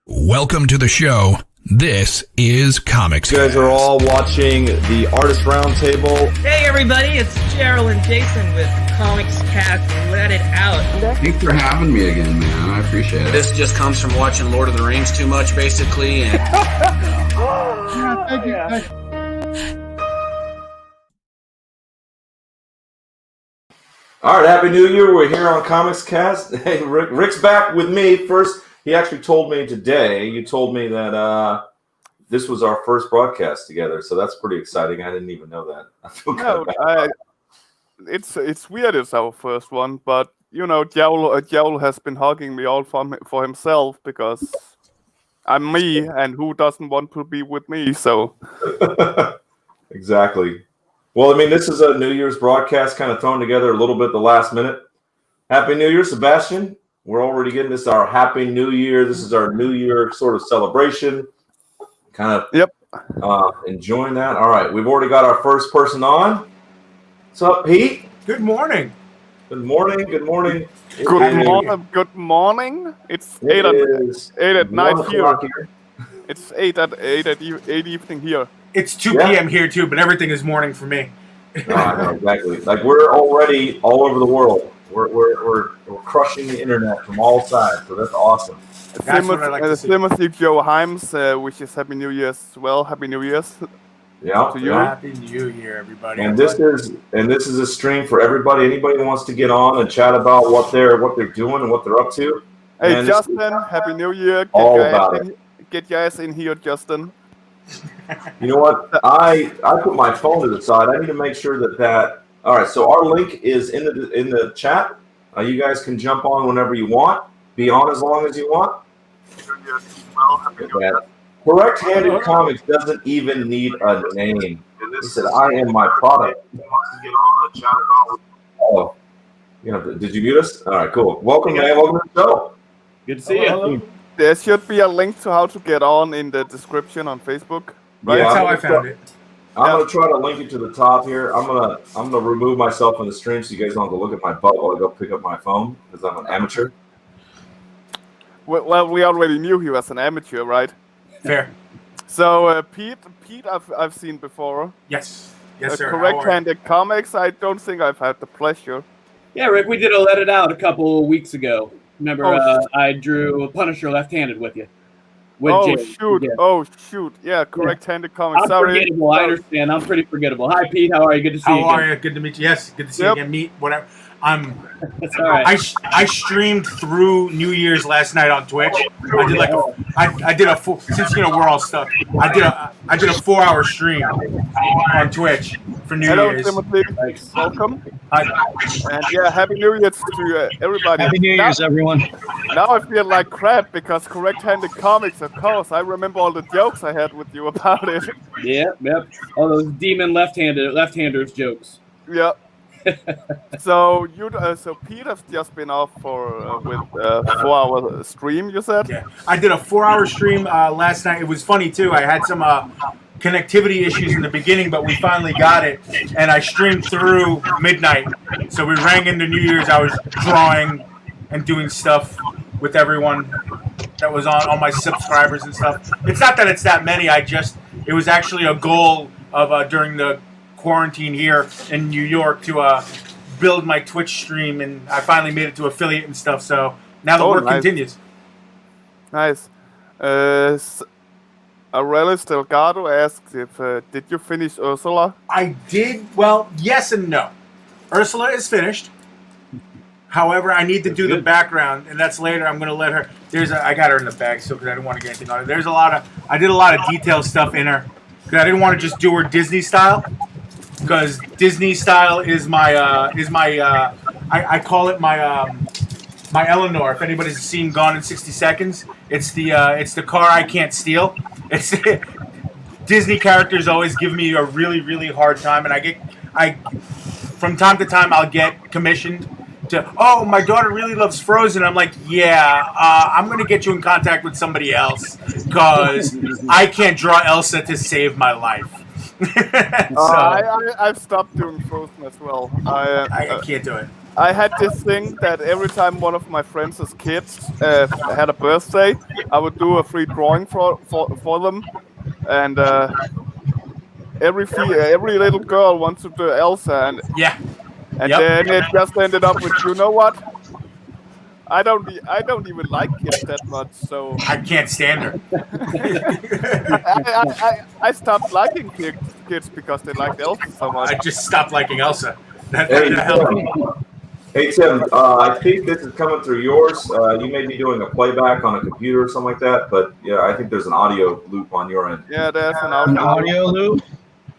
Welcome to the show. This is Comics. You guys are all watching the Artist Roundtable. Hey everybody, it's Gerald and Jason with Comics Cast Let It Out. Thanks for having me again, man. I appreciate it. This just comes from watching Lord of the Rings too much, basically. And Thank you. All right, Happy New Year. We're here on Comics Cast. Hey, Rick's back with me. First, he actually told me today, you told me that this was our first broadcast together, so that's pretty exciting. I didn't even know that. I feel kind of bad. It's weird it's our first one, but you know, Jowl has been hugging me all for himself because I'm me, and who doesn't want to be with me? So Exactly. Well, I mean, this is a New Year's broadcast kind of thrown together a little bit the last minute. Happy New Year, Sebastian. We're already getting this our Happy New Year. This is our New Year sort of celebration. Kind of enjoying that. All right, we've already got our first person on. What's up, Pete? Good morning. Good morning. Good morning. Good morning. It's eight at night here. It's eight evening here. It's 2 p.m. here too, but everything is morning for me. No, exactly. Like we're already all over the world. We're crushing the internet from all sides, so that's awesome. That's what I like to see. Same as you, Joe Himes, which is Happy New Year's as well. Happy New Year's. Yeah. To you. Happy New Year, everybody. And this is a stream for everybody. Anybody who wants to get on and chat about what they're doing and what they're up to. Hey, And Justin, Happy New Year. Get your ass in here, Justin. You know what? I put my phone to the side. I need to make sure that. All right. So our link is in the chat. You guys can jump on whenever you want. Be on as long as you want. Correct-handed comics doesn't even need a name. He said, "I am my product." Oh, did you mute us? All right, cool. Welcome, man. Welcome to the show. Good to see you. There should be a link to how to get on in the description on Facebook. Right? That's how I found it. I'm gonna try to link it to the top here. I'm gonna remove myself from the stream so you guys don't have to look at my butt while I go pick up my phone because I'm an amateur. Well, we already knew he was an amateur, right? Fair. So Pete, I've seen before. Yes, sir. Correct-handed comics. I don't think I've had the pleasure. Yeah, Rick, we did a Let It Out a couple of weeks ago. Remember, I drew Punisher left-handed with you. Shoot. Yeah, correct-handed comics. I'm forgettable. I understand. I'm pretty forgettable. Hi, Pete. How are you? Good to see you. How are you? Good to meet you. Yes, good to see you again. Meet whatever. That's all right. I streamed through New Year's last night on Twitch. I did a full, since we're all stuck. I did a 4-hour stream on Twitch for New Year's. Timothy. Welcome. And yeah, Happy New Year to everybody. Happy New Year's, everyone. Now I feel like crap because correct-handed comics, of course. I remember all the jokes I had with you about it. Yep. All those demon left-handers jokes. Yeah. So Pete has just been off with 4-hour stream. You said? Yeah, I did a 4-hour stream last night. It was funny too. I had some connectivity issues in the beginning, but we finally got it. And I streamed through midnight. So we rang into New Year's. I was drawing and doing stuff with everyone that was on, all my subscribers and stuff. It's not that it's that many. It was actually a goal of during the quarantine here in New York to build my Twitch stream, and I finally made it to affiliate and stuff. So now the work continues. Nice. Aurelius Delgado asks if did you finish Ursula? I did. Well, yes and no. Ursula is finished. However, I need to do the background, and that's later. I'm going to let her. I got her in the bag, so because I didn't want to get anything on it. I did a lot of detailed stuff in her because I didn't want to just do her Disney style. Because Disney style is I call it my Eleanor. If anybody's seen Gone in 60 Seconds, it's the car I can't steal. It's Disney characters always give me a really, really hard time, and from time to time I'll get commissioned to, my daughter really loves Frozen. I'm like, I'm going to get you in contact with somebody else because I can't draw Elsa to save my life. I've stopped doing Frozen as well. I can't do it. I had this thing that every time one of my friends' kids had a birthday, I would do a free drawing for them, and every little girl wants to do Elsa, and Yeah. and Yep. then it just ended up with, you know what? I don't even like kids that much, so I can't stand her. I stopped liking kids because they liked Elsa so much. I just stopped liking Elsa. That Hey, helped. Hey Tim, I think this is coming through yours. You may be doing a playback on a computer or something like that, but yeah, I think there's an audio loop on your end. Yeah, there's an An audio loop?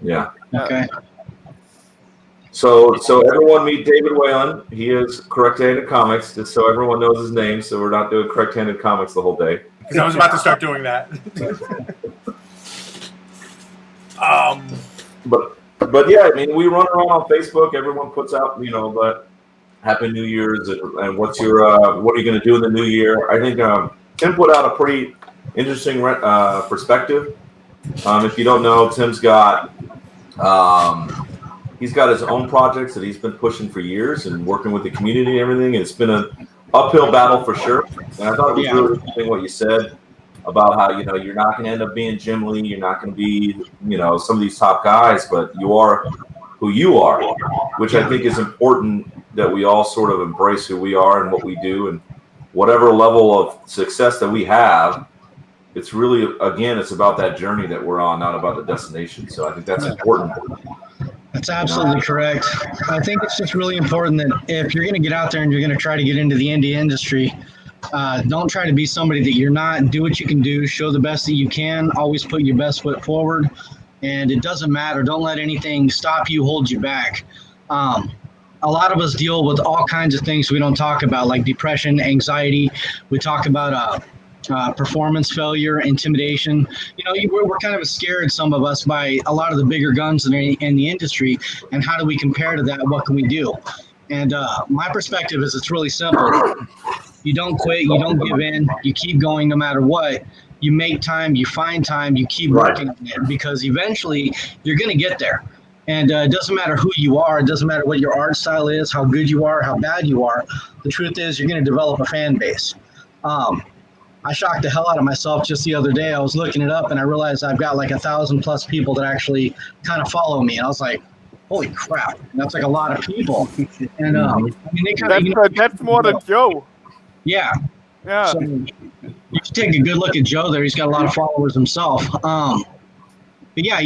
Yeah. Okay. So everyone meet David Whalen. He is Correct-Handed Comics, just so everyone knows his name, so we're not doing Correct-Handed Comics the whole day. Because I was about to start doing that. But yeah, I mean, we run around on Facebook. Everyone puts out, but Happy New Year's and what are you going to do in the new year? I think Tim put out a pretty interesting perspective. If you don't know, Tim's got he's got his own projects that he's been pushing for years and working with the community and everything. And it's been an uphill battle for sure. And I thought it was really interesting what you said about how, you're not going to end up being Jim Lee. You're not going to be, some of these top guys, but you are who you are, which I think is important that we all sort of embrace who we are and what we do, and whatever level of success that we have. It's really, again, it's about that journey that we're on, not about the destination. So I think that's important. That's absolutely correct. I think it's just really important that if you're going to get out there and you're going to try to get into the indie industry, don't try to be somebody that you're not. Do what you can do. Show the best that you can. Always put your best foot forward. And it doesn't matter. Don't let anything stop you, hold you back. A lot of us deal with all kinds of things we don't talk about, like depression, anxiety. We talk about performance failure, intimidation. We're kind of scared, some of us, by a lot of the bigger guns in the industry. And how do we compare to that? What can we do? And my perspective is it's really simple. You don't quit. You don't give in. You keep going no matter what. You make time. You find time. You keep working on it, because eventually you're going to get there. And it doesn't matter who you are. It doesn't matter what your art style is, how good you are, how bad you are. The truth is you're going to develop a fan base. I shocked the hell out of myself just the other day. I was looking it up and I realized I've got like 1,000+ people that actually kind of follow me. And I was like, holy crap, that's like a lot of people. And they kind of that's more than Joe. Yeah. Yeah. So you should take a good look at Joe there. He's got a lot of followers himself. But yeah,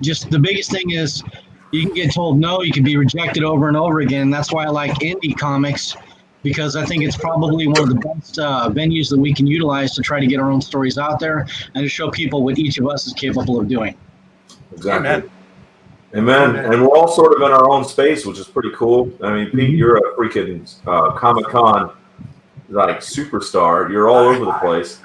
just the biggest thing is you can get told no, you can be rejected over and over again. That's why I like indie comics, because I think it's probably one of the best venues that we can utilize to try to get our own stories out there and to show people what each of us is capable of doing. Exactly. Amen. And we're all sort of in our own space, which is pretty cool. I mean, Pete, you're a freaking Comic-Con superstar. You're all over the place.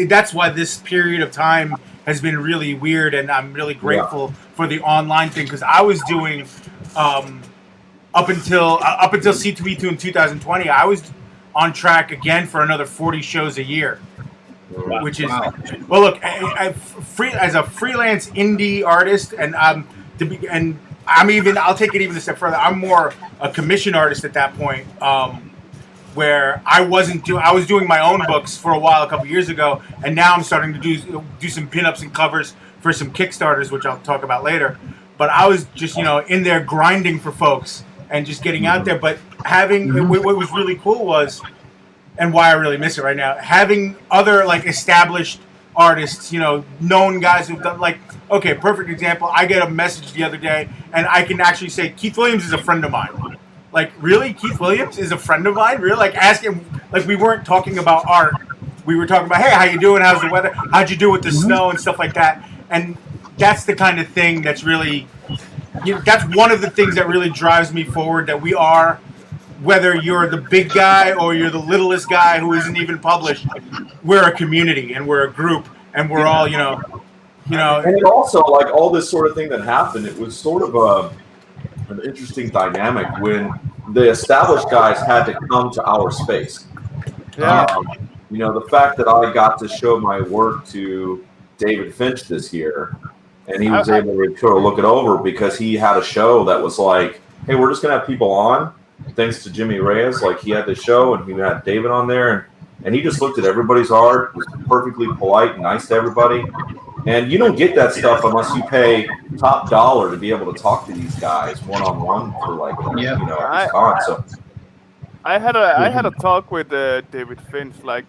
That's why this period of time has been really weird, and I'm really grateful for the online thing, because I was doing up until C2E2 in 2020, I was on track again for another 40 shows a year, which is well. Look, as a freelance indie artist, and I'll take it even a step further. I'm more a commission artist at that point, where I was doing my own books for a while a couple years ago, and now I'm starting to do some pinups and covers for some Kickstarters, which I'll talk about later. But I was just in there grinding for folks and just getting out there. But having what was really cool was, and why I really miss it right now, having other established artists, known guys who've done okay, perfect example. I get a message the other day and I can actually say Keith Williams is a friend of mine. Really? Keith Williams is a friend of mine? Really? Ask him, we weren't talking about art. We were talking about, hey, how you doing? How's the weather? How'd you do with the snow and stuff like that? And that's the kind of thing that's really, that's one of the things that really drives me forward, that we are, whether you're the big guy or you're the littlest guy who isn't even published, we're a community and we're a group and we're all, And also, all this sort of thing that happened, it was sort of an interesting dynamic when the established guys had to come to our space. The fact that I got to show my work to David Finch this year, and he was able to sort of look it over because he had a show that was like, hey, we're just going to have people on, thanks to Jimmy Reyes, like he had the show and he had David on there, and he just looked at everybody's art, was perfectly polite and nice to everybody. And you don't get that stuff unless you pay top dollar to be able to talk to these guys one-on-one for like, you know, at this con. So I had a talk with David Finch like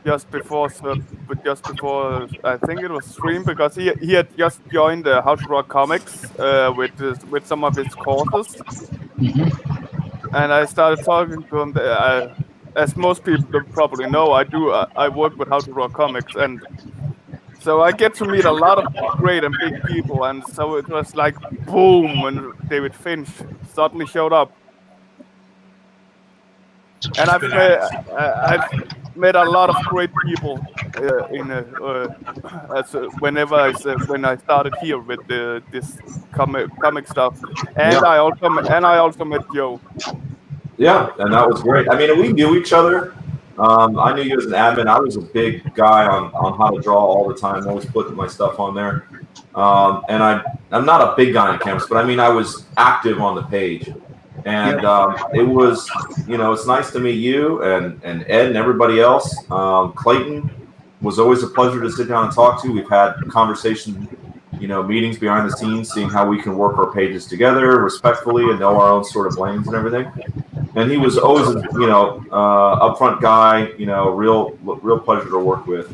just before I think it was stream, because he had just joined How to Draw Comics with some of his courses, and I started talking to him. As most people probably know, I work with How to Draw Comics, and so I get to meet a lot of great and big people, and so it was like boom when David Finch suddenly showed up. And I've met a lot of great people when I started here with this comic stuff, and I also met Joe. Yeah, and that was great. I mean, we knew each other. I knew you as an admin. I was a big guy on How to Draw all the time, always putting my stuff on there. And I'm not a big guy on campus, but I mean, I was active on the page. And it was, you know, it's nice to meet you and Ed and everybody else. Clayton was always a pleasure to sit down and talk to. We've had conversations, you know, meetings behind the scenes, seeing how we can work our pages together respectfully and know our own sort of lanes and everything. And he was always, you know, upfront guy, you know, real pleasure to work with.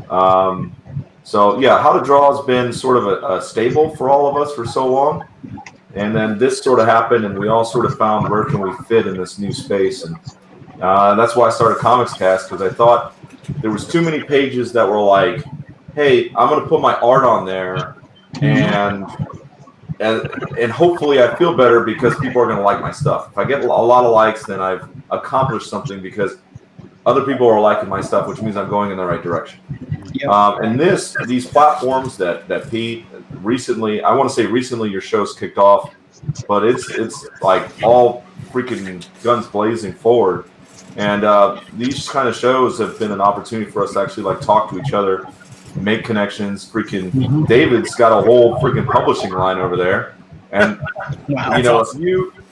So yeah, How to Draw has been sort of a staple for all of us for so long. And then this sort of happened, and we all sort of found where can we fit in this new space. And that's why I started Comics Cast, because I thought there was too many pages that were like, hey, I'm going to put my art on there, and hopefully I feel better because people are going to like my stuff. If I get a lot of likes, then I've accomplished something because other people are liking my stuff, which means I'm going in the right direction. And these platforms that Pete recently, I want to say recently your show's kicked off, but it's like all freaking guns blazing forward. And these kind of shows have been an opportunity for us to actually like talk to each other, make connections. Freaking David's got a whole freaking publishing line over there. And you know,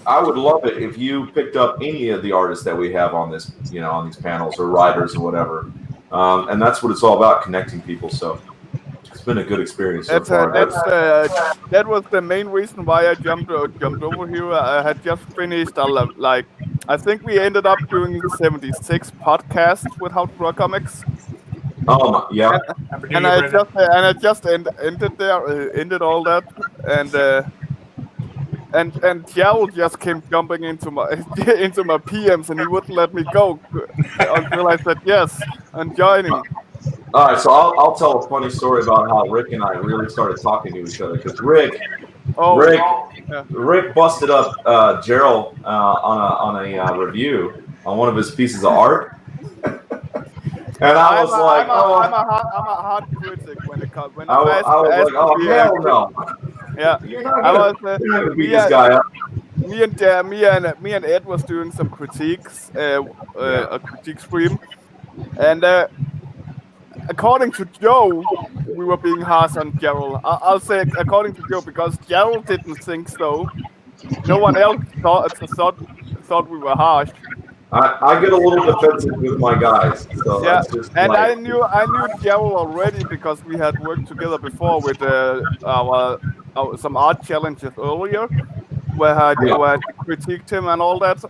I would love it if you picked up any of the artists that we have on this, you know, on these panels or writers or whatever. And that's what it's all about, connecting people. So it's been a good experience so far. That was the main reason why I jumped over here. I had just finished I think we ended up doing 76 podcasts with How to Draw Comics. Oh yeah. And I just ended all that, and Jowl just came jumping into my PMs, and he wouldn't let me go until I said yes, I'm joining. All right, so I'll tell a funny story about how Rick and I really started talking to each other, because Rick busted up Gerald on a review on one of his pieces of art, and I was like, I'm a hard critic when it comes. I was like, oh hell no. Yeah, I was. Beat this guy up. Me and Ed was doing some critiques, a critique stream, and according to Joe, we were being harsh on Gerald. I'll say according to Joe, because Gerald didn't think so. No one else thought we were harsh. I get a little defensive with my guys. So yeah, just and like... I knew Gerald already because we had worked together before with our some art challenges earlier, where I critiqued him and all that.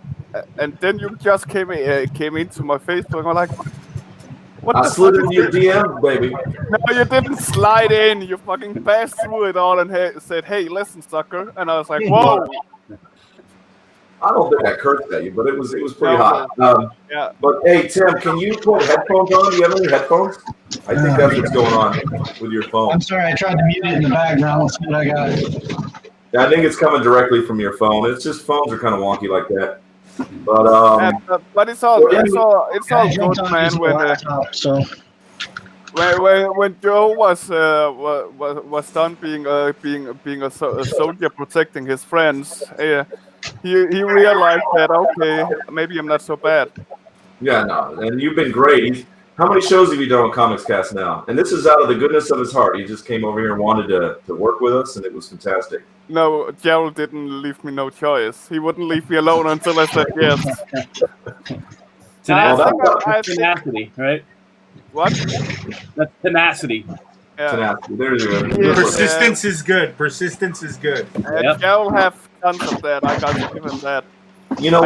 And then you just came into my Facebook and were like, "What I slid in your DM, baby." No, you didn't slide in. You fucking passed through it all and said, "Hey, listen, sucker." And I was like, "Whoa." I don't think I cursed at you, but it was pretty hot. Yeah. But hey, Tim, can you put headphones on? Do you have any headphones? I think that's what's going on with your phone. I'm sorry, I tried to mute it in the background. Let's see what I got. Yeah, I think it's coming directly from your phone. It's just phones are kind of wonky like that. But it's all good, man. When Joe was done being a soldier protecting his friends, he realized that okay, maybe I'm not so bad. Yeah, no, and you've been great. How many shows have you done with Comics Cast now? And this is out of the goodness of his heart. He just came over here and wanted to work with us, and it was fantastic. No, Gerald didn't leave me no choice. He wouldn't leave me alone until I said yes. Tenacity, right? What? That's tenacity. Yeah. Tenacity. There you go. Yeah. Persistence is good. Persistence is good. And Gerald have tons of that. I got to give him that. You know,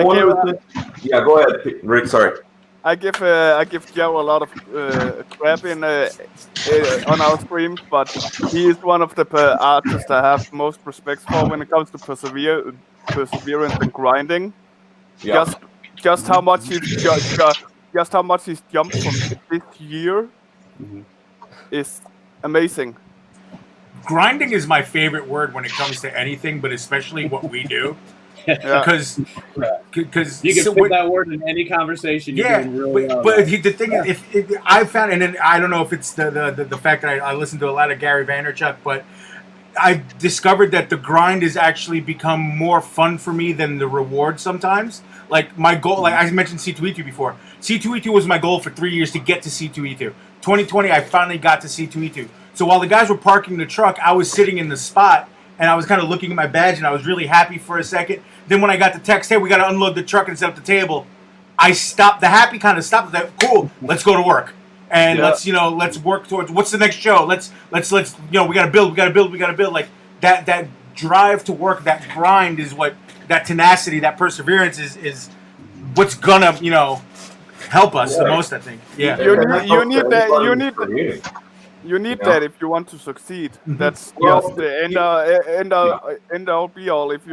yeah, go ahead, Rick. Sorry. I give Joe a lot of crap in on our streams, but he is one of the artists I have most respect for when it comes to perseverance and grinding. Yeah. Just how much he's just how much he's jumped from this year is amazing. Grinding is my favorite word when it comes to anything, but especially what we do. Because you can put that word in any conversation. But the thing is, if I found, and then I don't know if it's the fact that I listen to a lot of Gary Vaynerchuk, but I discovered that the grind has actually become more fun for me than the reward sometimes. Like my goal, like I mentioned C2E2 before. C2E2 was my goal for 3 years to get to C2E2. 2020, I finally got to C2E2. So while the guys were parking the truck, I was sitting in the spot and I was kind of looking at my badge and I was really happy for a second. Then when I got the text, hey, we got to unload the truck and set up the table, I stopped. The happy kind of stopped. That cool. Let's go to work and let's work towards what's the next show. Let's we got to build. Like that drive to work, that grind is what, that tenacity, that perseverance is what's gonna help us the most. I think. Yeah. You need that. You need that if you want to succeed. That's just the end all be all. If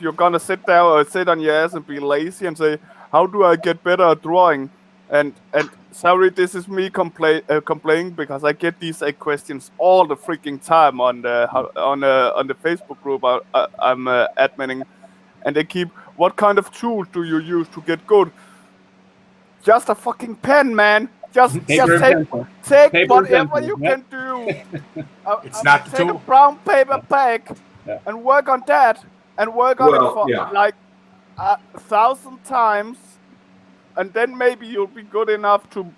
you're gonna sit down or sit on your ass and be lazy and say, how do I get better at drawing? And sorry, this is me complaining because I get these questions all the freaking time on the Facebook group I'm adminning, and they keep, what kind of tools do you use to get good? Just a fucking pen, man. Just take whatever you can do. It's not the take tool. a brown paper bag and work on that, and work on it for like 1,000 times, and then maybe you'll be good enough to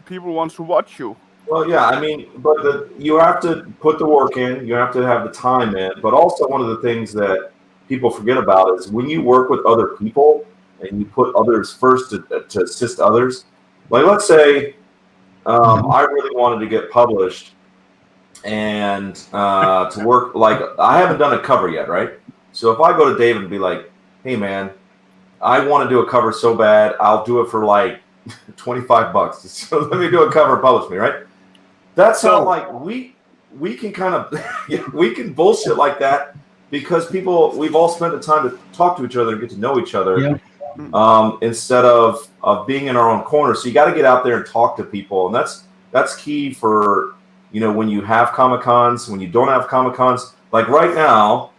people want to watch you. Well, yeah, I mean, but you have to put the work in. You have to have the time in. But also, one of the things that people forget about is when you work with other people and you put others first to assist others. Like, let's say I really wanted to get published and to work, like, I haven't done a cover yet, right? So if I go to David and be like, hey, man, I want to do a cover so bad, I'll do it for like $25. So let me do a cover and publish me, right? That's how, like, we can kind of, we can bullshit like that because we've all spent the time to talk to each other and get to know each other. Yeah. Instead of being in our own corner. So you got to get out there and talk to people. And that's key for, when you have Comic-Cons, when you don't have Comic-Cons. Like right now,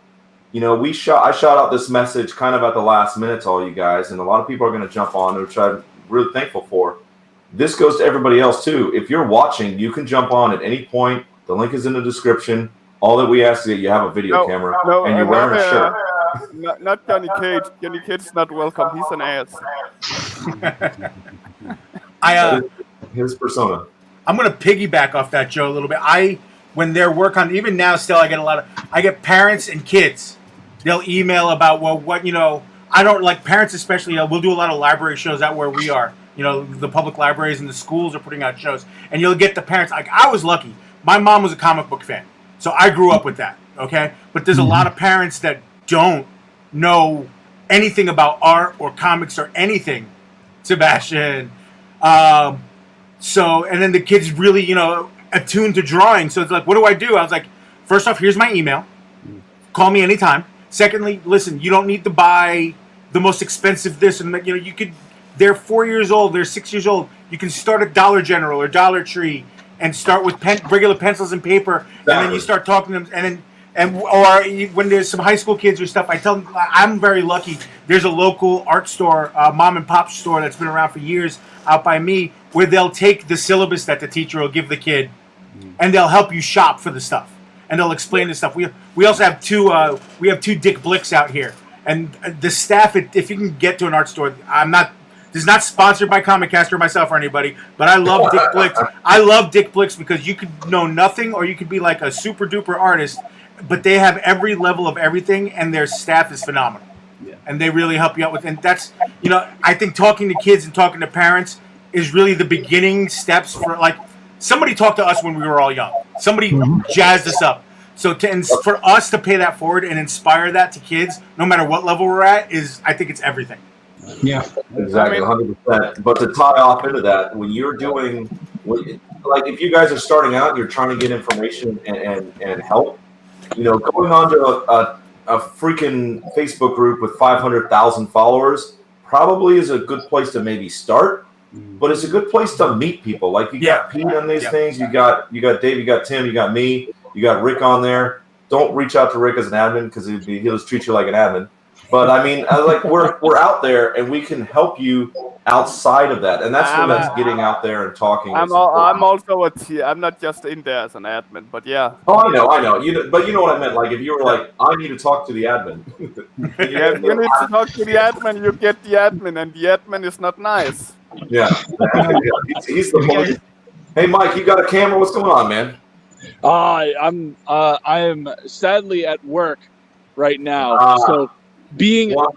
I shot out this message kind of at the last minute to all you guys, and a lot of people are going to jump on, which I'm really thankful for. This goes to everybody else too. If you're watching, you can jump on at any point. The link is in the description. All that we ask is that you have a video camera and you're wearing a shirt. Not Johnny Cage. Johnny Cage is not welcome. He's an ass. His persona. I'm gonna piggyback off that, Joe, a little bit. When they're working, even now, still, I get parents and kids. They'll email about I don't like parents especially. We'll do a lot of library shows out where we are. The public libraries and the schools are putting out shows, and you'll get the parents. Like, I was lucky. My mom was a comic book fan, so I grew up with that. Okay, but there's a lot of parents that don't know anything about art or comics or anything, Sebastian. So, and then the kids really, attuned to drawing. So it's like, what do I do? I was like, first off, here's my email. Call me anytime. Secondly, listen, you don't need to buy the most expensive this and that. You could, they're 4 years old, they're 6 years old. You can start at Dollar General or Dollar Tree and start with regular pencils and paper. Exactly. And then you start talking to them. Or when there's some high school kids or stuff, I tell them, I'm very lucky. There's a local art store, mom and pop store that's been around for years out by me, where they'll take the syllabus that the teacher will give the kid, and they'll help you shop for the stuff, and they'll explain the stuff. We also have two Dick Blicks out here, and the staff. If you can get to an art store, this is not sponsored by Comic Caster or myself or anybody, but I love Dick Blicks. I love Dick Blicks because you could know nothing, or you could be like a super duper artist. but they have every level of everything, and their staff is phenomenal. Yeah. And they really help you out with, and that's, I think talking to kids and talking to parents is really the beginning steps for, like, somebody talked to us when we were all young. Somebody jazzed us up. So for us to pay that forward and inspire that to kids, no matter what level we're at, I think it's everything. Yeah, exactly, 100%. But to tie off into that, when you're doing, like, if you guys are starting out, you're trying to get information and help. Going on to a freaking Facebook group with 500,000 followers probably is a good place to maybe start. But it's a good place to meet people. Like, you got Pete on these things. You got Dave. You got Tim. You got me. You got Rick on there. Don't reach out to Rick as an admin because he'll just treat you like an admin. But I mean, we're out there and we can help you outside of that, and that's when that's getting out there and talking. I'm also I'm not just in there as an admin, but yeah. Oh, I know. But you know what I meant. Like, if you were like, I need to talk to the admin. You need to talk to the admin. You get the admin, and the admin is not nice. Yeah. He's the one. Hey, Mike, you got a camera? What's going on, man? I am sadly at work right now. So being that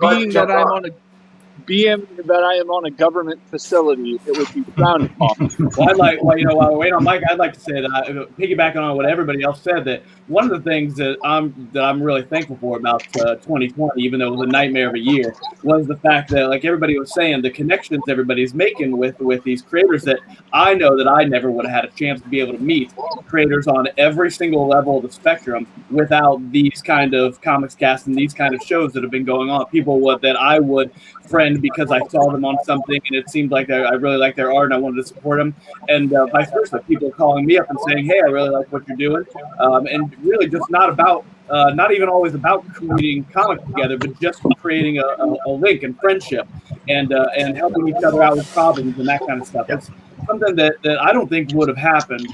I am on a government facility, it would be frowned upon. While we're waiting on Mike, I'd like to say that, piggybacking on what everybody else said, that one of the things that I'm really thankful for about 2020, even though it was a nightmare of a year, was the fact that, like everybody was saying, the connections everybody's making with these creators that I know that I never would have had a chance to be able to meet, creators on every single level of the spectrum without these kind of comics casts and these kind of shows that have been going on. People that I would friend because I saw them on something and it seemed like I really liked their art and I wanted to support them, and vice versa. People calling me up and saying, "Hey, I really like what you're doing," and really just not even always about creating comics together, but just creating a link and friendship and helping each other out with problems and that kind of stuff. It's something that I don't think would have happened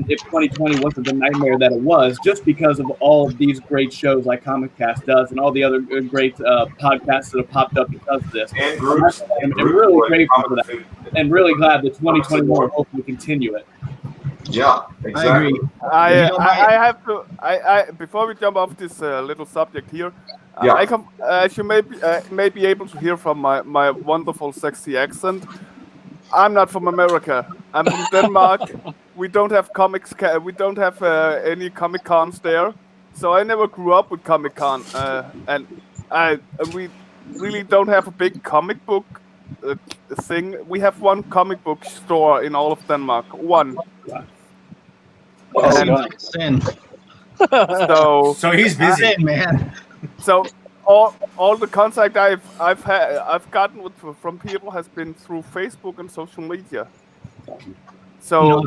if 2020 wasn't the nightmare that it was, just because of all of these great shows like Comic Cast does and all the other great podcasts that have popped up because of this. And groups. I'm really grateful for that, and really glad that 2021 will hopefully continue it. Yeah, exactly. I have to. Before we jump off this little subject here, as you may be able to hear from my wonderful, sexy accent, I'm not from America. I'm from Denmark. We don't have comics. We don't have any Comic Cons there, so I never grew up with Comic Con, and we really don't have a big comic book thing. We have one comic book store in all of Denmark. One. So he's busy, man. So all the contact I've gotten from people has been through Facebook and social media. So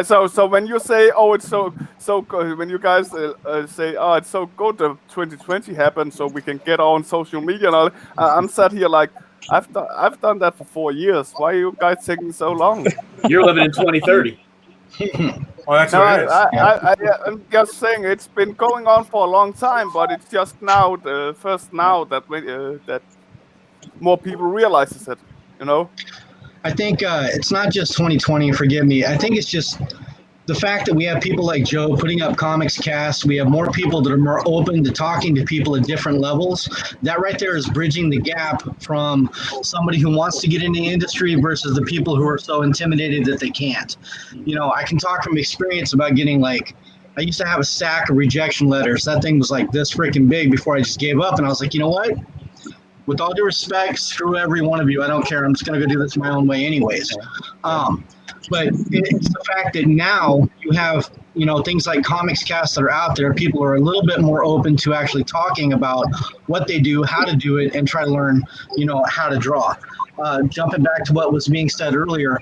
so when you say, oh, it's so good, when you guys say, oh, it's so good that 2020 happened so we can get on social media and all, I'm sat here like, I've done that for 4 years. Why are you guys taking so long? You're living in 2030. Well, that's what it is. I'm just saying it's been going on for a long time, but it's just now that more people realizes it. I think it's not just 2020, forgive me. I think it's just the fact that we have people like Joe putting up comics casts. We have more people that are more open to talking to people at different levels. That right there is bridging the gap from somebody who wants to get into the industry versus the people who are so intimidated that they can't. I can talk from experience about getting I used to have a stack of rejection letters. That thing was like this freaking big before I just gave up. And I was like, you know what? With all due respect, screw every one of you. I don't care. I'm just going to go do this my own way anyways. But it's the fact that now you have, things like comics casts that are out there. People are a little bit more open to actually talking about what they do, how to do it, and try to learn, how to draw. Jumping back to what was being said earlier,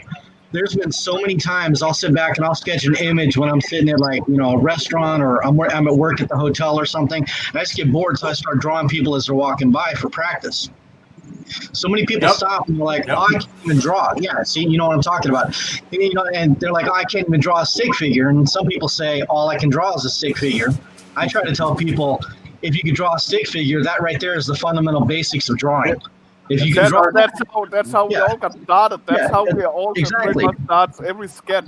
there's been so many times I'll sit back and I'll sketch an image when I'm sitting at a restaurant or I'm at work at the hotel or something. And I just get bored, so I start drawing people as they're walking by for practice. So many people stop and they're like, oh, I can't even draw. Yeah, see, you know what I'm talking about. And they're like, oh, I can't even draw a stick figure. And some people say, all I can draw is a stick figure. I try to tell people, if you can draw a stick figure, that right there is the fundamental basics of drawing. If you can draw, that's how we all got started. That's how we all pretty much start every sketch.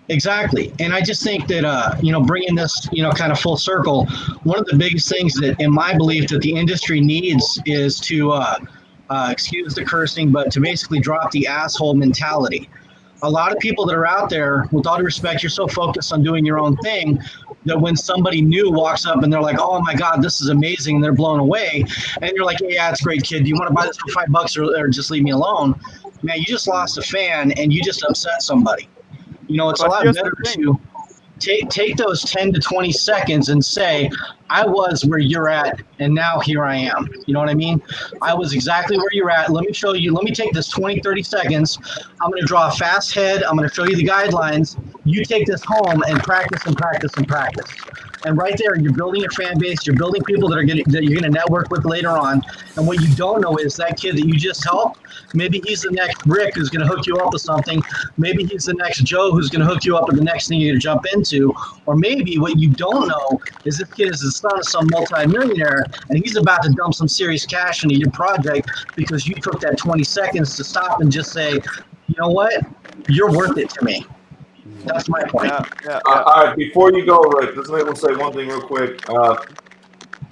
Exactly. And I just think that, bringing this, kind of full circle, one of the biggest things that, in my belief, that the industry needs is to, excuse the cursing, but to basically drop the asshole mentality. A lot of people that are out there, with all due respect, you're so focused on doing your own thing that when somebody new walks up and they're like, oh my God, this is amazing, and they're blown away, and you're like, yeah, it's great, kid. Do you want to buy this for $5 or just leave me alone? Man, you just lost a fan and you just upset somebody. It's a lot better to take those 10 to 20 seconds and say, I was where you're at, and now here I am. You know what I mean? I was exactly where you're at. Let me show you. Let me take this 20, 30 seconds. I'm going to draw a fast head. I'm going to show you the guidelines. You take this home and practice and practice and practice. And right there, you're building a fan base. You're building people that you're going to network with later on. And what you don't know is that kid that you just helped, maybe he's the next Rick who's going to hook you up with something. Maybe he's the next Joe who's going to hook you up with the next thing you're going to jump into. Or maybe what you don't know is this kid is the son of some multimillionaire, and he's about to dump some serious cash into your project because you took that 20 seconds to stop and just say, you know what? You're worth it to me. That's my point. All right, before you go, Rick, let's maybe say one thing real quick.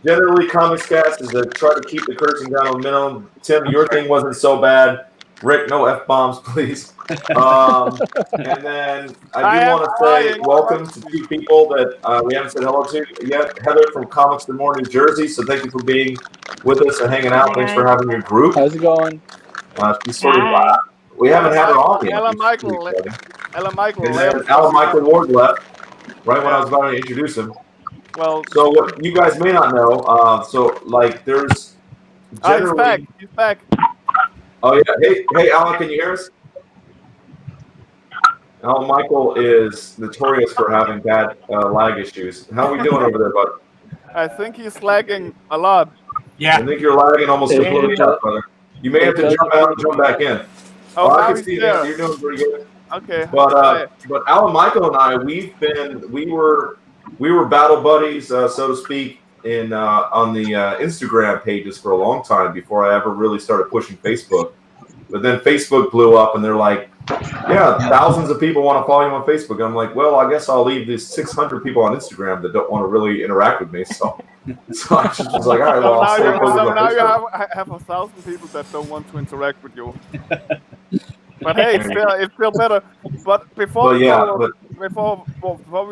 Generally, Comics Cast is to try to keep the cursing down to a minimum. Tim, your thing wasn't so bad. Rick, no F-bombs, please. And then I do want to say welcome to two people that we haven't said hello to yet. Heather from Comics the More, New Jersey. So thank you for being with us and hanging out. Thanks for having your group. How's it going? She's sort of, we haven't had her on yet. Alan Michael And then Alan Michael Ward left right when I was about to introduce him. Well, so what you guys may not know, there's generally... He's back. Oh yeah, hey Alan, can you hear us? Alan Michael is notorious for having bad lag issues. How are we doing over there, bud? I think he's lagging a lot. Yeah. I think you're lagging almost completely out, brother. You may have to jump out and jump back in. Oh, I can see that. You're doing pretty good. Okay. But Alan Michael and I, we were battle buddies, so to speak, on the Instagram pages for a long time before I ever really started pushing Facebook. But then Facebook blew up, and they're like, "Yeah, thousands of people want to follow you on Facebook." And I'm like, "Well, I guess I'll leave these 600 people on Instagram that don't want to really interact with me." So I just was like, "All right, well, I'll stay focused on now Facebook." you have 1,000 people that don't want to interact with you. But hey, it's still better. But before we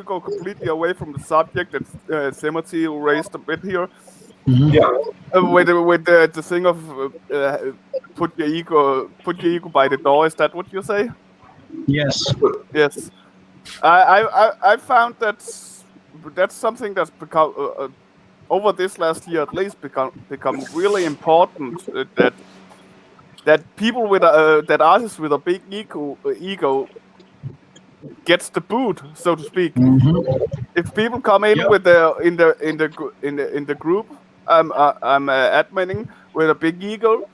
go completely away from the subject that Timothy raised a bit here, with the thing of put your ego by the door. Is that what you say? Yes. Yes. I found that's something that's become over this last year at least become really important. That people with that artists with a big ego gets the boot, so to speak. If people come in with in the group, I'm adminning with a big ego.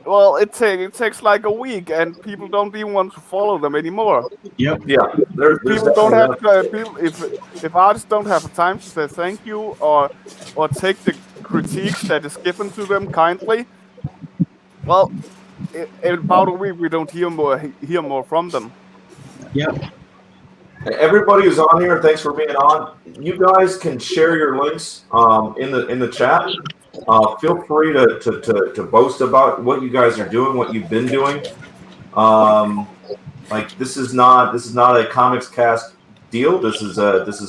Well, it takes like a week, and people don't even want to follow them anymore. Yeah. People don't have people. If artists don't have time to say thank you or take the critiques that is given to them kindly. Well, in about a week we don't hear more from them. Yep. Everybody who's on here, thanks for being on. You guys can share your links in the chat. Feel free to boast about what you guys are doing, what you've been doing. This is not a Comics Cast deal. This is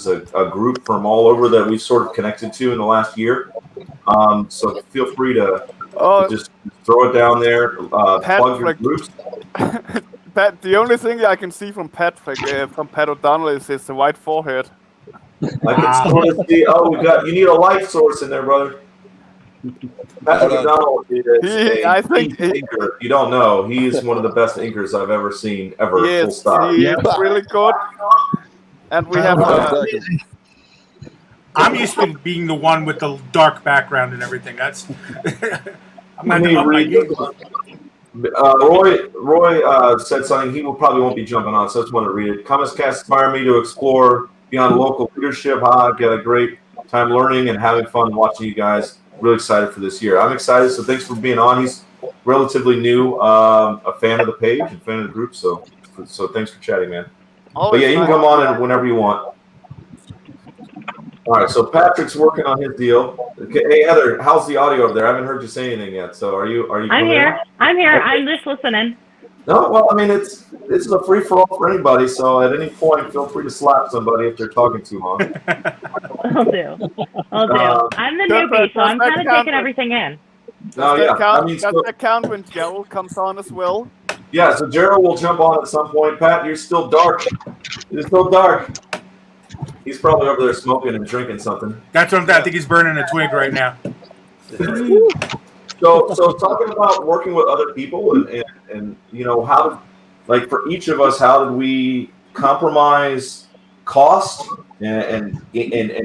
a group from all over that we've sort of connected to in the last year. So feel free to just throw it down there. Plug your groups. Pat, the only thing I can see from Patrick, from Pat O'Donnell, is his white forehead. I can sort of see. Oh, you need a light source in there, brother. Pat O'Donnell is inker. You don't know. He's one of the best inkers I've ever seen, ever. Yes, full stop. he is really good. And we have. I'm used to being the one with the dark background and everything. That's. I'm going to up my game. Roy said something. He probably won't be jumping on, so I just want to read it. Comics Cast inspired me to explore beyond local leadership. I've got a great time learning and having fun watching you guys. Really excited for this year. I'm excited, so thanks for being on. He's relatively new, a fan of the page and fan of the group, so thanks for chatting, man. But yeah, you can come on whenever you want. All right, so Patrick's working on his deal. Okay, hey Heather, how's the audio over there? I haven't heard you say anything yet. So are you? I'm here. I'm here. Okay. I'm just listening. No, well, I mean, this is a free for all for anybody. So at any point, feel free to slap somebody if they're talking too long. I'll do. I'm the newbie, so I'm kind of taking everything in. Does that count when Gerald comes on as well? Yeah, so Gerald will jump on at some point. Pat, you're still dark. You're still dark. He's probably over there smoking and drinking something. That's what I think he's burning a twig right now. So talking about working with other people and how, like for each of us, how did we compromise cost and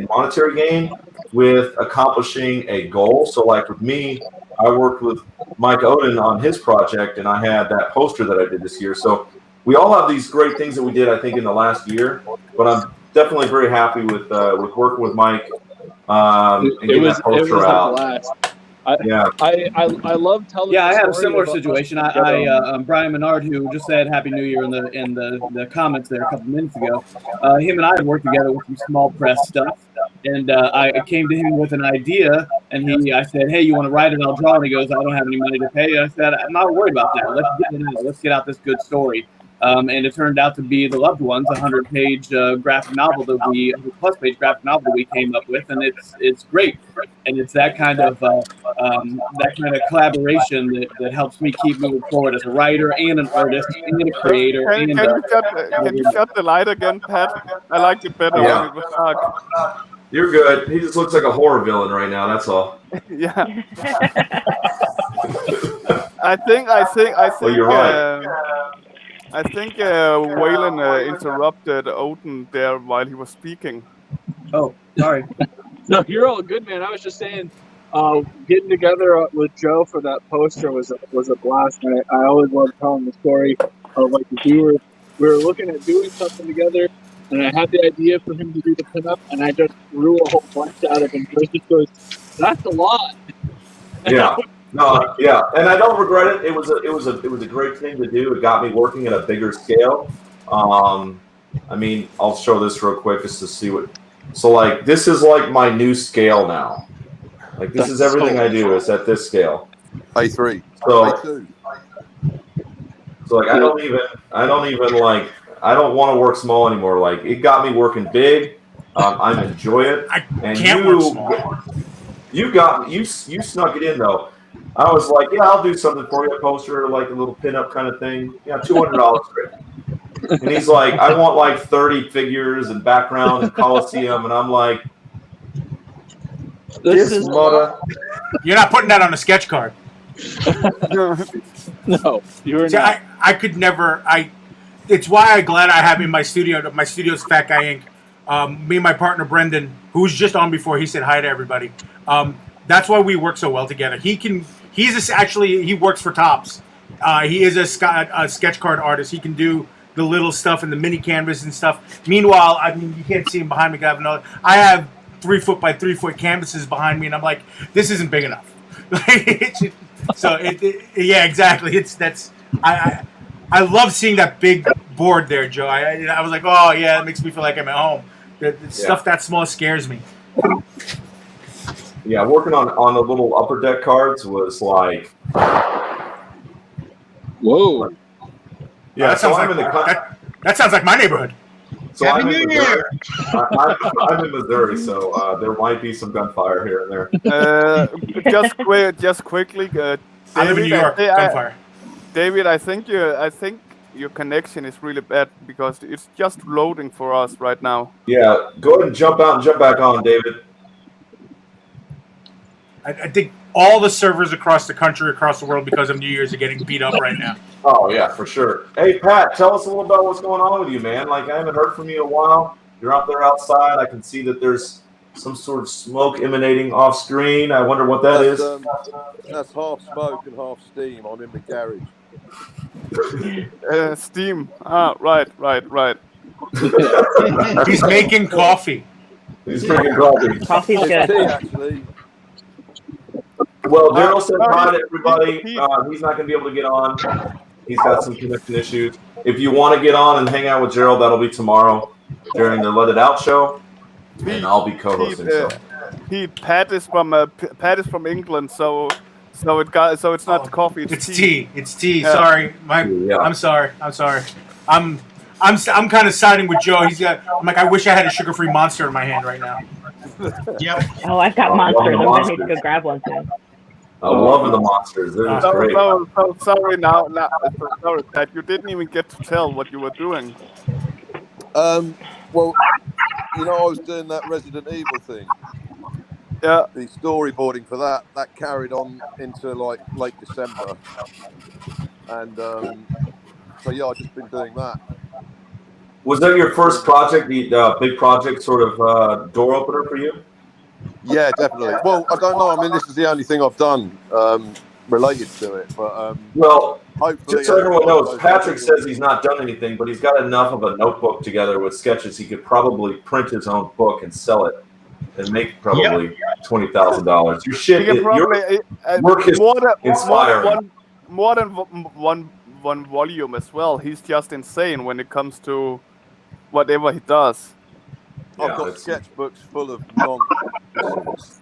monetary gain with accomplishing a goal? So like with me, I worked with Mike Oden on his project, and I had that poster that I did this year. So we all have these great things that we did, I think, in the last year. But I'm definitely very happy with working with Mike and getting that poster out. I love telling. Yeah, I had a similar situation. Brian Menard, who just said Happy New Year in the comments there a couple minutes ago. Him and I had worked together with some small press stuff, and I came to him with an idea, and I said, "Hey, you want to write it? I'll draw." And he goes, "I don't have any money to pay." I said, "I'm not worried about that. Let's get it out. Let's get out this good story." And it turned out to be The Loved Ones, a 100-page graphic novel plus-page graphic novel that we came up with, and it's great. And it's that kind of collaboration that helps me keep moving forward as a writer and an artist and a creator. Can you shut the light again, Pat? I liked it better when it was dark. You're good. He just looks like a horror villain right now. That's all. Yeah. I think. Well, you're right. I think Waylon interrupted Odin there while he was speaking. Oh, sorry. No, you're all good, man. I was just saying, getting together with Joe for that poster was a blast. I always love telling the story of like we were looking at doing something together, and I had the idea for him to do the pinup, and I just threw a whole bunch out of him. Joe just goes, "That's a lot." Yeah. No, yeah, and I don't regret it. It was a great thing to do. It got me working at a bigger scale. I mean, I'll show this real quick just to see what. So like, this is like my new scale now. Like this is everything I do is at this scale. A3. So A2. So like, I don't want to work small anymore. Like it got me working big. I enjoy it. I can't work small. You snuck it in though. I was like, yeah, I'll do something for you, a poster, like a little pinup kind of thing. Yeah, $200 for it. And he's like, I want like 30 figures and background and Coliseum, and I'm like, this is mother. You're not putting that on a sketch card. No, you're See, not. I could never. It's why I'm glad I have in my studio. My studio's Fat Guy Inc. Me and my partner Brendan, who was just on before, he said hi to everybody. That's why we work so well together. He works for Topps. He is a sketch card artist. He can do the little stuff and the mini canvas and stuff. Meanwhile, I mean, you can't see him behind me. I have 3 foot by 3 foot canvases behind me, and I'm like, this isn't big enough. Yeah, exactly. I love seeing that big board there, Joe. I was like, oh yeah, it makes me feel like I'm at home. The stuff that small scares me. Yeah, working on the little upper deck cards was like, whoa. Yeah, that sounds like my neighborhood. So Happy New Year! I'm in Missouri, so there might be some gunfire here and there. Just quickly, David, I live in New York. Gunfire. David, I think your connection is really bad because it's just loading for us right now. Yeah, go ahead and jump out and jump back on, David. I think all the servers across the country, across the world, because of New Year's, are getting beat up right now. Oh, yeah, for sure. Hey, Pat, tell us a little about what's going on with you, man. Like, I haven't heard from you in a while. You're out there outside. I can see that there's some sort of smoke emanating off screen. I wonder what that is. That's half smoke and half steam. I'm in the garage. Steam. Ah, right. He's making coffee. He's drinking coffee. Coffee's good. Tea, actually. Well, Daryl said hi to everybody. He's not going to be able to get on. He's got some connection issues. If you want to get on and hang out with Gerald, that'll be tomorrow during the Let It Out show, and I'll be co-hosting. Pat is from England, so it's not coffee. It's tea. It's tea. Yeah. Sorry, I'm sorry. I'm kind of siding with Joe. I'm like, I wish I had a sugar-free Monster in my hand right now. Yep. Oh, I've got Monsters. I'm gonna need to go grab one soon. I'm loving the Monsters. They're just great. So sorry now, sorry, Pat. You didn't even get to tell what you were doing. Well, I was doing that Resident Evil thing. Yeah. The storyboarding for that carried on into like late December, and so yeah, I've just been doing that. Was that your first project, the big project, sort of door opener for you? Yeah, definitely. Well, I don't know. I mean, this is the only thing I've done related to it, but well, hopefully, just so everyone knows, Patrick says he's not done anything, but he's got enough of a notebook together with sketches. He could probably print his own book and sell it and make probably $20,000. Your shit, your work is inspiring. More than one volume as well. He's just insane when it comes to whatever he does. I've got sketchbooks full of nonsense.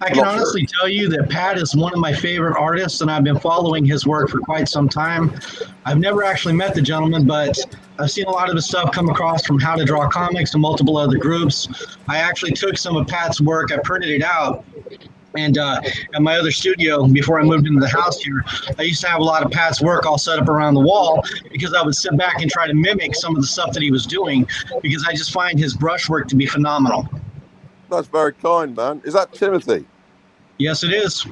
I can honestly tell you that Pat is one of my favorite artists, and I've been following his work for quite some time. I've never actually met the gentleman, but I've seen a lot of his stuff come across from How to Draw Comics and multiple other groups. I actually took some of Pat's work, I printed it out, and at my other studio, before I moved into the house here, I used to have a lot of Pat's work all set up around the wall because I would sit back and try to mimic some of the stuff that he was doing because I just find his brushwork to be phenomenal. That's very kind, man. Is that Timothy? Yes, it is.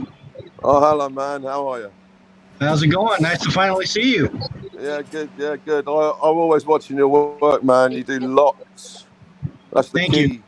Oh, hello, man. How are you? How's it going? Nice to finally see you. Yeah, good. Yeah, good. I'm always watching your work, man. You do lots. That's the key.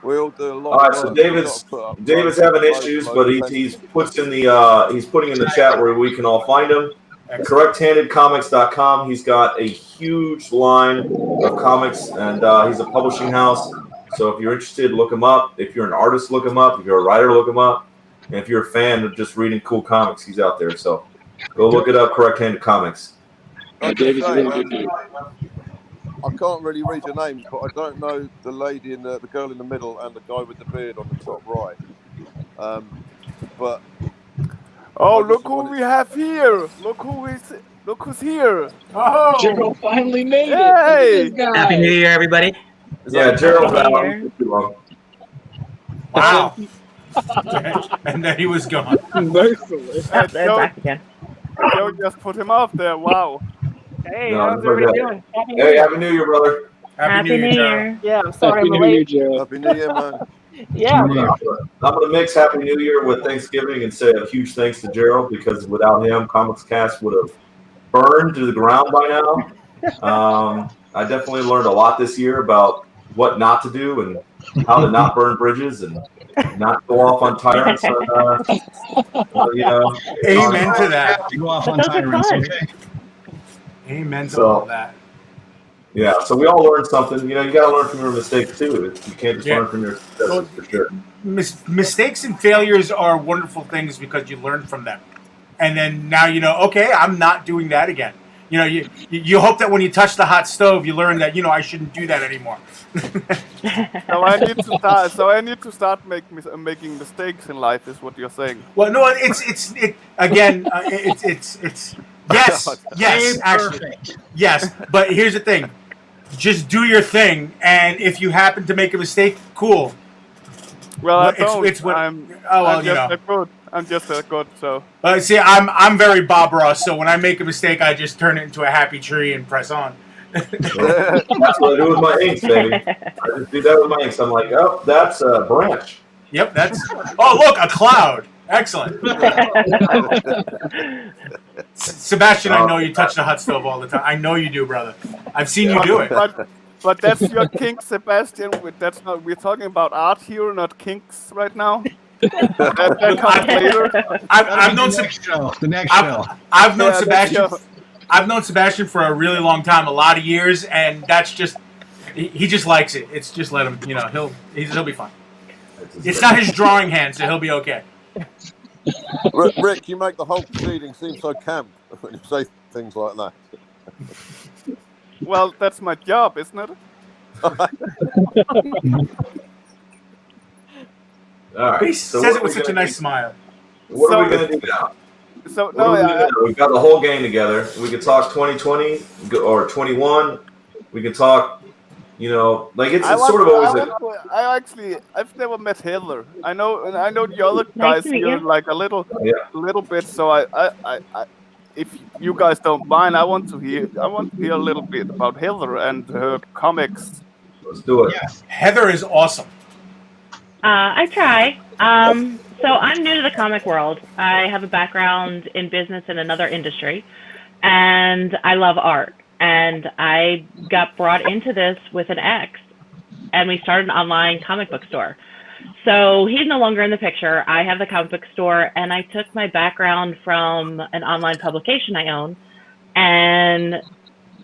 We all do a lot. All right, so David's having issues, but he's putting in the chat where we can all find him. Correcthandedcomics.com. He's got a huge line of comics, and he's a publishing house. So if you're interested, look him up. If you're an artist, look him up. If you're a writer, look him up. And if you're a fan of just reading cool comics, he's out there. So go look it up, Correct Handed Comics. David's really good. I can't really read your names, but I don't know the lady in the girl in the middle and the guy with the beard on the top right. But look who we have here! Look who's here! Oh, Jingle finally made it! Hey! Happy New Year, everybody! Yeah, Gerald. Wow. And then he was gone. Merciless. Back again. Joe just put him off there. Wow. Hey, how's everybody doing? Hey, Happy New Year, brother. Happy New Year. Yeah, I'm sorry I'm late. Happy New Year, man. Yeah. I'm going to mix Happy New Year with Thanksgiving and say a huge thanks to Gerald, because without him, Comics Cast would have burned to the ground by now. I definitely learned a lot this year about what not to do and how to not burn bridges and not go off on tyrants. Amen to that. Go off on tyrants, okay? Amen to all that. Yeah, so we all learned something. You got to learn from your mistakes too. You can't just learn from your successes, for sure. Mistakes and failures are wonderful things because you learn from them, and then now okay, I'm not doing that again. You hope that when you touch the hot stove, you learn that I shouldn't do that anymore. So I need to start making mistakes in life, is what you're saying. Well, no, it's yes, actually, yes. But here's the thing: just do your thing, and if you happen to make a mistake, cool. Well, I don't. I'm just that good. So. See, I'm very Bob Ross. So when I make a mistake, I just turn it into a happy tree and press on. That's what I do with my inks, baby. I just do that with my inks. I'm like, oh, that's a branch. Yep, that's. Oh, look, a cloud. Excellent. Sebastian, I know you touch the hot stove all the time. I know you do, brother. I've seen you do it. But that's your kink, Sebastian. That's not. We're talking about art here, not kinks right now. that comes later. I've known the next show. I've known Sebastian. I've known Sebastian for a really long time, a lot of years, and that's just he just likes it. It's just let him. He'll be fine. It's not his drawing hand, so he'll be okay. Rick, you make the whole proceeding seem so camp when you say things like that. Well, that's my job, isn't it? All right. He So says what it are with we such a gonna nice do? smile. What are we going to do now? So What no, are we gonna do? We've got the whole gang together. We could talk 2020 or 21. We could talk, it's sort of always I've never met Heather. I know the other Nice guys to meet here you. like a little bit. So I, if you guys don't mind, I want to hear a little bit about Heather and her comics. Let's do it. Yeah, Heather is awesome. I try. So I'm new to the comic world. I have a background in business in another industry, and I love art. And I got brought into this with an ex, and we started an online comic book store. So he's no longer in the picture. I have the comic book store, and I took my background from an online publication I own and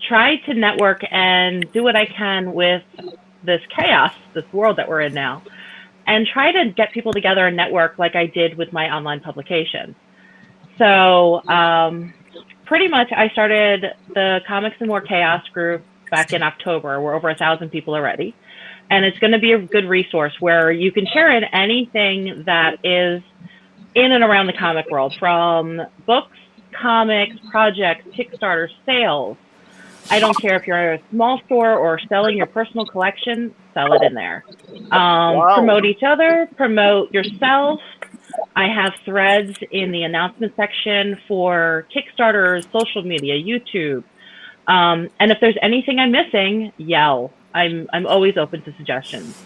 tried to network and do what I can with this chaos, this world that we're in now, and try to get people together and network like I did with my online publication. So pretty much I started the Comics and More Chaos group back in October. We're over 1,000 people already. And it's going to be a good resource where you can share in anything that is in and around the comic world, from books, comics, projects, Kickstarter, sales. I don't care if you're a small store or selling your personal collection, sell it in there. Promote each other, promote yourself. I have threads in the announcement section for Kickstarters, social media, YouTube. And if there's anything I'm missing, yell. I'm always open to suggestions.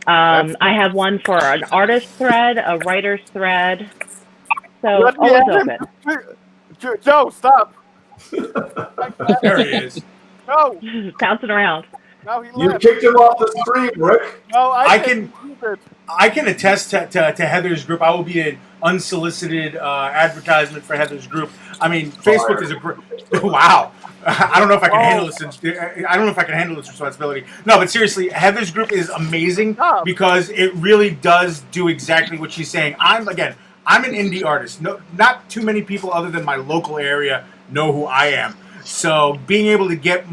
I have one for an artist thread, a writer's thread. So always open. Joe, stop. There he is. No. Bouncing around. No, he You kicked him off the stream, Rick. No, I can attest to Heather's group. I will be an unsolicited advertisement for Heather's group. I mean, Facebook is a great. Wow. I don't know if I can handle this. I don't know if I can handle this responsibility. No, but seriously, Heather's group is amazing because it really does do exactly what she's saying. I'm an indie artist. No, not too many people other than my local area know who I am. So being able to get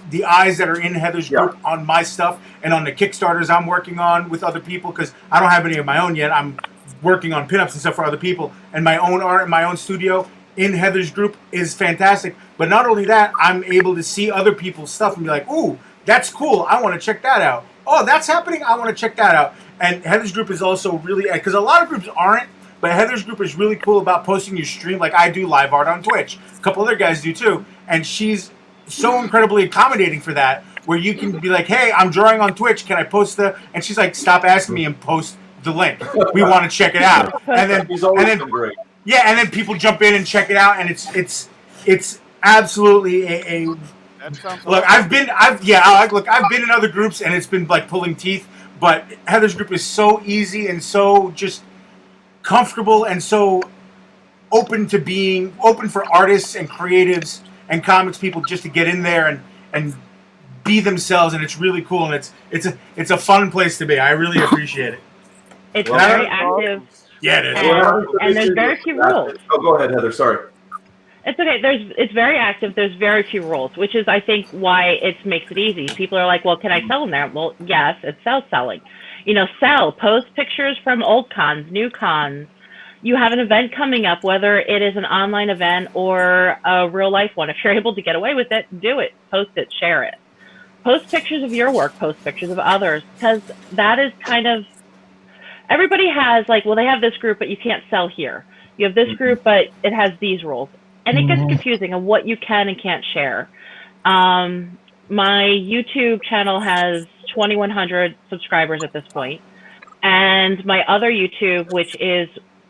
the eyes that are in Heather's group on my stuff and on the Kickstarters I'm working on with other people, because I don't have any of my own yet. I'm working on pinups and stuff for other people, and my own art in my own studio in Heather's group is fantastic. But not only that, I'm able to see other people's stuff and be like, ooh, that's cool. I want to check that out. Oh, that's happening. I want to check that out. And Heather's group is also really, because a lot of groups aren't, but Heather's group is really cool about posting your stream. Like I do live art on Twitch. A couple other guys do too. And she's so incredibly accommodating for that, where you can be like, hey, I'm drawing on Twitch. Can I post and she's like, stop asking me and post the link. We want to check it out. And then, great. Yeah, and then people jump in and check it out, and it's absolutely a look. I've been in other groups, and it's been like pulling teeth. But Heather's group is so easy and so just comfortable and so open for artists and creatives and comics people just to get in there and be themselves, and it's really cool, and it's a fun place to be. I really appreciate it. It's very active. Yeah, it is. And there's very few rules. Oh, go ahead, Heather. Sorry. It's okay. It's very active. There's very few rules, which is, I think, why it makes it easy. People are like, well, can I sell in there? Well, yes, it's selling. Sell. Post pictures from old cons, new cons. You have an event coming up, whether it is an online event or a real life one. If you're able to get away with it, do it. Post it. Share it. Post pictures of your work. Post pictures of others, because that is kind of, everybody has they have this group, but you can't sell here. You have this group, but it has these rules. And it gets confusing on what you can and can't share. My YouTube channel has 2,100 subscribers at this point. And my other YouTube,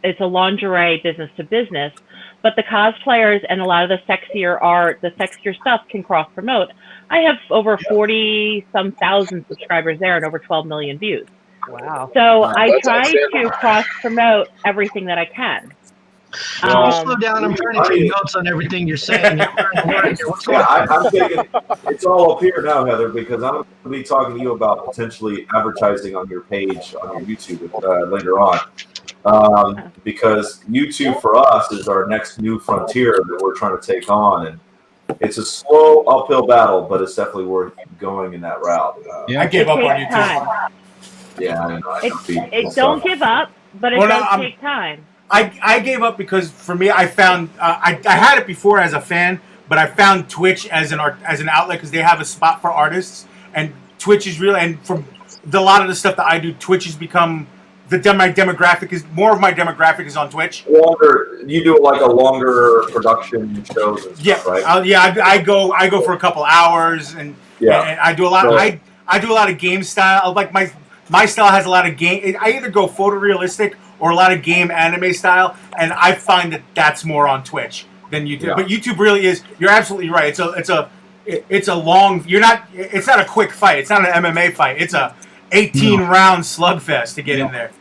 it's a lingerie business to business, but the cosplayers and a lot of the sexier art, the sexier stuff can cross promote. I have over 40-some thousand subscribers there and over 12 million views. Wow. So I try to cross promote everything that I can. Slow down. I'm trying to take notes on everything you're saying. I'm taking it's all up here now, Heather, because I'm going to be talking to you about potentially advertising on your page on your YouTube later on. because YouTube for us is our next new frontier that we're trying to take on, and it's a slow uphill battle, but it's definitely worth going in that route. I gave up on YouTube. Time. Yeah, I know. Don't give up, but it does take time. I gave up because for me, I found I had it before as a fan, but I found Twitch as an outlet because they have a spot for artists, and Twitch is real. And from a lot of the stuff that I do, Twitch has become my demographic is more of my demographic is on Twitch. You do like a longer production shows and stuff, right? I go for a couple hours, and I do a lot. I do a lot of game style. Like my style has a lot of game. I either go photorealistic or a lot of game anime style, and I find that that's more on Twitch than YouTube. Yeah. But YouTube really is. You're absolutely right. It's a long. It's not a quick fight. It's not an MMA fight. It's a 18-round slugfest to get in there.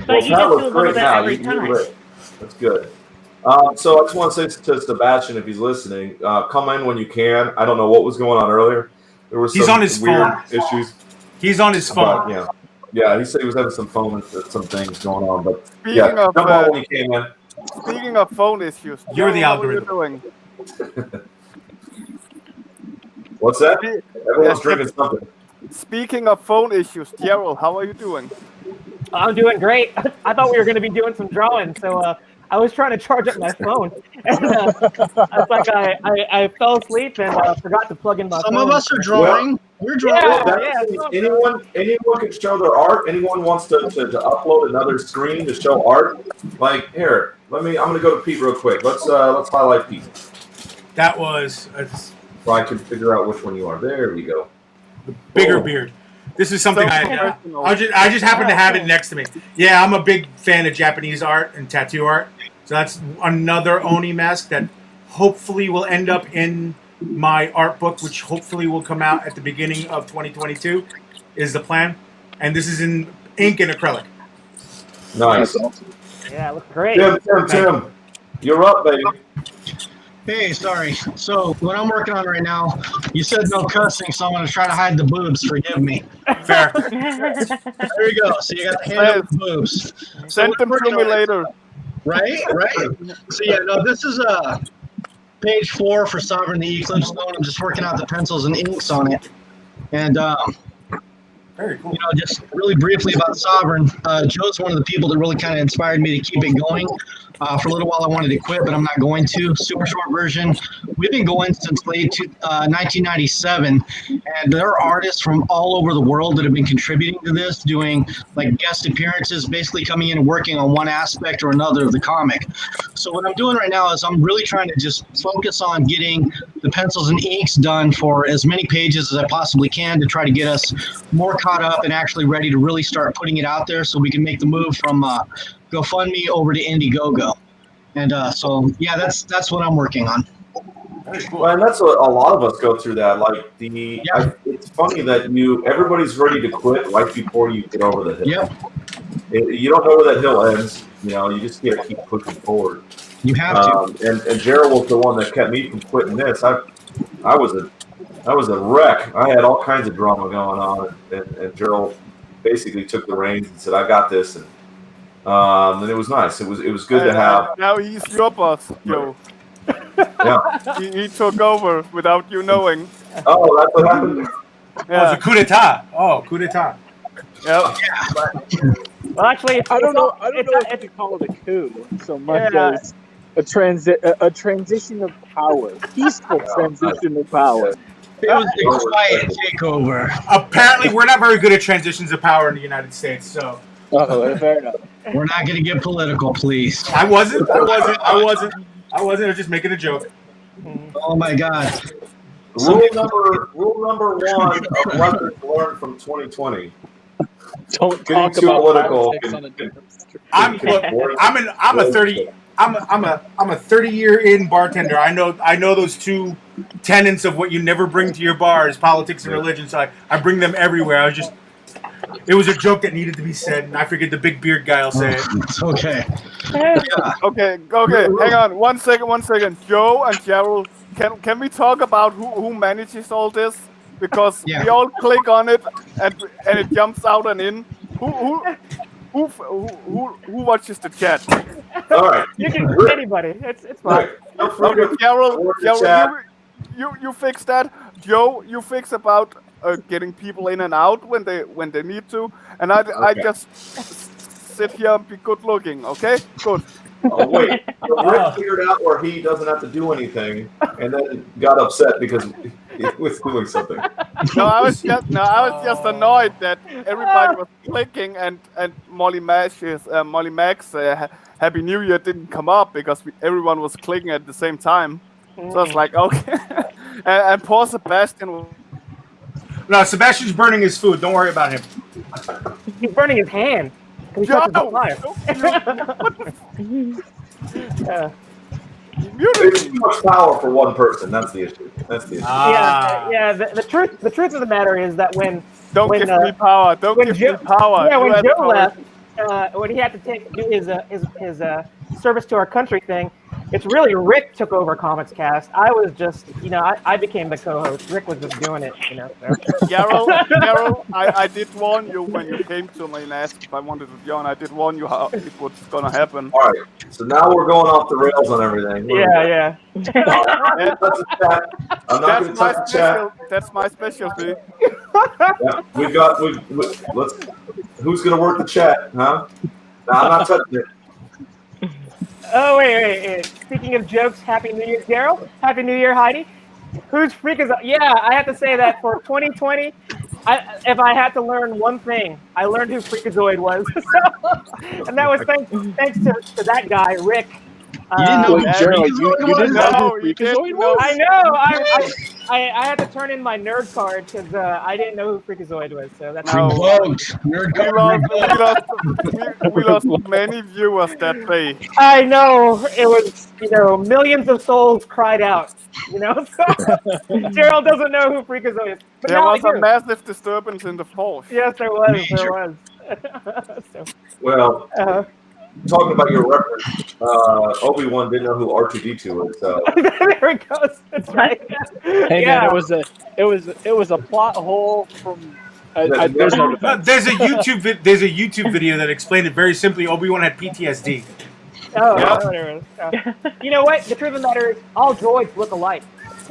But you just do a little bit every time. That's good. So I just want to say to Sebastian, if he's listening, come in when you can. I don't know what was going on earlier. There was he's some on his weird phone. issues. He's on his phone. Yeah. He said he was having some things going on. But Speaking of, come on when you can, man. Speaking of phone issues, you're the how algorithm. Are you doing? What's that? Everyone's drinking something. Speaking of phone issues, Gerald, how are you doing? I'm doing great. I thought we were going to be doing some drawing, so I was trying to charge up my phone. And, it's like I fell asleep and forgot to plug in my phone. Some of us are drawing. We're drawing. Anyone can show their art. Anyone wants to upload another screen to show art? Like here, I'm gonna go to Pete real quick. Let's highlight Pete. That was. So I can figure out which one you are. There we go. The bigger beard. This is something I just happen to have it next to me. Yeah, I'm a big fan of Japanese art and tattoo art. So that's another Oni mask that hopefully will end up in my art book, which hopefully will come out at the beginning of 2022, is the plan. And this is in ink and acrylic. Nice. Yeah, it looks great. Tim, you're up, baby. Hey, sorry. So what I'm working on right now, you said no cussing, so I'm going to try to hide the boobs. Forgive me. Fair. There you go. So you got the hand up the boobs. Send them to me later. Right. So this is page 4 for Sovereign the Eclipse Stone. I'm just working out the pencils and inks on it. And very cool. Just really briefly about Sovereign. Joe's one of the people that really kind of inspired me to keep it going. For a little while, I wanted to quit, but I'm not going to. Super short version. We've been going since late 1997, and there are artists from all over the world that have been contributing to this, doing like guest appearances, basically coming in and working on one aspect or another of the comic. So what I'm doing right now is I'm really trying to just focus on getting the pencils and inks done for as many pages as I possibly can to try to get us more caught up and actually ready to really start putting it out there so we can make the move from GoFundMe over to Indiegogo. And that's what I'm working on. Well, and that's a lot of us go through that. Like it's funny that everybody's ready to quit right before you get over the hill. Yep. You don't know where that hill ends. You just gotta keep pushing forward. You have to. And Gerald was the one that kept me from quitting this. I was a wreck. I had all kinds of drama going on, and Gerald basically took the reins and said, "I got this." And it was nice. It was good to have. Now he's your boss, Joe. Yeah. He took over without you knowing. Oh, that's what happened. Yeah. Oh, it's a coup d'etat. Coup d'etat. Yep. Well, actually, I don't know if you call it a coup so much as a transition of power, peaceful transition of power. It was a quiet takeover. Apparently, we're not very good at transitions of power in the United States, so. Fair enough. We're not going to get political, please. I wasn't. I was just making a joke. Oh my God. Rule number 1 of lessons learned from 2020. Don't Getting talk too about political. I'm a 30-year in bartender. I know those two tenets of what you never bring to your bar is politics and religion. So I bring them everywhere. It was a joke that needed to be said, and I figured the big beard guy will say it. It's okay. Okay. Hang on. One second. Joe and Gerald, can we talk about who manages all this? Because we all click on it and it jumps out and in. Who watches the chat? All right. You can anybody. It's fine. Okay, Carol, you fix that. Joe, you fix about getting people in and out when they need to, and I just sit here and be good looking. Okay, good. Oh wait, so Rick figured out where he doesn't have to do anything, and then got upset because he was doing something. No, I was just annoyed that everybody was clicking and Molly Max's Happy New Year didn't come up because everyone was clicking at the same time. So I was like, okay. and poor Sebastian. No, Sebastian's burning his food. Don't worry about him. He's burning his hand. He touches the fire. There's too much power for one person. That's the issue. Yeah. The truth of the matter is that when give me power. Don't give me power. Yeah, when Joe left, when he had to do his service to our country thing, it's really Rick took over Comics Cast. I was just, I became the co-host. Rick was just doing it, So. Yarrow, I did warn you when you came to me and asked if I wanted to join. I did warn you how it was going to happen. All right, so now we're going off the rails on everything. Yeah. I'm not going to touch the chat. That's my specialty. Yeah, who's going to work the chat, huh? No, I'm not touching it. Oh, wait. Speaking of jokes, Happy New Year, Daryl. Happy New Year, Heidi. Who's Freakazoid? Yeah, I have to say that for 2020, if I had to learn one thing, I learned who Freakazoid was. And that was thanks to that guy, Rick. You didn't know Gerald, you didn't know who Freakazoid was? I know. I had to turn in my nerd card because I didn't know who Freakazoid was. So that's nerd card. We lost many viewers that day. I know. It was, millions of souls cried out. So Gerald doesn't know who Freakazoid is. But there was a massive disturbance in the force. Yes, there was. Well, talking about your reference, Obi-Wan didn't know who R2-D2 is. So. There it goes. That's right. Hey man, it was a plot hole from. There's a YouTube video that explained it very simply. Obi-Wan had PTSD. There it is. You know what? The truth of the matter is, all droids look alike.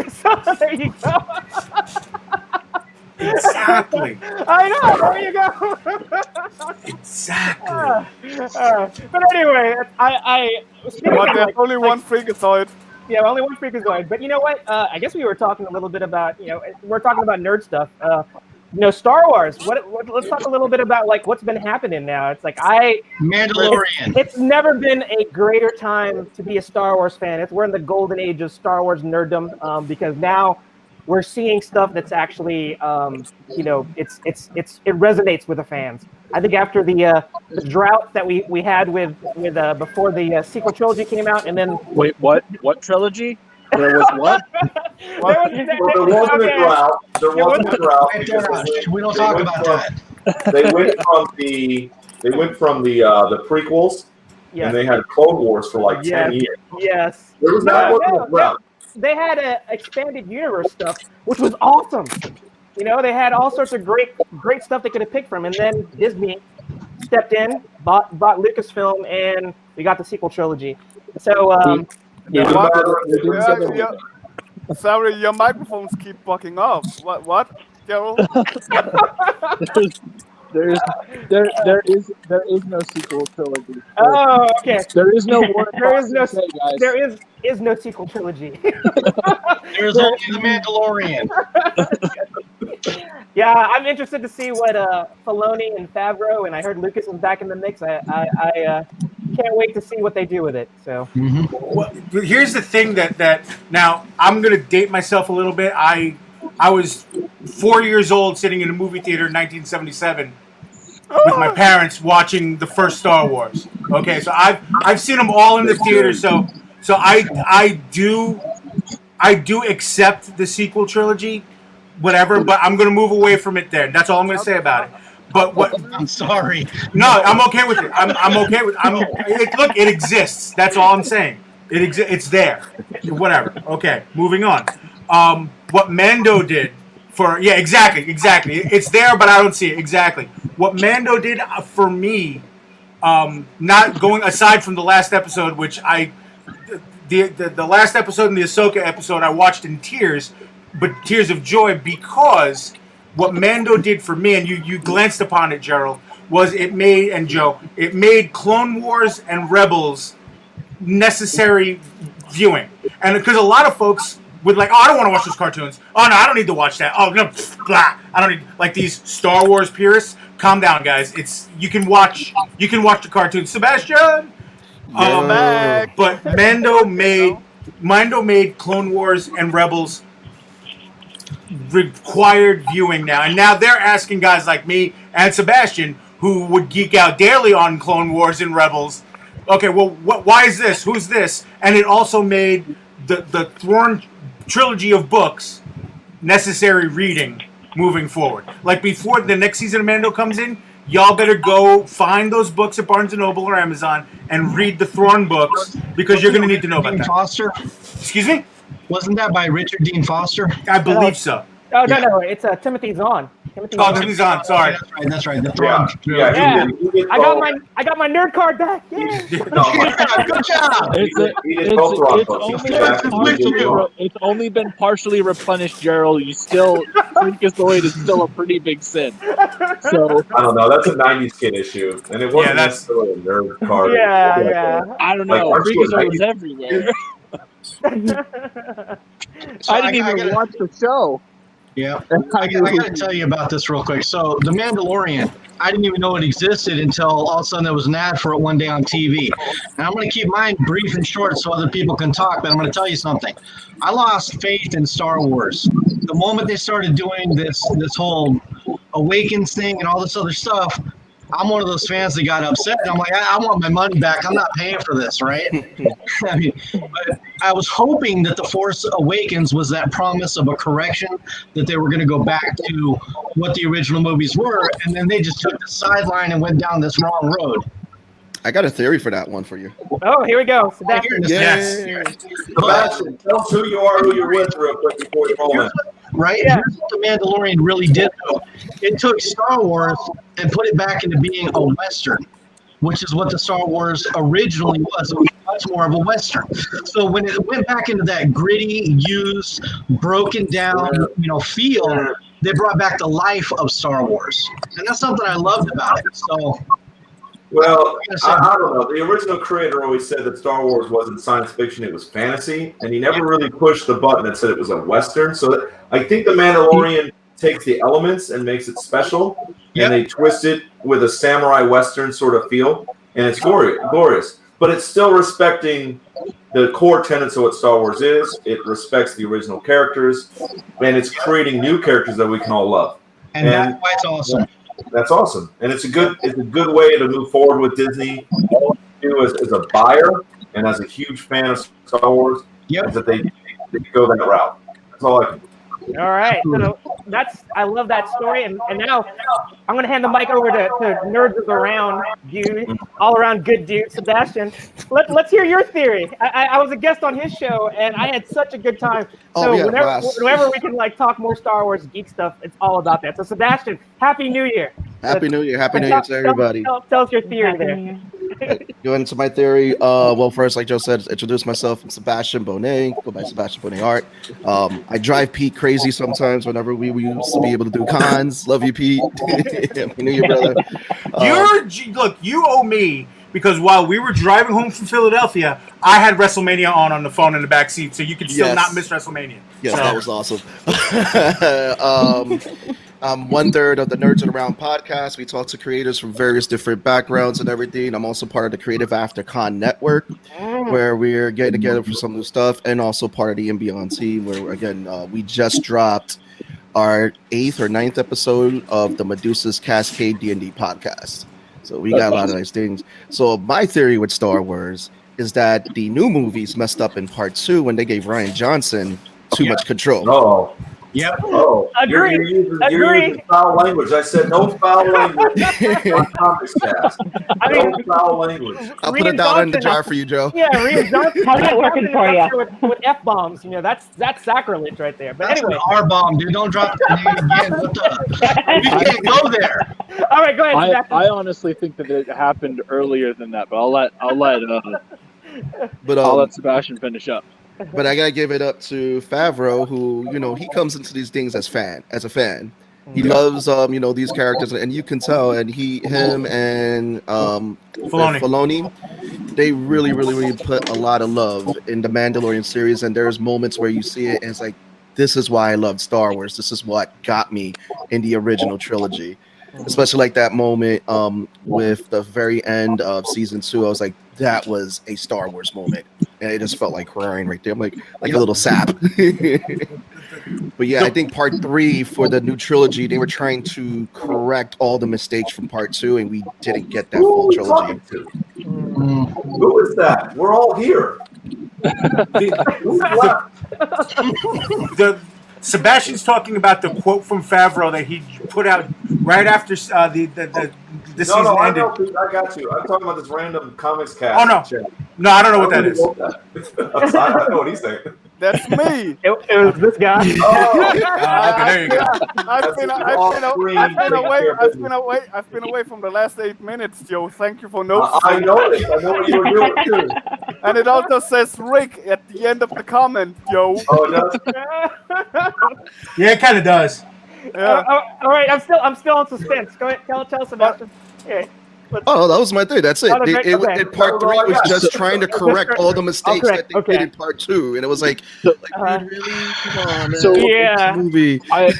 So there you go. Exactly. I know. There you go. Exactly. But anyway, But there's only one Freakazoid. Yeah, only one Freakazoid. But you know what? I guess we were talking a little bit about, we're talking about nerd stuff. Star Wars. Let's talk a little bit about what's been happening now. It's like Mandalorian. It's never been a greater time to be a Star Wars fan. We're in the golden age of Star Wars nerddom because now we're seeing stuff that's actually, it resonates with the fans. I think after the drought that we had with before the sequel trilogy came out, and then wait, what trilogy? There was what? There wasn't a drought. There wasn't a drought. We don't talk about that. They went from the prequels, and they had Clone Wars for 10 years. Yes. There was not a drought. They had expanded universe stuff, which was awesome. They had all sorts of great stuff they could have picked from, and then Disney stepped in, bought Lucasfilm, and we got the sequel trilogy. So, sorry, your microphones keep bucking off. What, Gerald? There is no sequel trilogy. Oh, okay. There is no one. There is no sequel trilogy. There's only the Mandalorian. Yeah, I'm interested to see what Filoni and Favreau, and I heard Lucas was back in the mix. I can't wait to see what they do with it. So, well, here's the thing that now I'm gonna date myself a little bit. I was 4 years old, sitting in a movie theater in 1977 with my parents watching the first Star Wars. Okay, so I've seen them all in the theater. So I do accept the sequel trilogy, whatever. But I'm gonna move away from it there. That's all I'm gonna say about it. But what? I'm sorry. No, I'm okay with it. I'm okay with. Look, it exists. That's all I'm saying. It's there. Whatever. Okay, moving on. What Mando did exactly. It's there, but I don't see it exactly. What Mando did for me not going aside from the last episode, which the last episode and the Ahsoka episode I watched in tears, but tears of joy, because what Mando did for me, and you glanced upon it, Gerald, was it made Clone Wars and Rebels necessary viewing. And because a lot of folks would like, oh, I don't want to watch those cartoons. Oh no, I don't need to watch that. Oh no, blah. I don't need like these Star Wars purists. Calm down, guys. You can watch the cartoons. Sebastian. But Mando made Clone Wars and Rebels required viewing now, and now they're asking guys like me and Sebastian, who would geek out daily on Clone Wars and Rebels. Okay, well, why is this? Who's this? And it also made the Thrawn trilogy of books necessary reading moving forward. Like before the next season of Mando comes in, y'all better go find those books at Barnes & Noble or Amazon and read the Thrawn books, because you're going to need to know about that. Foster? Excuse me? Wasn't that by Richard Dean Foster? I believe so. Oh, no, it's Timothy Zahn. Timothy Zahn, sorry. That's right. The Thrawn. Yeah. I got my nerd card back. Yeah. Good job. It's only been partially replenished, Gerald. You still Freakazoid is still a pretty big sin. So I don't know. That's a '90s kid issue, and it wasn't necessarily a nerd card. Yeah. I don't know. Freakazoid was everywhere. I didn't even watch the show. Yeah, I got to tell you about this real quick. So, The Mandalorian, I didn't even know it existed until all of a sudden there was an ad for it one day on TV. And I'm going to keep mine brief and short so other people can talk, but I'm going to tell you something. I lost faith in Star Wars. The moment they started doing this whole Awakens thing and all this other stuff, I'm one of those fans that got upset. I'm like, I want my money back. I'm not paying for this, right? I mean, but I was hoping that The Force Awakens was that promise of a correction, that they were going to go back to what the original movies were, and then they just took the sideline and went down this wrong road. I got a theory for that one for you. Oh, here we go. Sebastian. Yes. Sebastian, tell us who you are, who you're with, real quick before you roll in. Right? Yeah. Here's what The Mandalorian really did, though. It took Star Wars and put it back into being a Western, which is what the Star Wars originally was. It was much more of a Western. So when it went back into that gritty, used, broken down, feel, they brought back the life of Star Wars. And that's something I loved about it. So... Well, I don't know. The original creator always said that Star Wars wasn't science fiction; it was fantasy, and he never really pushed the button that said it was a Western. So I think The Mandalorian takes the elements and makes it special, and they twist it with a samurai Western sort of feel, and it's glorious. But it's still respecting the core tenets of what Star Wars is. It respects the original characters, and it's creating new characters that we can all love. And that's why it's awesome. That's awesome, and it's a good way to move forward with Disney. All you do as a buyer and as a huge fan of Star Wars, is that they go that route. That's all I can do. All right, so I love that story, and now I'm gonna hand the mic over to Nerds of the Round dude, all around good dude, Sebastian. Let's hear your theory. I was a guest on his show, and I had such a good time. So whenever we can talk more Star Wars geek stuff, it's all about that. So Sebastian, Happy New Year. Happy New Year to everybody. Tell us your theory there. Go into my theory. Well, first, like Joe said, introduce myself. I'm Sebastian Bonet. Go by Sebastian Bonet Art. I drive Pete crazy sometimes whenever we used to be able to do cons. Love you, Pete. Happy New Year, brother. Look, you owe me, because while we were driving home from Philadelphia, I had WrestleMania on the phone in the back seat, so you could still not miss WrestleMania. Yes, that was awesome. I'm 1/3 of the Nerds Around podcast. We talk to creators from various different backgrounds and everything. I'm also part of the Creative After Con Network, where we're getting together for some new stuff, and also part of the And Beyond team, where, again, we just dropped our 8th or 9th episode of the Medusa's Cascade D&D podcast. So we got a lot of nice things. So my theory with Star Wars is that the new movies messed up in part 2 when they gave Rian Johnson too much control. Yep. Oh, Agreed. you're using foul language. I said no foul language on Comics Cast. No foul language. I'll put it down in the jar for you, Joe. Yeah, Rian Johnson. How's that working for you? With F bombs, that's sacrilege right there. But That's anyway, an R bomb, dude. Don't drop that name again. What the? We can't go there. all right, go ahead. I honestly think that it happened earlier than that, but I'll let Sebastian finish up. But I gotta give it up to Favreau, who he comes into these things as a fan. He loves these characters, and you can tell. And him and Filoni, they really put a lot of love in the Mandalorian series. And there's moments where you see it, and it's like, this is why I loved Star Wars. This is what got me in the original trilogy. Especially like that moment with the very end of season 2. I was like, that was a Star Wars moment, and it just felt like crying right there. I'm like a little sap. But yeah, I think part 3 for the new trilogy, they were trying to correct all the mistakes from part 2, and we didn't get that full trilogy. Who is that? We're all here. Sebastian's talking about the quote from Favreau that he put out right after the season ended. I got you. I'm talking about this random Comics Cast. Oh, no. Chat. No, I don't know what that is. I know what he's saying. That's me. It was this guy. Okay, there you go. I've been away from the last 8 minutes, Joe. Thank you for noticing. I noticed. I know what you were doing too. And it also says Rick at the end of the comment, Joe. Oh, it does? Yeah, it kind of does. Yeah. All right, I'm still on suspense. Go ahead, tell Sebastian. Okay. Oh, that was my thing. That's it. Okay. In part 3 was just trying to correct all the mistakes that they did in part 2, and it was like dude, really? Come on, man. So yeah, movie. I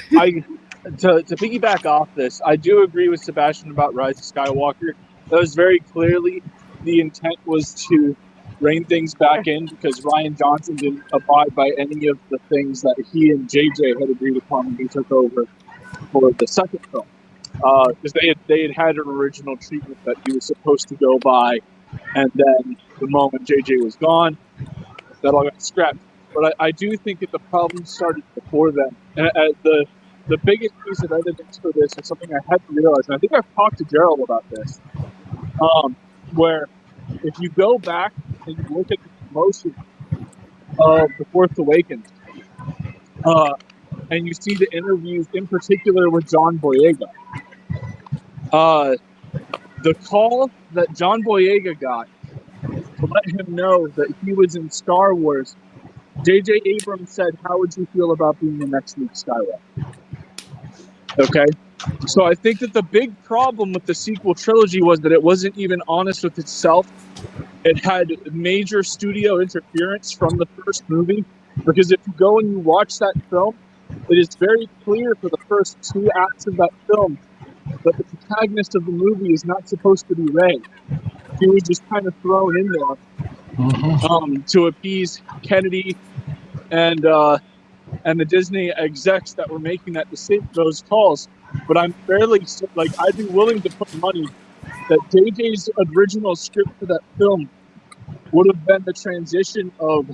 to piggyback off this, I do agree with Sebastian about Rise of Skywalker. That was very clearly the intent was to rein things back in because Rian Johnson didn't abide by any of the things that he and JJ had agreed upon when he took over for the second film. Because they had an original treatment that he was supposed to go by, and then the moment JJ was gone, that all got scrapped. But I do think that the problem started before then. And the biggest piece of evidence for this is something I had to realize, and I think I've talked to Gerald about this, where if you go back and you look at the promotion of The Force Awakens, and you see the interviews in particular with John Boyega, the call that John Boyega got to let him know that he was in Star Wars, J.J. Abrams said, "How would you feel about being the next Luke Skywalker?" Okay? So I think that the big problem with the sequel trilogy was that it wasn't even honest with itself. It had major studio interference from the first movie, because if you go and you watch that film, it is very clear for the first 2 acts of that film that the protagonist of the movie is not supposed to be Rey. He was just kind of thrown in there to appease Kennedy and the Disney execs that were making those calls. But I'm I'd be willing to put money that JJ's original script for that film would have been the transition of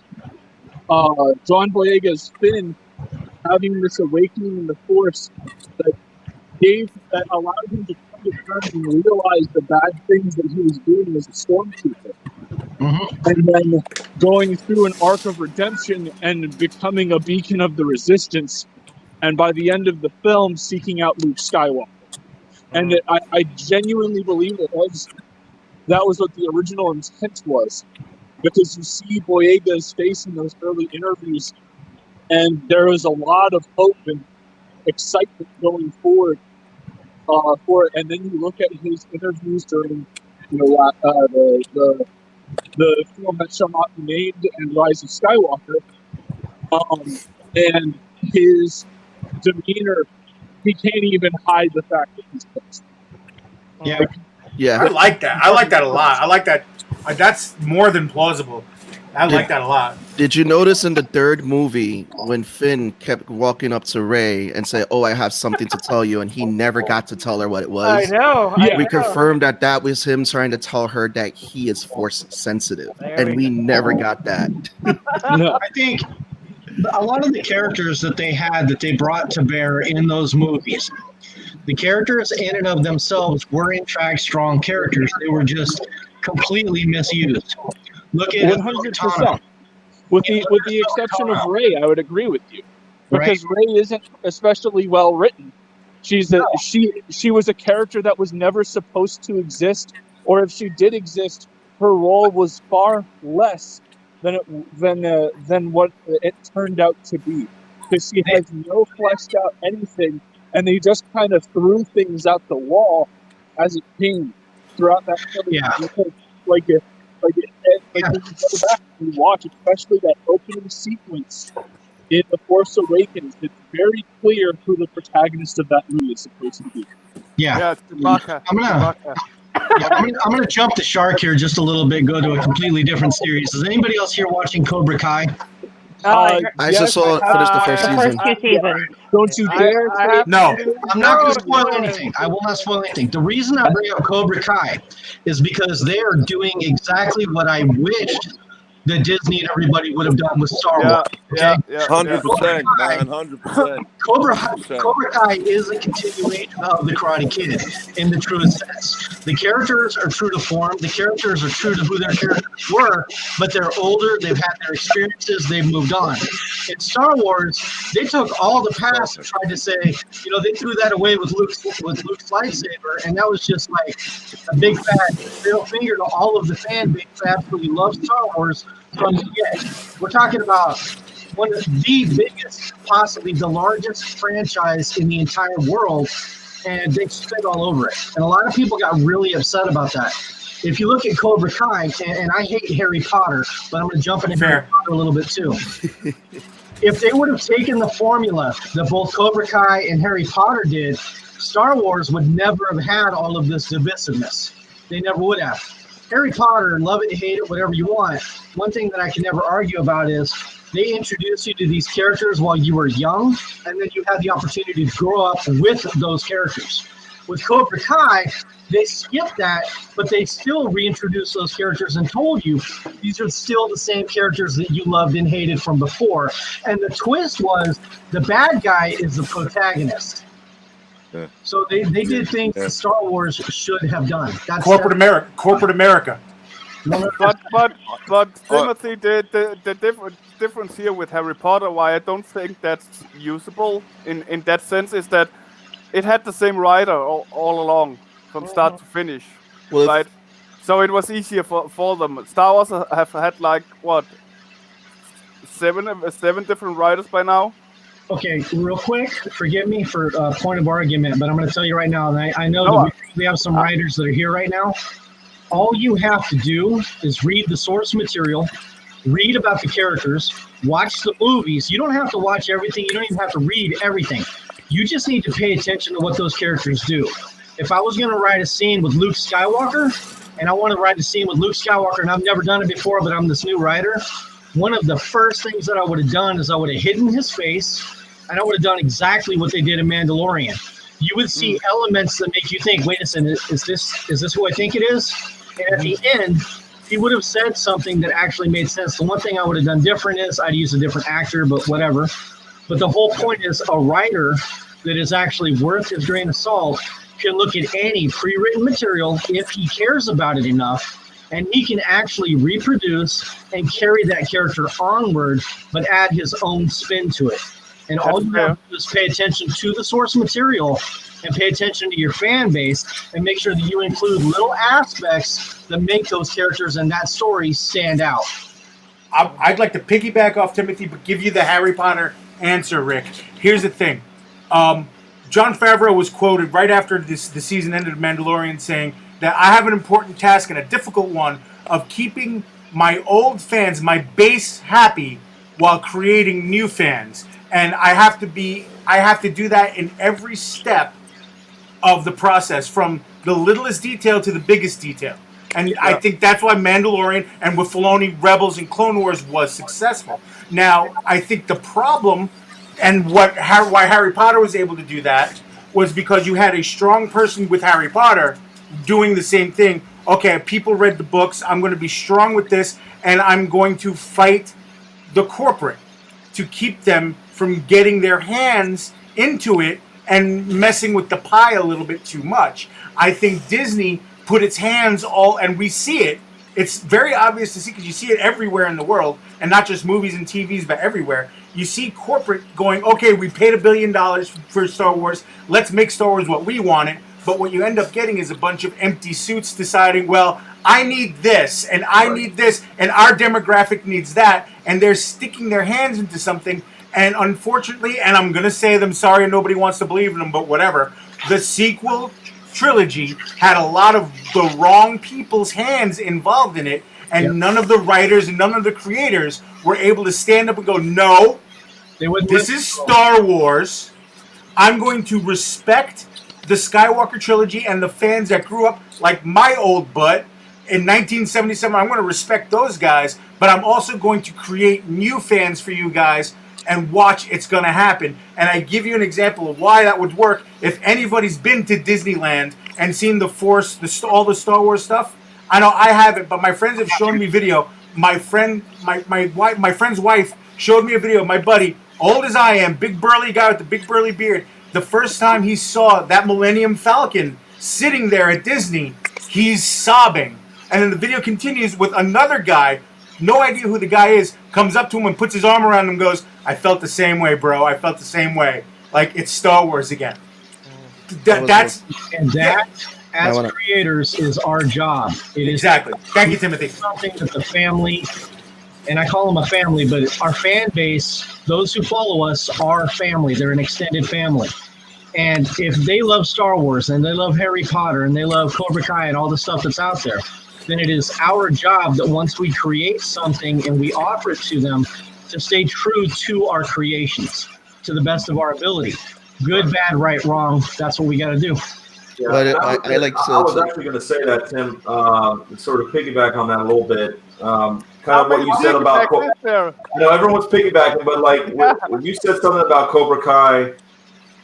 John Boyega's Finn having this awakening in the Force that allowed him to come to terms and realize the bad things that he was doing as a stormtrooper. And then going through an arc of redemption and becoming a beacon of the resistance, and by the end of the film, seeking out Luke Skywalker. And I genuinely believe that was what the original intent was, because you see Boyega's face in those early interviews, and there was a lot of hope and excitement going forward for it. And then you look at his interviews during the film that shall not be named and Rise of Skywalker, and his demeanor, he can't even hide the fact that he's pissed. Yeah. I like that. I like that a lot. I like that. That's more than plausible. I like that a lot. Did you notice in the third movie when Finn kept walking up to Rey and say, "Oh, I have something to tell you," and he never got to tell her what it was? I know. We confirmed that was him trying to tell her that he is Force sensitive, and we never got that. I think a lot of the characters that they brought to bear in those movies, the characters in and of themselves were in fact strong characters. They were just completely misused. Look at 100%. With the exception of Rey, I would agree with you, because Rey isn't especially well written. She was a character that was never supposed to exist, or if she did exist, her role was far less than what it turned out to be, because she has no fleshed out anything, and they just kind of threw things out the wall as it came throughout that film. Yeah. When you go back and watch, especially that opening sequence in The Force Awakens, it's very clear who the protagonist of that movie is supposed to be. Yeah. it's Chewbacca. I'm gonna jump the shark here just a little bit, go to a completely different series. Is anybody else here watching Cobra Kai? I just saw finished the first season. First 2 seasons. Don't you dare! No, I'm not going to spoil anything. I will not spoil anything. The reason I bring up Cobra Kai is because they are doing exactly what I wished that Disney and everybody would have done with Star Wars. Yeah, 100%, man, 100%. Cobra Kai is a continuation of the Karate Kid in the truest sense. The characters are true to form. The characters are true to who their characters were, but they're older. They've had their experiences. They've moved on. In Star Wars, they took all the past and tried to say, they threw that away with Luke's lightsaber, and that was just like a big fat middle finger to all of the fan base that absolutely loves Star Wars from the get. We're talking about one of the biggest, possibly the largest franchise in the entire world, and they spit all over it. And a lot of people got really upset about that. If you look at Cobra Kai, and I hate Harry Potter, but I'm going to jump into Harry Potter a little bit too. If they would have taken the formula that both Cobra Kai and Harry Potter did, Star Wars would never have had all of this divisiveness. They never would have. Harry Potter, love it, hate it, whatever you want. One thing that I can never argue about is they introduce you to these characters while you were young, and then you have the opportunity to grow up with those characters. With Cobra Kai, they skipped that, but they still reintroduced those characters and told you these are still the same characters that you loved and hated from before. And the twist was the bad guy is the protagonist. Yeah. So they did things that Star Wars should have done. That's Corporate America. But Timothy, the difference here with Harry Potter, why I don't think that's usable in that sense, is that it had the same writer all along from start to finish, right? So it was easier for them. Star Wars have had like what, seven different writers by now. Okay, real quick, forgive me for a point of argument, but I'm going to tell you right now, and I know that we have some writers that are here right now. All you have to do is read the source material, read about the characters, watch the movies. You don't have to watch everything. You don't even have to read everything. You just need to pay attention to what those characters do. If I was going to write a scene with Luke Skywalker, and I want to write a scene with Luke Skywalker, and I've never done it before, but I'm this new writer, one of the first things that I would have done is I would have hidden his face, and I would have done exactly what they did in Mandalorian. You would see elements that make you think, wait a second, is this who I think it is? And at the end, he would have said something that actually made sense. The one thing I would have done different is I'd use a different actor, but whatever. But the whole point is a writer that is actually worth his grain of salt can look at any pre-written material if he cares about it enough, and he can actually reproduce and carry that character onward, but add his own spin to it. And all you have to do is pay attention to the source material and pay attention to your fan base and make sure that you include little aspects that make those characters and that story stand out. I'd like to piggyback off Timothy, but give you the Harry Potter answer, Rick. Here's the thing. Jon Favreau was quoted right after the season ended of Mandalorian saying that I have an important task and a difficult one of keeping my old fans, my base, happy while creating new fans. And I have to do that in every step of the process, from the littlest detail to the biggest detail. And I think that's why Mandalorian and with Filoni, Rebels, and Clone Wars was successful. Now, I think the problem and why Harry Potter was able to do that was because you had a strong person with Harry Potter doing the same thing. Okay, people read the books. I'm going to be strong with this, and I'm going to fight the corporate to keep them from getting their hands into it and messing with the pie a little bit too much. I think Disney put its hands and we see it. It's very obvious to see because you see it everywhere in the world, and not just movies and TVs, but everywhere. You see corporate going, okay, we paid $1 billion for Star Wars. Let's make Star Wars what we want it. But what you end up getting is a bunch of empty suits deciding, well, I need this, and I need this, and our demographic needs that. And they're sticking their hands into something. And unfortunately, and I'm going to say them, sorry, nobody wants to believe in them, but whatever, the sequel trilogy had a lot of the wrong people's hands involved in it, and none of the writers and none of the creators were able to stand up and go, no, this is Star Wars. I'm going to respect the Skywalker trilogy and the fans that grew up like my old butt in 1977. I'm going to respect those guys, but I'm also going to create new fans for you guys and watch it's going to happen. And I give you an example of why that would work. If anybody's been to Disneyland and seen the Force, all the Star Wars stuff, I know I haven't, but my friends have shown me video. My friend's wife showed me a video of my buddy, old as I am, big burly guy with the big burly beard. The first time he saw that Millennium Falcon sitting there at Disney, he's sobbing. And then the video continues with another guy, no idea who the guy is, comes up to him and puts his arm around him and goes, I felt the same way, bro. I felt the same way. Like, it's Star Wars again. As creators, is our job. It is exactly. Thank you, Timothy. Something that the family, and I call them a family, but our fan base, those who follow us, are family. They're an extended family. And if they love Star Wars and they love Harry Potter and they love Cobra Kai and all the stuff that's out there, then it is our job that once we create something and we offer it to them, to stay true to our creations to the best of our ability. Good, bad, right, wrong. That's what we got to do. Yeah, I was actually going to say that, Tim, sort of piggyback on that a little bit. Kind of what you said about, everyone's piggybacking, but like when you said something about Cobra Kai,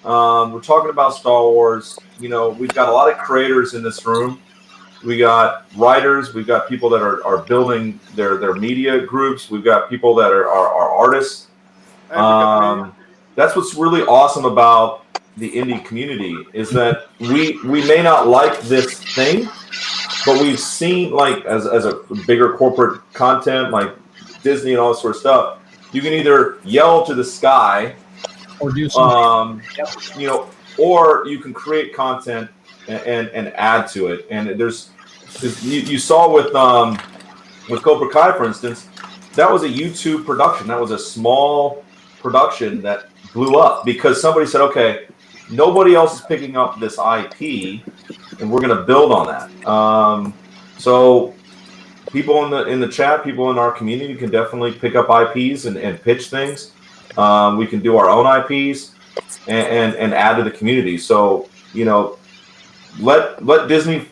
we're talking about Star Wars. We've got a lot of creators in this room. We got writers. We've got people that are building their media groups. We've got people that are artists. That's what's really awesome about the indie community is that we may not like this thing, but we've seen, like, as a bigger corporate content like Disney and all this sort of stuff, you can either yell to the sky or do something, or you can create content and add to it. And you saw with Cobra Kai, for instance, that was a YouTube production. That was a small production that blew up because somebody said, okay, nobody else is picking up this IP, and we're going to build on that. So people in the chat, people in our community can definitely pick up IPs and pitch things. We can do our own IPs and add to the community. So, let Disney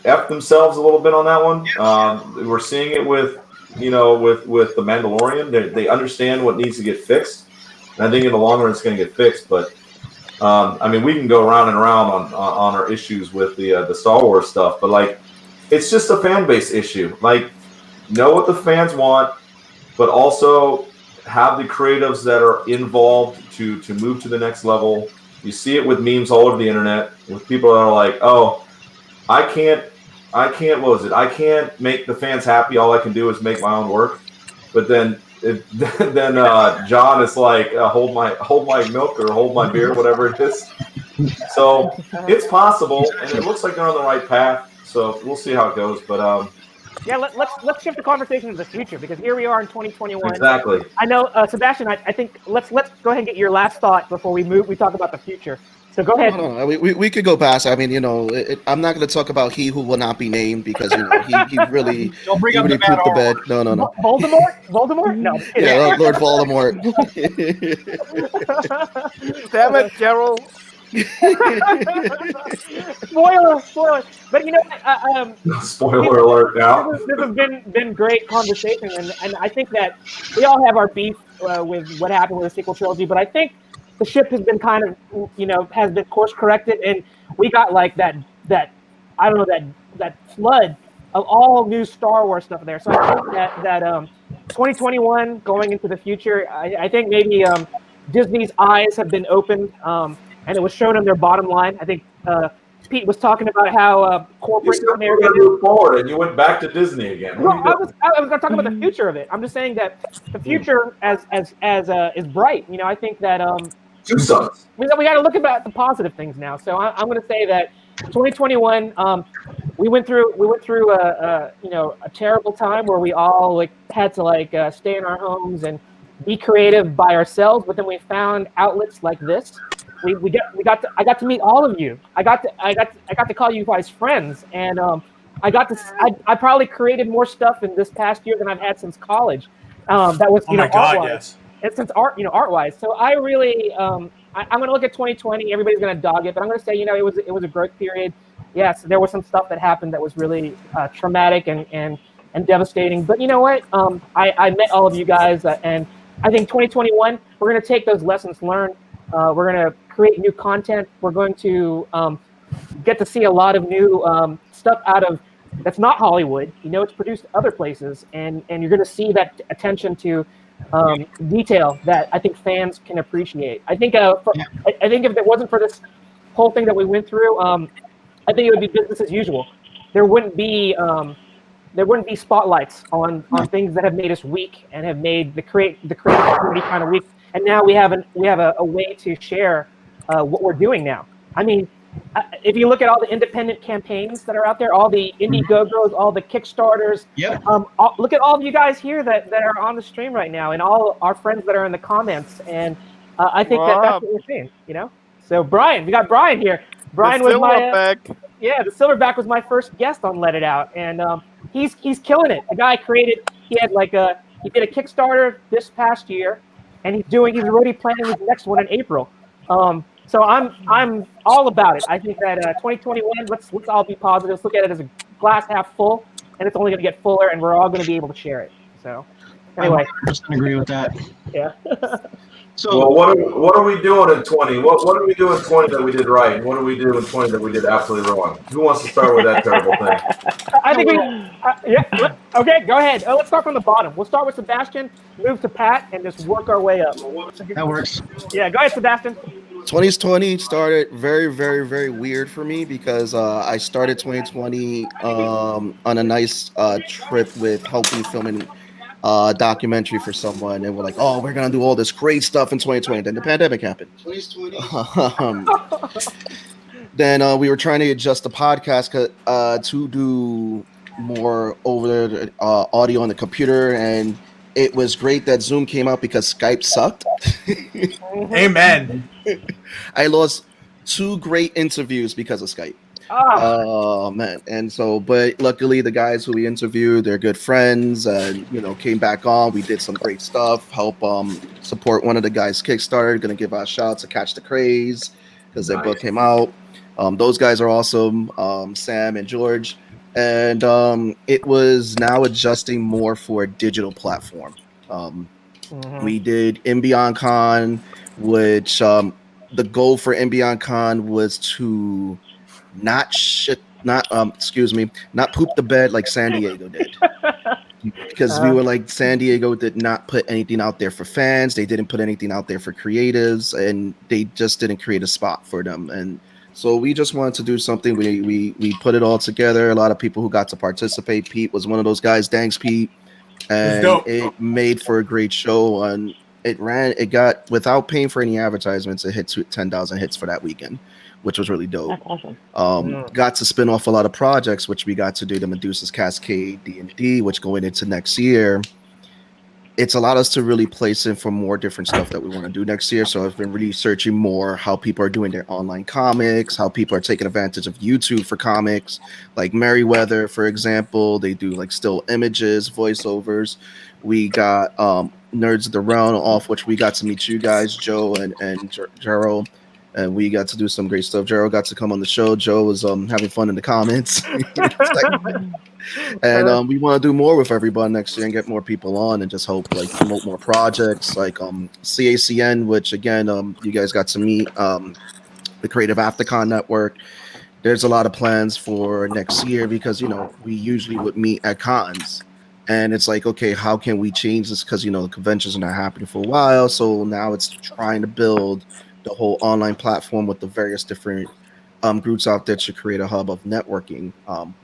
F themselves a little bit on that one. We're seeing it with the Mandalorian. They understand what needs to get fixed. And I think in the long run it's going to get fixed. But we can go around and around on our issues with the Star Wars stuff. But like, it's just a fan base issue. Like, know what the fans want, but also have the creatives that are involved to move to the next level. You see it with memes all over the internet with people that are like, oh, I can't, what was it? I can't make the fans happy. All I can do is make my own work. But then John is like, hold my milk or hold my beer, whatever it is. So it's possible, and it looks like they're on the right path. So we'll see how it goes. But let's shift the conversation to the future, because here we are in 2021. Exactly. I know, Sebastian. I think let's go ahead and get your last thought before we talk about the future. So go ahead. No, we could go past. I mean, I'm not going to talk about he who will not be named because he really don't bring he up really the bad pooped the R bed. No. Voldemort? No. Yeah, Lord Voldemort. Damn it, Gerald. Spoiler. But spoiler alert now. This has been great conversation, and I think that we all have our beef with what happened with the sequel trilogy, but I think the ship has been kind of, has been course corrected, and we got like that flood of all new Star Wars stuff there. So I think that 2021 going into the future, I think maybe Disney's eyes have been opened, and it was shown on their bottom line. I think Pete was talking about how You corporate still America. going to move forward, and you went back to Disney again. What Well, are you doing? I was going to talk about the future of it. I'm just saying that the future is bright. You know, I think that Two sons. we got to look about the positive things now. So I'm going to say that 2021, we went through a terrible time where we all had to stay in our homes and be creative by ourselves. But then we found outlets like this. I got to meet all of you. I got to call you guys friends, and I probably created more stuff in this past year than I've had since college. That was art-wise. Yes. And since art-wise. So I really I'm going to look at 2020. Everybody's going to dog it, but I'm going to say it was a growth period. Yes, there was some stuff that happened that was really traumatic and devastating. But you know what? I met all of you guys, and I think 2021 we're going to take those lessons learned. We're going to create new content. We're going to get to see a lot of new stuff out of that's not Hollywood. It's produced other places, and you're going to see that attention to detail that I think fans can appreciate. I think I think if it wasn't for this whole thing that we went through, I think it would be business as usual. There wouldn't be spotlights on things that have made us weak and have made the creative community kind of weak. And now we have a way to share what we're doing now. I mean, if you look at all the independent campaigns that are out there, all the Indiegogos, all the Kickstarters, look at all of you guys here that are on the stream right now, and all our friends that are in the comments. And I think that's what we're seeing. So Brian, we got Brian here. Brian was my the Silverback was my first guest on Let It Out, and he's killing it. The guy he did a Kickstarter this past year, and he's already planning his next one in April. So I'm all about it. I think that 2021, let's all be positive. Let's look at it as a glass half full, and it's only going to get fuller, and we're all going to be able to share it. So anyway, I 100% agree with that. Yeah. So what are we doing in 20? What do we do in 20 that we did right, and what do we do in 20 that we did absolutely wrong? Who wants to start with that terrible thing? I think okay, go ahead. Let's start from the bottom. We'll start with Sebastian, move to Pat, and just work our way up. That works. Yeah, go ahead, Sebastian. 2020 started very, very, very weird for me because I started 2020 on a nice trip with helping filming a documentary for someone, and we're like, oh, we're gonna do all this great stuff in 2020. Then the pandemic happened. 2020. Then we were trying to adjust the podcast to do more over the audio on the computer, and it was great that Zoom came out because Skype sucked. Amen. I lost 2 great interviews because of Skype. Oh man. And so, but luckily the guys who we interviewed, they're good friends, and came back on. We did some great stuff, help support one of the guys' Kickstarter. Gonna give our shout out to Catch the Craze because their book came out. Those guys are awesome, Sam and George. And it was now adjusting more for a digital platform. We did Beyond Con, which the goal for Beyond Con was to not poop the bed like San Diego did. Because we were like, San Diego did not put anything out there for fans. They didn't put anything out there for creatives, and they just didn't create a spot for them. And so we just wanted to do something. We put it all together. A lot of people who got to participate. Pete was one of those guys. Thanks, Pete. And it made for a great show. And it got, without paying for any advertisements, it hit 10,000 hits for that weekend, which was really dope. That's awesome. Got to spin off a lot of projects, which we got to do the Medusa's Cascade D&D, which going into next year. It's allowed us to really place in for more different stuff that we want to do next year. So I've been researching more how people are doing their online comics, how people are taking advantage of YouTube for comics, like Merriweather, for example. They do like still images, voiceovers. We got Nerds of the Realm, off which we got to meet you guys, Joe and Gerald. And we got to do some great stuff. Gerald got to come on the show. Joe was having fun in the comments. And we want to do more with everybody next year and get more people on and just hope promote more projects like CACN, which again you guys got to meet the Creative Aftercon Network. There's a lot of plans for next year because we usually would meet at cons, And it's like, okay, how can we change this? Because, the conventions are not happening for a while. So now it's trying to build the whole online platform with the various different groups out there to create a hub of networking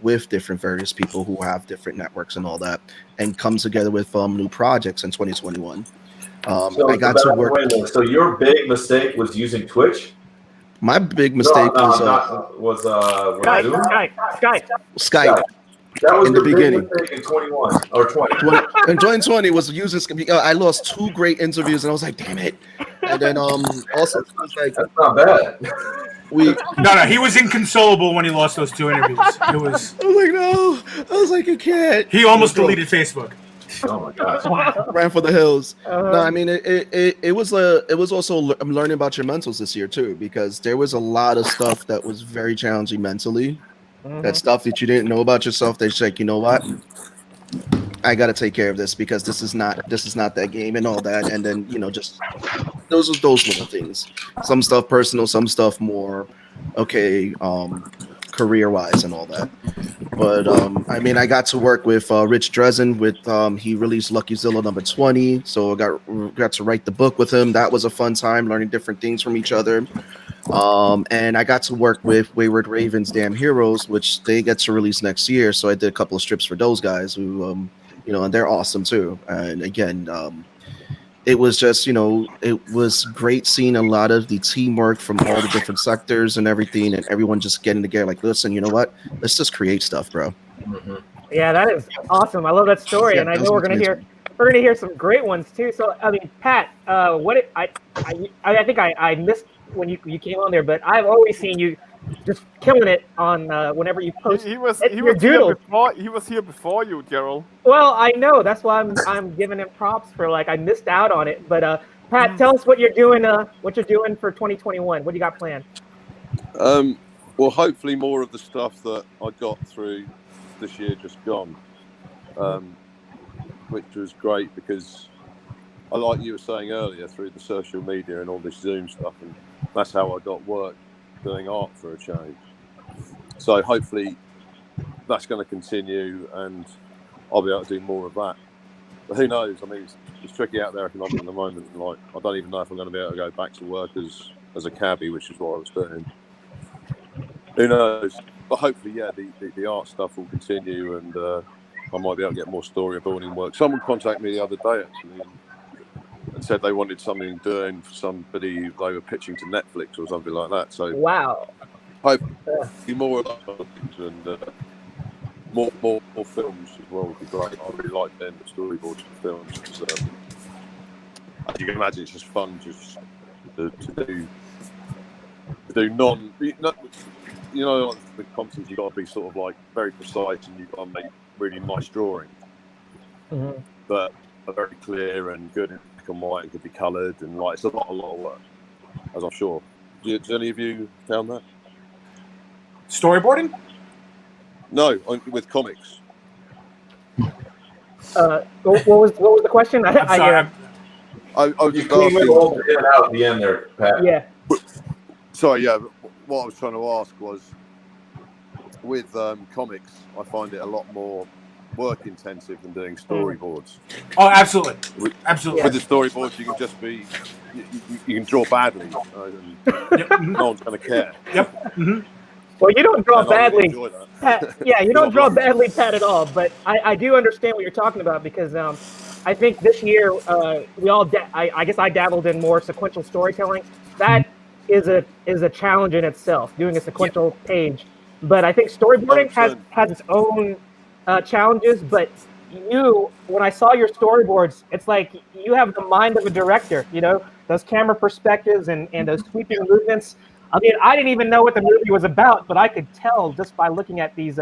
with different various people who have different networks and all that, and come together with new projects in 2021. I got to work. So your big mistake was using Twitch? My big mistake was Skype. That was in your the beginning. big mistake in 21 or 20. In 2020 was using. I lost 2 great interviews, and I was like, "Damn it!" And then also it was like, that's not bad. No, he was inconsolable when he lost those 2 interviews. It was. I was like, no. I was like, you can't. He almost deleted Facebook. Oh my gosh! Ran for the hills. No, I mean it was also I'm learning about your mentals this year too, because there was a lot of stuff that was very challenging mentally. That stuff that you didn't know about yourself. They're like, you know what? I got to take care of this because this is not that game and all that. And then just those little things. Some stuff personal, some stuff more okay, career wise and all that. But I mean, I got to work with Rich Dresden with he released Lucky Zilla number 20, so I got to write the book with him. That was a fun time, learning different things from each other. And I got to work with Wayward Ravens Damn Heroes, which they get to release next year. So I did a couple of strips for those guys who and they're awesome too. And again, it was just, it was great seeing a lot of the teamwork from all the different sectors and everything, and everyone just getting together like, listen, you know what? Let's just create stuff, bro. Yeah, that is awesome. I love that story, and I know we're gonna hear some great ones too. So, I mean, Pat, I think I missed when you came on there, but I've always seen you just killing it on whenever you post. He was here before you, Gerald. Well, I know. That's why I'm giving him props for I missed out on it. But Pat, tell us what you're doing. What you're doing for 2021. What do you got planned? Well, hopefully more of the stuff that I got through this year just gone, which was great because like you were saying earlier, through the social media and all this Zoom stuff, and that's how I got work doing art for a change. So hopefully that's going to continue and I'll be able to do more of that. But who knows? I mean, it's tricky out there economically at the moment. I don't even know if I'm going to be able to go back to work as a cabbie, which is what I was doing. Who knows? But hopefully, yeah, the art stuff will continue and I might be able to get more storyboarding work. Someone contacted me the other day, actually, and said they wanted something doing for somebody they were pitching to Netflix or something like that. So wow, hopefully more of that and more films as well would be great. I really like doing the storyboards for films. As you can imagine, it's just fun just to do the content you got to be sort of very precise and you've got to make really nice drawings, but are very clear and good in black and white and could be coloured and it's a lot of work, as I'm sure. Has any of you found that? Storyboarding? No, with comics. What was the question? I was just asking. In and out at the end there, Pat. Yeah. Sorry, yeah. What I was trying to ask was, with comics, I find it a lot more work intensive than doing storyboards. Oh, absolutely, absolutely. With the storyboards, you can just be, you can draw badly, and no one's going to care. Yep. Mm-hmm. Well, you don't draw badly, Pat. Yeah, you don't draw badly, Pat, at all. But I do understand what you're talking about because I think this year we all, I guess I dabbled in more sequential storytelling. That is a challenge in itself, doing a sequential page. But I think storyboarding has its own challenges. But when I saw your storyboards, it's like you have the mind of a director. Those camera perspectives and those sweeping movements. I mean, I didn't even know what the movie was about, but I could tell just by looking at these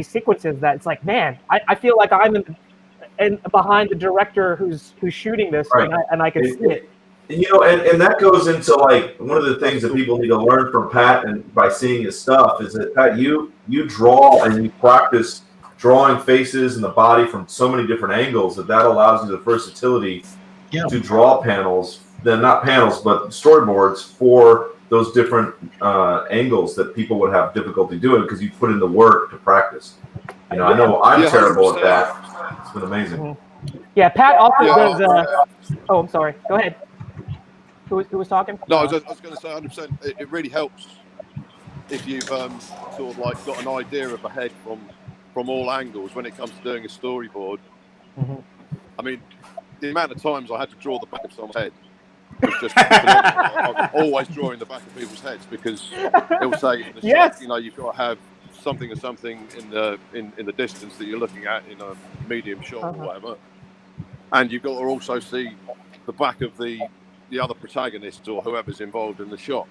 sequences that it's like, man, I feel like I'm in behind the director who's shooting this, right. and I can see it. And that goes into one of the things that people need to learn from Pat and by seeing his stuff is that Pat, you draw and you practice drawing faces and the body from so many different angles that allows you the versatility to draw panels, then not panels, but storyboards for those different angles that people would have difficulty doing because you put in the work to practice. You know, I know I'm terrible at that. It's been amazing. Yeah, Pat also Yeah, does. Oh, I'm sorry. Go ahead. Who was talking? No, I was going to say 100%. It really helps if you've sort of like got an idea of a head from all angles when it comes to doing a storyboard. I mean, the amount of times I had to draw the back of someone's head was just phenomenal. I'm always drawing the back of people's heads because it'll say in the shot, you know, you've got to have something or something in the distance that you're looking at in a medium shot or whatever, and you've got to also see the back of the other protagonist or whoever's involved in the shot.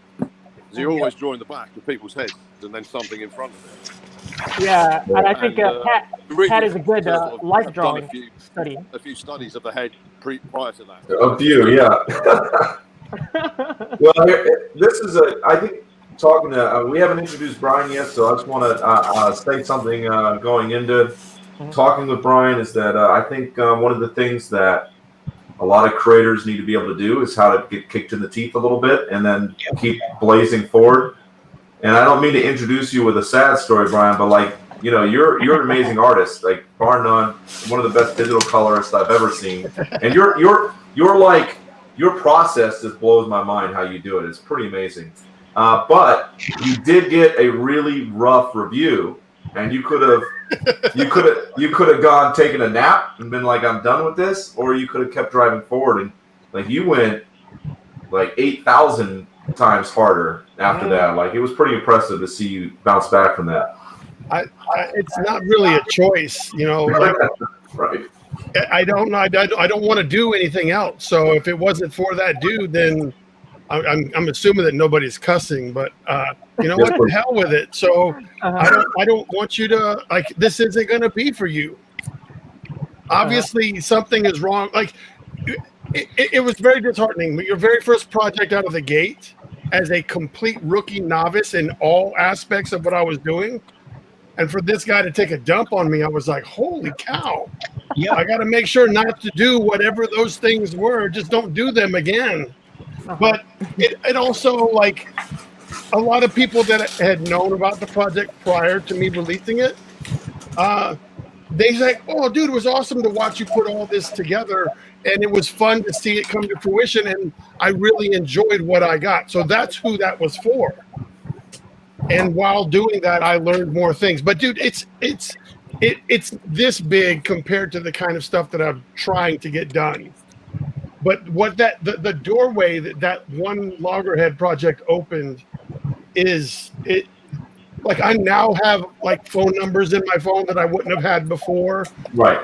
So you're always drawing the back of people's heads and then something in front of it. Yeah, and I think Pat is a good life drawing study. A few studies of the head prior to that. A few, yeah. Well, this is I think talking to we haven't introduced Brian yet, so I just want to say something going into talking with Brian is that I think one of the things that a lot of creators need to be able to do is how to get kicked in the teeth a little bit and then keep blazing forward. And I don't mean to introduce you with a sad story, Brian, but like, you know, you're an amazing artist, like bar none, one of the best digital colorists I've ever seen. And you're like, your process just blows my mind how you do it. It's pretty amazing. But you did get a really rough review, and you could have gone taken a nap and been like, I'm done with this, or you could have kept driving forward, and like you went like 8,000 times harder after that. Like it was pretty impressive to see you bounce back from that. It's not really a choice, you know. Like, right. I don't know. I don't want to do anything else. So if it wasn't for that dude, then I'm assuming that nobody's cussing. But you know what? The hell with it. So I don't want you to like. This isn't going to be for you. Obviously, something is wrong. Like it was very disheartening. Your very first project out of the gate, as a complete rookie novice in all aspects of what I was doing. And for this guy to take a dump on me, I was like, holy cow. Yeah, I got to make sure not to do whatever those things were. Just don't do them again. But it also, like, a lot of people that had known about the project prior to me releasing it, they like, oh, dude, it was awesome to watch you put all this together. And it was fun to see it come to fruition. And I really enjoyed what I got. So that's who that was for. And while doing that, I learned more things. But dude, it's this big compared to the kind of stuff that I'm trying to get done. But what the doorway that one Loggerhead project opened is it. Like I now have like phone numbers in my phone that I wouldn't have had before. Right.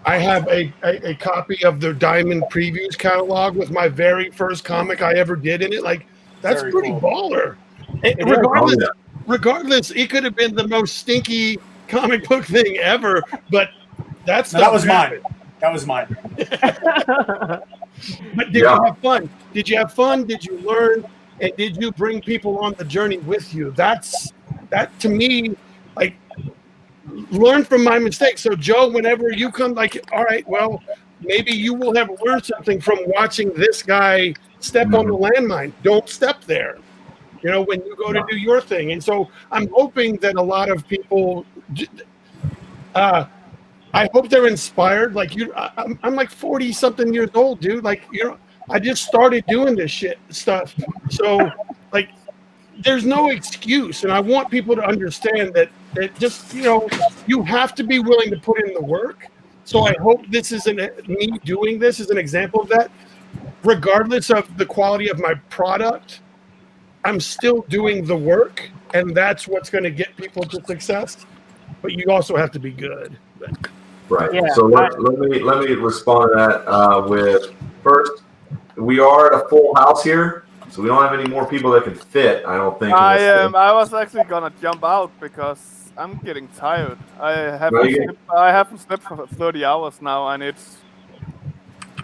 I have a copy of the Diamond Previews catalog with my very first comic I ever did in it. Like that's very pretty cool. Baller. Regardless, it could have been the most stinky comic book thing ever, but that was mine. That was mine. But did you have fun? Did you have fun? Did you learn? And did you bring people on the journey with you? That to me, like, learn from my mistakes. So Joe, whenever you come, like, all right, well, maybe you will have learned something from watching this guy step on the landmine. Don't step there. You know, when you go to do your thing. And so I'm hoping that a lot of people, I hope they're inspired. Like I'm like 40 something years old, dude. Like, you know, I just started doing this stuff. So like, there's no excuse. And I want people to understand that just, you know, you have to be willing to put in the work. So I hope this isn't me doing this as an example of that. Regardless of the quality of my product, I'm still doing the work, and that's what's going to get people to success. But you also have to be good. Right. Yeah. So let me respond to that with first. We are at a full house here, so we don't have any more people that can fit. I don't think. I was actually gonna jump out because I'm getting tired. I haven't slept for 30 hours now, and it's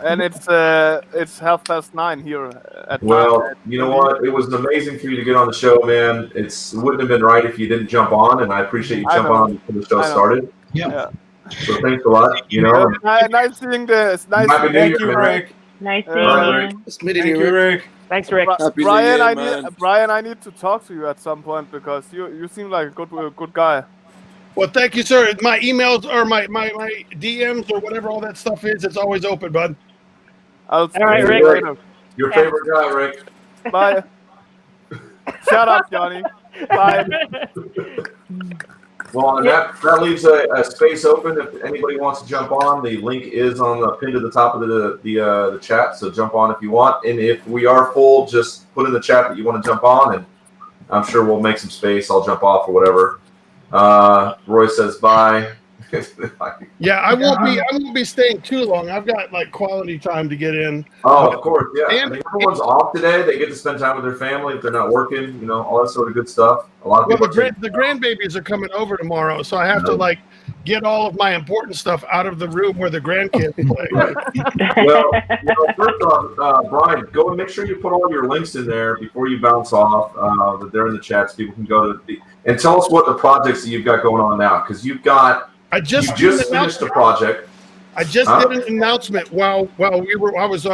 9:30 here at night. You know what? It was amazing for you to get on the show, man. It wouldn't have been right if you didn't jump on, and I appreciate you jumping on before the show started. Yeah. So thanks a lot. You know. Nice seeing this. Nice. Thank you, Rick. Nice seeing you. Nice meeting you, Rick. Thanks, Rick. Brian, I need to talk to you at some point because you seem like a good guy. Well, thank you, sir. My emails or my DMs or whatever all that stuff is, it's always open, bud. All right, Hey, Rick. Your favorite guy, Rick. Bye. Shut up, Johnny. Bye. Well, and that leaves a space open if anybody wants to jump on. The link is on the pinned to the top of the chat, so jump on if you want. And if we are full, just put in the chat that you want to jump on, and I'm sure we'll make some space. I'll jump off or whatever. Roy says bye. Yeah, I won't be staying too long. I've got like quality time to get in. Oh, of course, yeah. And, I mean, everyone's off today. They get to spend time with their family if they're not working. All that sort of good stuff. A lot of people. The grandbabies are coming over tomorrow, so I have to like get all of my important stuff out of the room where the grandkids play. Well, first off, Brian, go and make sure you put all your links in there before you bounce off. That they're in the chat, so people can go to and tell us what the projects that you've got going on now, because you've got. I just finished the project. I just did an announcement while I was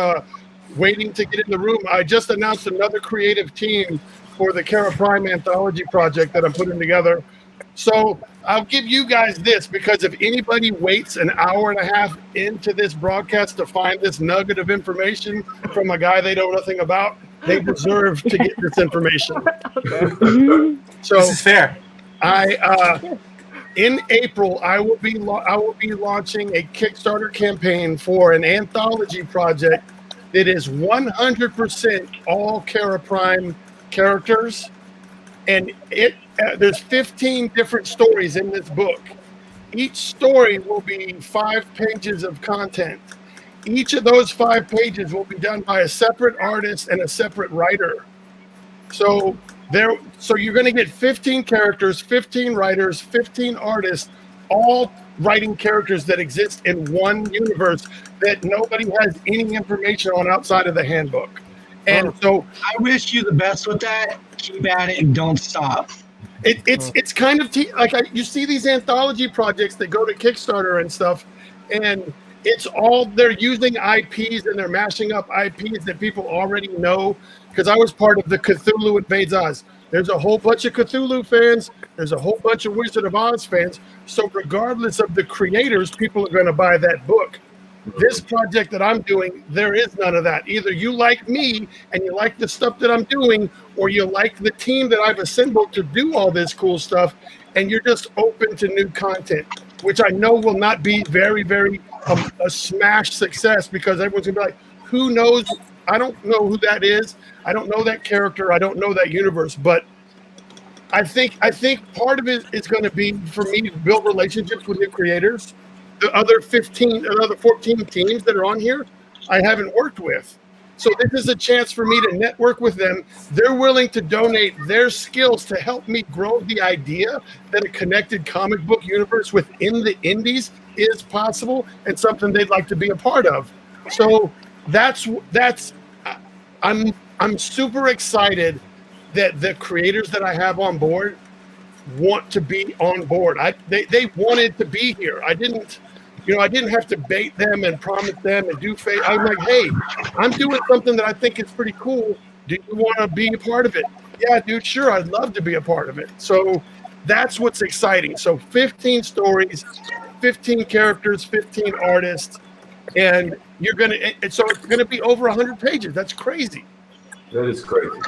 waiting to get in the room. I just announced another creative team for the Kara Prime anthology project that I'm putting together. So I'll give you guys this, because if anybody waits an hour and a half into this broadcast to find this nugget of information from a guy they know nothing about, they deserve to get this information. Okay. So this is fair. In April, I will be launching a Kickstarter campaign for an anthology project that is 100% all Kara Prime characters, and there's 15 different stories in this book. Each story will be 5 pages of content. Each of those 5 pages will be done by a separate artist and a separate writer. So you're going to get 15 characters, 15 writers, 15 artists, all writing characters that exist in one universe that nobody has any information on outside of the handbook. And so I wish you the best with that. Keep at it and don't stop. It's kind of you see these anthology projects that go to Kickstarter and stuff, and it's all they're using IPs and they're mashing up IPs that people already know. Because I was part of the Cthulhu Invades Oz. There's a whole bunch of Cthulhu fans. There's a whole bunch of Wizard of Oz fans. So regardless of the creators, people are going to buy that book. This project that I'm doing, there is none of that. Either you like me and you like the stuff that I'm doing, or you like the team that I've assembled to do all this cool stuff, and you're just open to new content, which I know will not be very, very a smash success, because everyone's going to be like, who knows? I don't know who that is. I don't know that character. I don't know that universe. But I think part of it is going to be for me to build relationships with new creators. The other 14 teams that are on here, I haven't worked with. So this is a chance for me to network with them. They're willing to donate their skills to help me grow the idea that a connected comic book universe within the indies is possible and something they'd like to be a part of. So I'm super excited that the creators that I have on board want to be on board. They wanted to be here. I didn't have to bait them and promise them and do fake. I'm like, hey, I'm doing something that I think is pretty cool. Do you want to be a part of it? Yeah, dude, sure. I'd love to be a part of it. So that's what's exciting. So 15 stories, 15 characters, 15 artists, and so it's gonna be over 100 pages. That's crazy. That is crazy.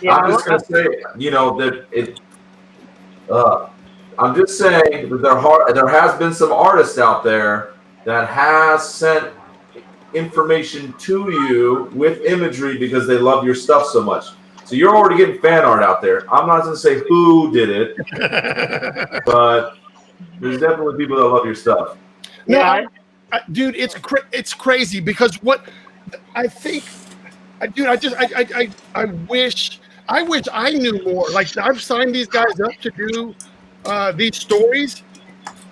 Yeah, I'm just gonna say, I'm just saying that there has been some artists out there that has sent information to you with imagery because they love your stuff so much. So you're already getting fan art out there. I'm not gonna say who did it, but there's definitely people that love your stuff. No, dude, it's crazy, because what I think, dude, I wish I knew more. Like, I've signed these guys up to do these stories,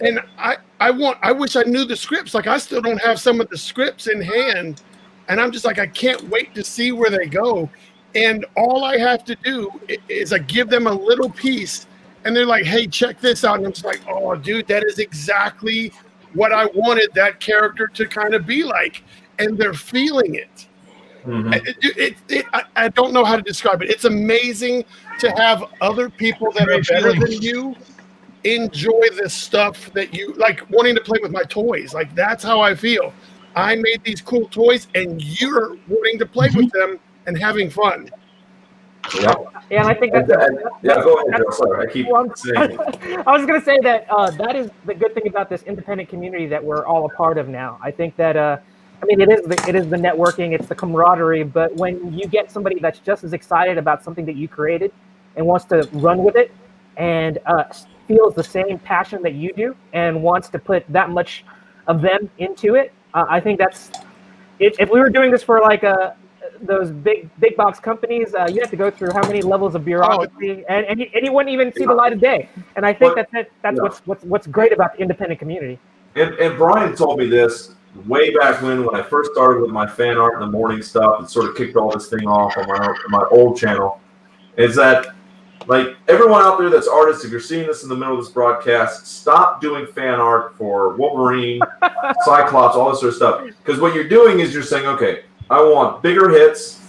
and I wish I knew the scripts. Like, I still don't have some of the scripts in hand, and I'm just like, I can't wait to see where they go. And all I have to do is I give them a little piece, and they're like, hey, check this out. And I'm just like, oh, dude, that is exactly what I wanted that character to kind of be like. And they're feeling it. Mm-hmm. I don't know how to describe it. It's amazing to have other people that are better than you enjoy the stuff that you like, wanting to play with my toys. Like, that's how I feel. I made these cool toys, and you're wanting to play with them and having fun. Yeah. Yeah, and I think that's go ahead, Joe. Sorry, I keep saying. I was going to say that that is the good thing about this independent community that we're all a part of now. I think that I mean, it is the networking, it's the camaraderie, but when you get somebody that's just as excited about something that you created and wants to run with it and feels the same passion that you do and wants to put that much of them into it, I think that's it. If we were doing this for like those big box companies, you have to go through how many levels of bureaucracy, and you wouldn't even see the light of day. And I think that's what's great about the independent community. And Brian told me this way back when I first started with my fan art in the morning stuff and sort of kicked all this thing off on my old channel, is that, like, everyone out there that's artists, if you're seeing this in the middle of this broadcast, stop doing fan art for Wolverine, Cyclops, all this sort of stuff. Because what you're doing is you're saying, okay, I want bigger hits.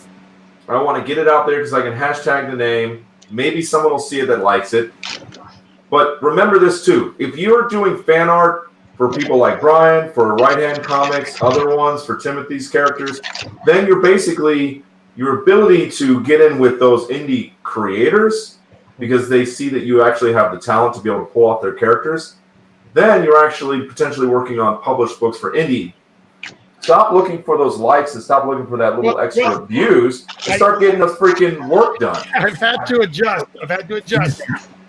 I want to get it out there because I can hashtag the name. Maybe someone will see it that likes it. But remember this too. If you're doing fan art for people like Brian, for Right Hand Comics, other ones, for Timothy's characters, then you're basically, your ability to get in with those indie creators, because they see that you actually have the talent to be able to pull off their characters, then you're actually potentially working on published books for indie. Stop looking for those likes and stop looking for that little extra views and start getting the freaking work done. I've had to adjust.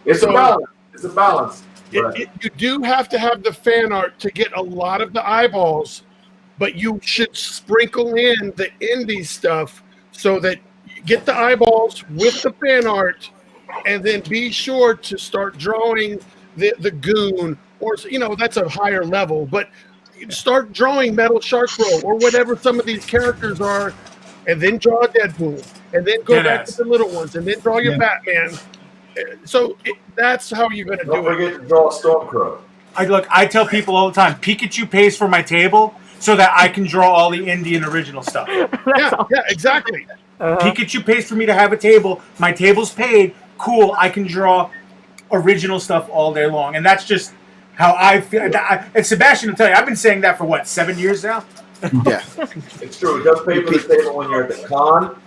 It's a balance. It's a balance. You do have to have the fan art to get a lot of the eyeballs, but you should sprinkle in the indie stuff so that you get the eyeballs with the fan art, and then be sure to start drawing the goon, or, you know, that's a higher level, but start drawing Metal Shark Bro or whatever some of these characters are, and then draw a Deadpool, and then go back to the little ones, and then draw your Batman. So that's how you're going to do it. Don't forget to draw a Stormcrow. I tell people all the time, Pikachu pays for my table so that I can draw all the indie and original stuff. Yeah, exactly. Pikachu pays for me to have a table. My table's paid. Cool. I can draw original stuff all day long, and that's just how I feel. And Sebastian will tell you, I've been saying that for what, 7 years now? Yeah, it's true. It does pay for the table when you're at the con,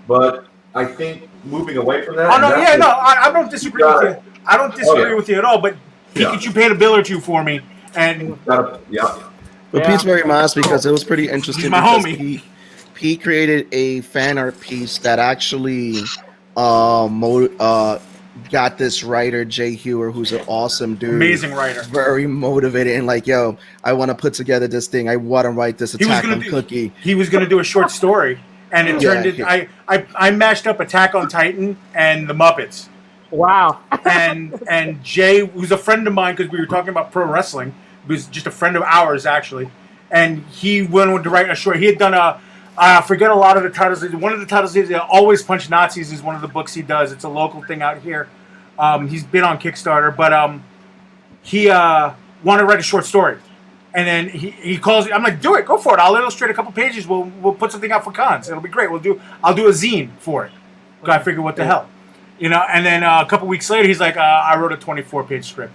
but I think moving away from that. Oh no, I don't disagree with you. I don't disagree with you at all. But Pikachu paid a bill or two for me, and But Pete's very modest because it was pretty interesting. He's my homie. Pete created a fan art piece that actually got this writer, Jay Hewer, who's an awesome dude. Amazing writer. Very motivated and like, yo, I want to put together this thing. I want to write this Attack on Cookie. He was going to do a short story, and it turned into... I mashed up Attack on Titan and the Muppets. Wow. and Jay, who's a friend of mine because we were talking about pro wrestling, he was just a friend of ours, actually, and he went to write a short. He had done I forget a lot of the titles. One of the titles is Always Punch Nazis is one of the books he does. It's a local thing out here. He's been on Kickstarter, but he wanted to write a short story. And then he calls me. I'm like, do it. Go for it. I'll illustrate a couple pages. We'll put something out for cons. It'll be great. I'll do a zine for it. I figured, what the hell? You know, and then a couple weeks later, he's like, I wrote a 24-page script.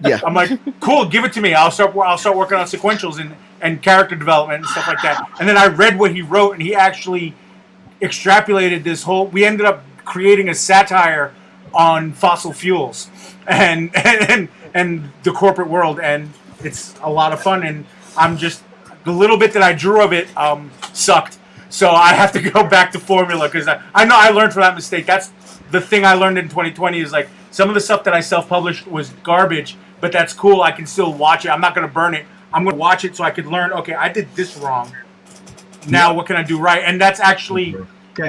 Yeah. I'm like, cool, give it to me. I'll start working on sequentials and character development and stuff like that. And then I read what he wrote, and he actually extrapolated this whole. We ended up creating a satire on fossil fuels and the corporate world, and it's a lot of fun. And I'm just, the little bit that I drew of it sucked, so I have to go back to formula because I know I learned from that mistake. That's the thing I learned in 2020 is like some of the stuff that I self-published was garbage, but that's cool. I can still watch it. I'm not going to burn it. I'm going to watch it so I could learn, okay, I did this wrong. Now what can I do right? And that's actually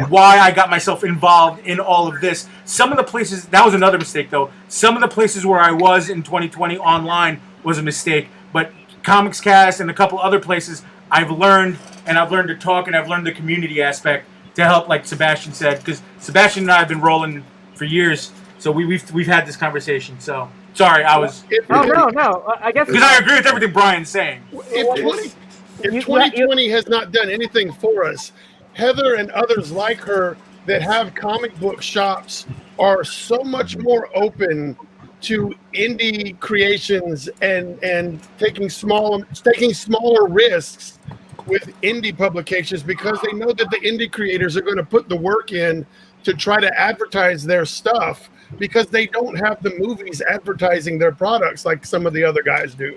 why I got myself involved in all of this. Some of the places, that was another mistake though. Some of the places where I was in 2020 online was a mistake, but Comics Cast and a couple other places I've learned to talk, and I've learned the community aspect to help, like Sebastian said, because Sebastian and I have been rolling for years, so we've had this conversation. So sorry, I was. No. I guess because I agree with everything Brian's saying. If 2020 has not done anything for us, Heather and others like her that have comic book shops are so much more open to indie creations and taking smaller risks with indie publications because they know that the indie creators are going to put the work in to try to advertise their stuff because they don't have the movies advertising their products like some of the other guys do.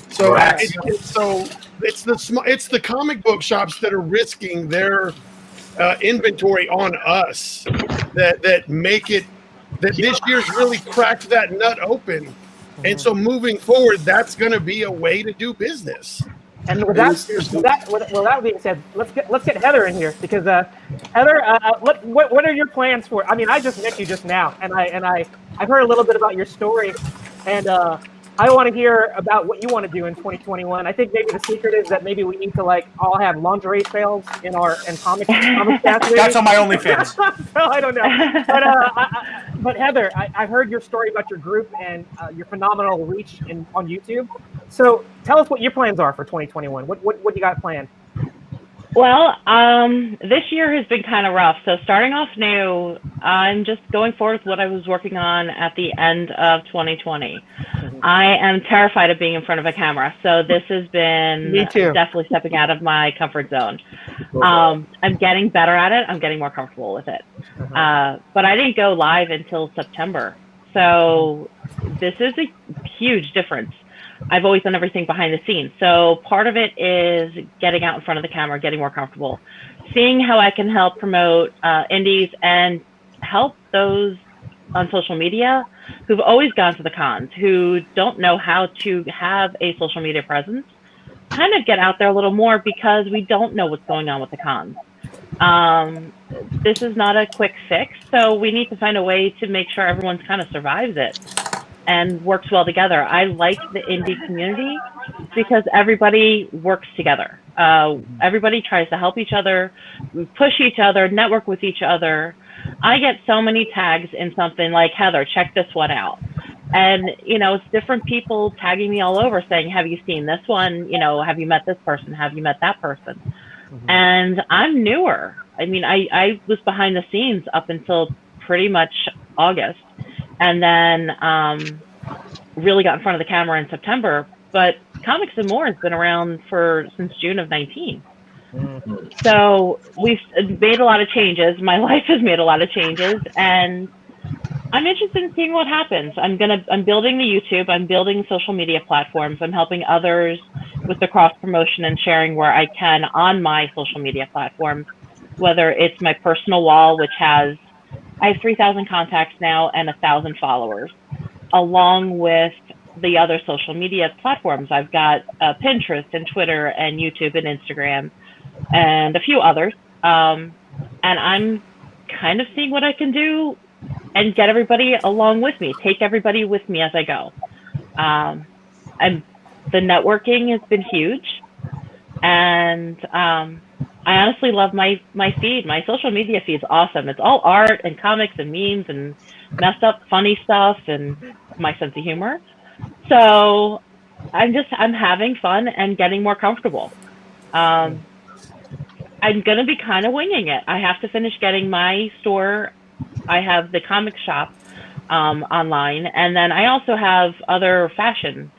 So it's the comic book shops that are risking their inventory on us that make it that this year's really cracked that nut open. And so moving forward, that's going to be a way to do business. And with that being said, let's get Heather in here because Heather, what are your plans for? I mean, I just met you just now, and I've heard a little bit about your story, and I want to hear about what you want to do in 2021. I think maybe the secret is that maybe we need to all have lingerie sales in comic cast. That's on my OnlyFans. So I don't know, but Heather, I've heard your story about your group and your phenomenal reach on YouTube. So tell us what your plans are for 2021. What you got planned? Well, this year has been kind of rough. So starting off new, I'm just going forward with what I was working on at the end of 2020. I am terrified of being in front of a camera. So this has been definitely stepping out of my comfort zone. I'm getting better at it. I'm getting more comfortable with it. But I didn't go live until September. So this is a huge difference. I've always done everything behind the scenes. So part of it is getting out in front of the camera, getting more comfortable, seeing how I can help promote indies and help those on social media who've always gone to the cons, who don't know how to have a social media presence, kind of get out there a little more because we don't know what's going on with the cons. This is not a quick fix, so we need to find a way to make sure everyone kind of survives it and works well together. I like the indie community because everybody works together. Everybody tries to help each other, push each other, network with each other. I get so many tags in something like, Heather, check this one out. And, it's different people tagging me all over saying, have you seen this one? Have you met this person? Have you met that person? And I'm newer. I mean, I was behind the scenes up until pretty much August. And then really got in front of the camera in September. But Comics and More has been around since June of 19. So we've made a lot of changes. My life has made a lot of changes, and I'm interested in seeing what happens. I'm building the YouTube. I'm building social media platforms. I'm helping others with the cross promotion and sharing where I can on my social media platforms, whether it's my personal wall, which I have 3,000 contacts now and 1,000 followers, along with the other social media platforms. I've got Pinterest and Twitter and YouTube and Instagram and a few others. And I'm kind of seeing what I can do and get everybody along with me, take everybody with me as I go. And the networking has been huge. And I honestly love my feed. My social media feed is awesome. It's all art and comics and memes and messed up funny stuff and my sense of humor. So I'm having fun and getting more comfortable. I'm going to be kind of winging it. I have to finish getting my store. I have the comic shop online, and then I also have other fashion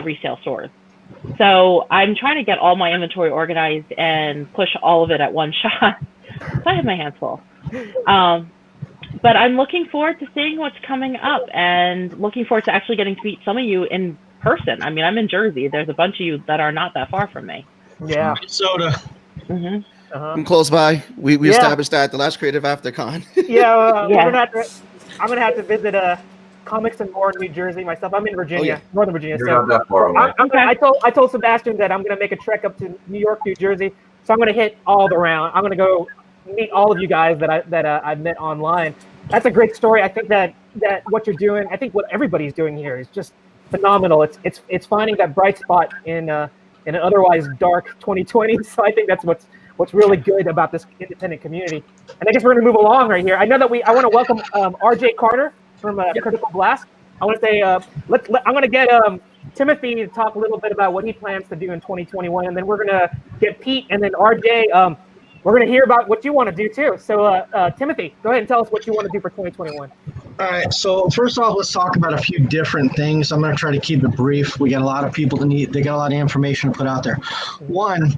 resale stores. So I'm trying to get all my inventory organized and push all of it at one shot. So I have my hands full. But I'm looking forward to seeing what's coming up and looking forward to actually getting to meet some of you in person. I mean, I'm in Jersey. There's a bunch of you that are not that far from me. Yeah. Minnesota. I'm close by. We established that at the last Creative After Con. I'm gonna have to visit Comics and More in New Jersey myself. I'm in Virginia, Northern Virginia. You're not that far away. I told Sebastian that I'm gonna make a trek up to New York, New Jersey. So I'm gonna hit all the round. I'm gonna go meet all of you guys that I've met online. That's a great story. I think that what you're doing, I think what everybody's doing here is just phenomenal. It's finding that bright spot in an otherwise dark 2020. So I think that's what's really good about this independent community. And I guess we're gonna move along right here. I know that I want to welcome RJ Carter from Critical Blast. I want to say I'm gonna get Timothy to talk a little bit about what he plans to do in 2021, and then we're gonna get Pete and then RJ. We're gonna hear about what you want to do too. So Timothy, go ahead and tell us what you want to do for 2021. All right, so first off, let's talk about a few different things. I'm going to try to keep it brief. We got a lot of people they got a lot of information to put out there. One,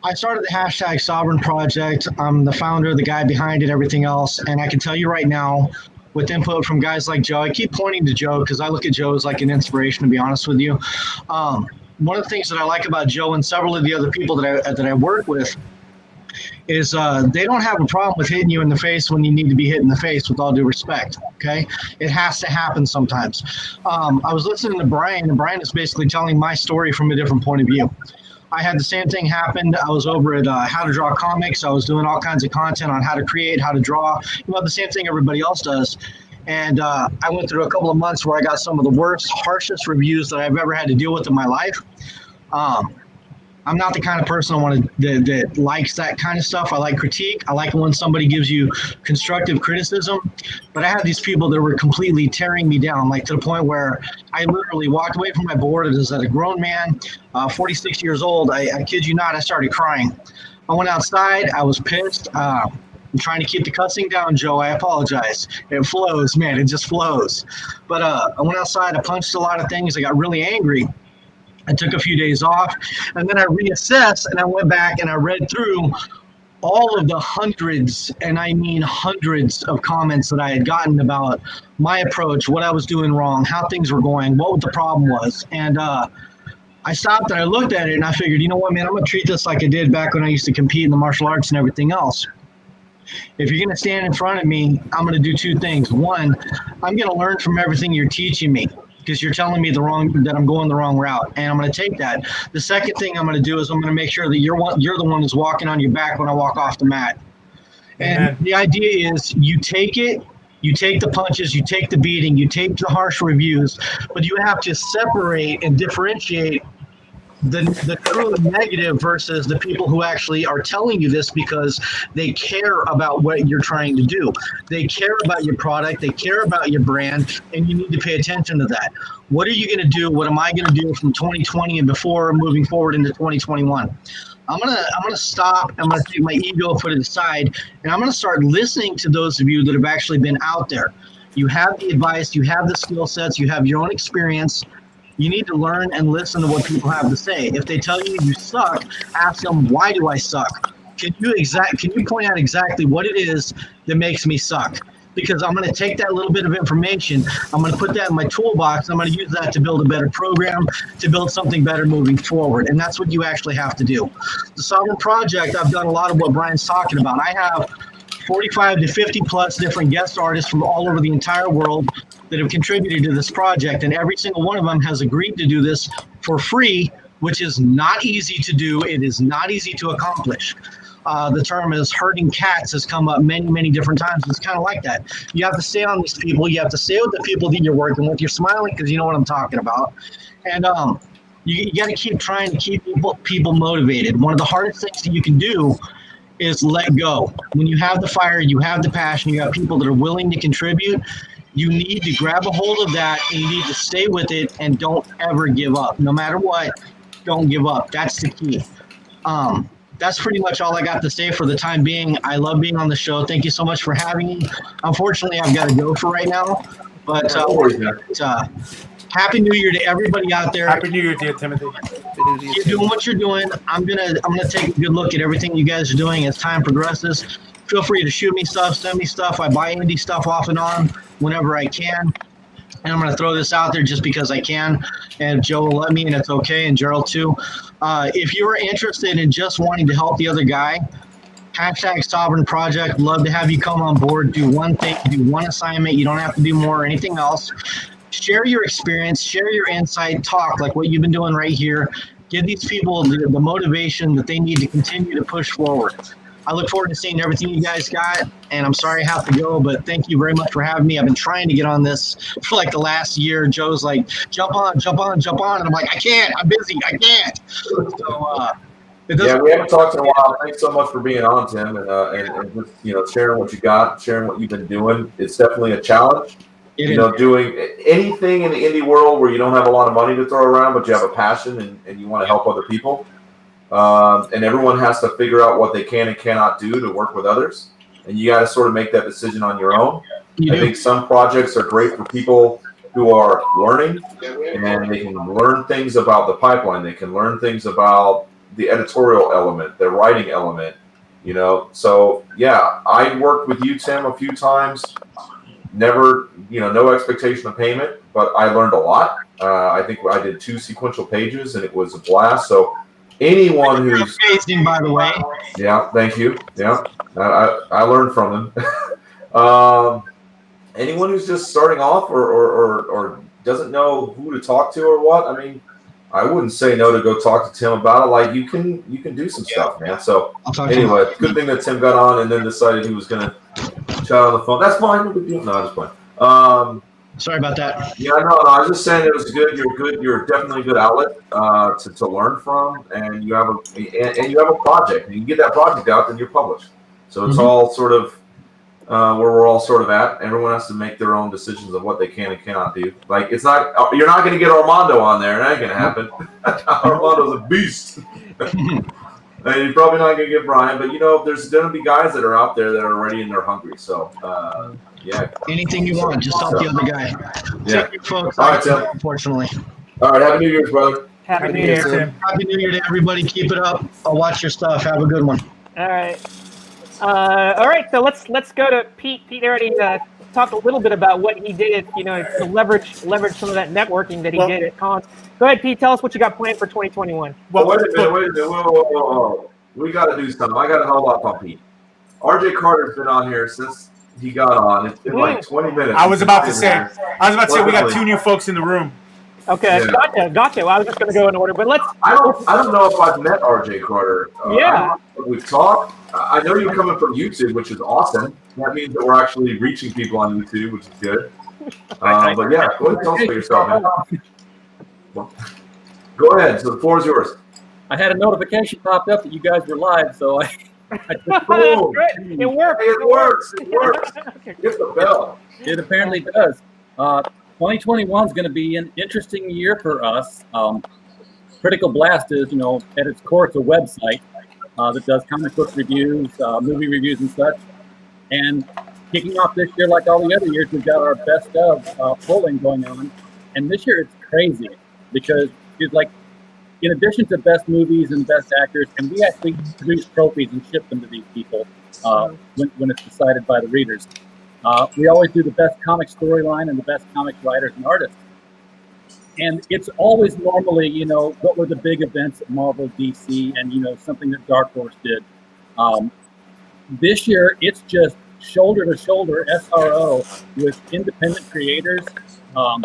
I started the hashtag Sovereign Project. I'm the founder, the guy behind it, everything else. And I can tell you right now, with input from guys like Joe, I keep pointing to Joe because I look at Joe as like an inspiration, to be honest with you. One of the things that I like about Joe and several of the other people that I work with is they don't have a problem with hitting you in the face when you need to be hit in the face, with all due respect. Okay, it has to happen sometimes. I was listening to Brian, and Brian is basically telling my story from a different point of view. I had the same thing happen. I was over at How to Draw Comics. I was doing all kinds of content on how to create, how to draw, the same thing everybody else does. And I went through a couple of months where I got some of the worst, harshest reviews that I've ever had to deal with in my life. I'm not the kind of person that likes that kind of stuff. I like critique. I like when somebody gives you constructive criticism. But I had these people that were completely tearing me down, like to the point where I literally walked away from my board as a grown man, 46 years old. I kid you not, I started crying. I went outside. I was pissed. I'm trying to keep the cussing down, Joe. I apologize. It flows, man. It just flows. But I went outside. I punched a lot of things. I got really angry. I took a few days off, and then I reassessed, and I went back and I read through all of the hundreds, and I mean hundreds of comments that I had gotten about my approach, what I was doing wrong, how things were going, what the problem was. And I stopped and I looked at it, and I figured, you know what, man, I'm going to treat this like I did back when I used to compete in the martial arts and everything else. If you're going to stand in front of me, I'm going to do two things. One, I'm going to learn from everything you're teaching me, because you're telling me that I'm going the wrong route, and I'm going to take that. The second thing I'm going to do is I'm going to make sure that you're the one who's walking on your back when I walk off the mat. And the idea is you take it, you take the punches, you take the beating, you take the harsh reviews, but you have to separate and differentiate the true negative versus the people who actually are telling you this because they care about what you're trying to do. They care about your product, they care about your brand, and you need to pay attention to that. What are you going to do? What am I going to do from 2020 and before moving forward into 2021? I'm gonna stop. I'm gonna take my ego, put it aside, and I'm gonna start listening to those of you that have actually been out there. You have the advice, you have the skill sets, you have your own experience. You need to learn and listen to what people have to say. If they tell you you suck, ask them, why do I suck? Can you point out exactly what it is that makes me suck? Because I'm going to take that little bit of information, I'm going to put that in my toolbox, I'm going to use that to build a better program, to build something better moving forward. And that's what you actually have to do. The Sovereign Project, I've done a lot of what Brian's talking about. I have 45 to 50 plus different guest artists from all over the entire world that have contributed to this project, and every single one of them has agreed to do this for free, which is not easy to do. It is not easy to accomplish. The term is herding cats has come up many, many different times. It's kind of like that. You have to stay on these people. You have to stay with the people that you're working with. You're smiling because you know what I'm talking about. And you got to keep trying to keep people motivated. One of the hardest things that you can do is let go. When you have the fire, you have the passion, you have people that are willing to contribute, you need to grab a hold of that and you need to stay with it and don't ever give up. No matter what, don't give up. That's the key. That's pretty much all I got to say for the time being. I love being on the show. Thank you so much for having me. Unfortunately, I've got to go for right now. But Happy New Year to everybody out there. Happy New Year to you, Timothy. Keep doing what you're doing. I'm gonna take a good look at everything you guys are doing as time progresses. Feel free to shoot me stuff, send me stuff. I buy indie stuff off and on whenever I can. And I'm going to throw this out there just because I can. And Joe will let me, and it's okay, and Gerald too. If you're interested in just wanting to help the other guy, hashtag Sovereign Project. Love to have you come on board. Do one thing, do one assignment. You don't have to do more or anything else. Share your experience, share your insight, talk like what you've been doing right here. Give these people the motivation that they need to continue to push forward. I look forward to seeing everything you guys got, and I'm sorry I have to go, but thank you very much for having me. I've been trying to get on this for like the last year. Joe's like, jump on, and I'm like, I can't, I'm busy, I can't. So, yeah, we haven't talked in a while. Thanks so much for being on, Tim, and just sharing what you got, sharing what you've been doing. It's definitely a challenge. Doing anything in the indie world where you don't have a lot of money to throw around, but you have a passion and you want to help other people. And everyone has to figure out what they can and cannot do to work with others. And you got to sort of make that decision on your own. I think some projects are great for people who are learning, and they can learn things about the pipeline. They can learn things about the editorial element, the writing element, you know. So yeah, I worked with you, Tim, a few times. Never, you know, no expectation of payment, but I learned a lot. I think I did 2 sequential pages, and it was a blast. So anyone who's amazing, by the way. yeah, thank you. Yeah, I learned from them. Anyone who's just starting off or doesn't know who to talk to or what, I mean, I wouldn't say no to go talk to Tim about it. Like you can do some stuff, man. So anyway, good thing that Tim got on and then decided he was gonna chat on the phone. That's fine. No big deal. No, just fine. Sorry about that. Yeah, no, I was just saying it was good. You're good. You're definitely a good outlet to learn from, and you have a project. And you get that project out, then you're published. So it's all sort of where we're all sort of at. Everyone has to make their own decisions of what they can and cannot do. Like it's not you're not going to get Armando on there. It ain't going to happen. Armando's a beast. And you're probably not going to get Brian, but you know, there's going to be guys that are out there that are ready and they're hungry. So yeah. Anything you want, just help the other guy. Yeah. Folks, all right, Tim. Unfortunately. All right. Happy New Year's, brother. Happy New Year, Tim. Happy New Year to everybody. Keep it up. I'll watch your stuff. Have a good one. All right. All right. So let's go to Pete. Pete already talked a little bit about what he did, you know, to leverage some of that networking that he did at cons. Go ahead, Pete. Tell us what you got planned for 2021. Well, wait a minute. Whoa. We got to do something. I got to hold up on Pete. RJ Carter's been on here since he got on. It's been like 20 minutes. I was about to say we got 2 new folks in the room. Okay, yeah. Gotcha. Well, I was just going to go in order, but let's. I don't know if I've met RJ Carter. Yeah. We've talked. I know you're coming from YouTube, which is awesome. That means that we're actually reaching people on YouTube, which is good. But yeah, go ahead and tell us about yourself, man. Go ahead. So the floor is yours. I had a notification popped up that you guys were live, so I just Cool. It works. It works. Get the bell. It apparently does. 2021 is going to be an interesting year for us. Critical Blast is, you know, at its core, it's a website that does comic book reviews, movie reviews, and such. And kicking off this year, like all the other years, we've got our best of polling going on. And this year it's crazy because it's like, in addition to best movies and best actors, and we actually produce trophies and ship them to these people when it's decided by the readers. We always do the best comic storyline and the best comic writers and artists. And it's always normally, you know, what were the big events at Marvel, DC, and, you know, something that Dark Horse did. This year, it's just shoulder to shoulder SRO with independent creators and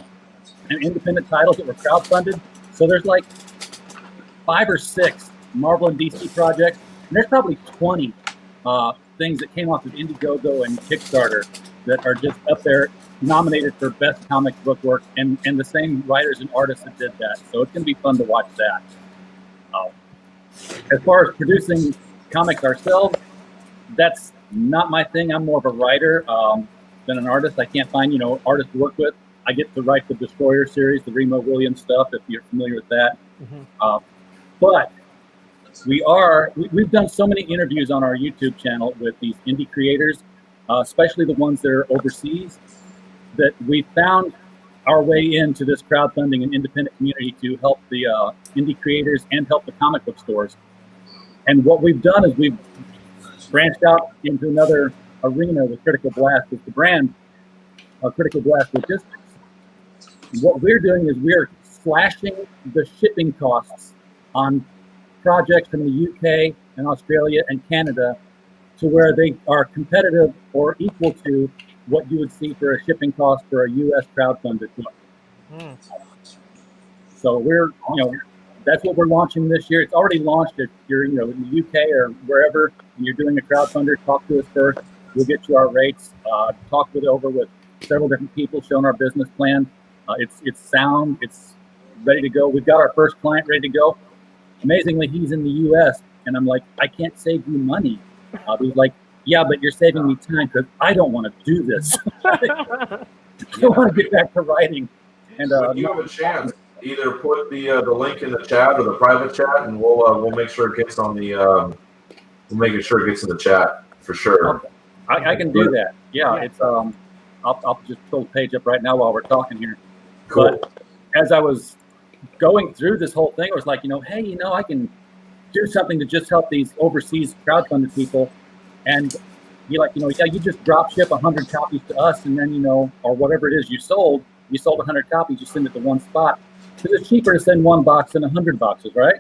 independent titles that were crowdfunded. So there's like 5 or 6 Marvel and DC projects, and there's probably 20 things that came off of Indiegogo and Kickstarter that are just up there nominated for best comic book work, and the same writers and artists that did that. So it's going to be fun to watch that. As far as producing comics ourselves, that's not my thing. I'm more of a writer than an artist. I can't find, you know, artists to work with. I get to write the Destroyer series, the Remo Williams stuff, if you're familiar with that. But we've done so many interviews on our YouTube channel with these indie creators, especially the ones that are overseas, that we found our way into this crowdfunding and independent community to help the indie creators and help the comic book stores. And what we've done is we've branched out into another arena with Critical Blast, with the brand Critical Blast Logistics. What we're doing is we're slashing the shipping costs on projects from the UK and Australia and Canada to where they are competitive or equal to what you would see for a shipping cost for a U.S. crowdfunded book. So we're, you know, that's what we're launching this year. It's already launched. If you're, you know, in the UK or wherever, and you're doing a crowdfunder, talk to us first. We'll get you our rates. Talk over with several different people, showing our business plan. It's sound. It's ready to go. We've got our first client ready to go. Amazingly, he's in the U.S. and I'm like, I can't save you money. He's like, yeah, but you're saving me time because I don't want to do this. I want to get back to writing. And you have a chance. Either put the link in the chat or the private chat, and we'll make sure it gets on the we'll make sure it gets in the chat for sure. I can do that. Yeah, it's I'll just pull the page up right now while we're talking here. Cool. But as I was going through this whole thing, I was like, hey, I can do something to just help these overseas crowdfunded people. And you're like, you just drop ship 100 copies to us, and then, or whatever it is you sold 100 copies, you send it to one spot. Because it's cheaper to send one box than 100 boxes, right?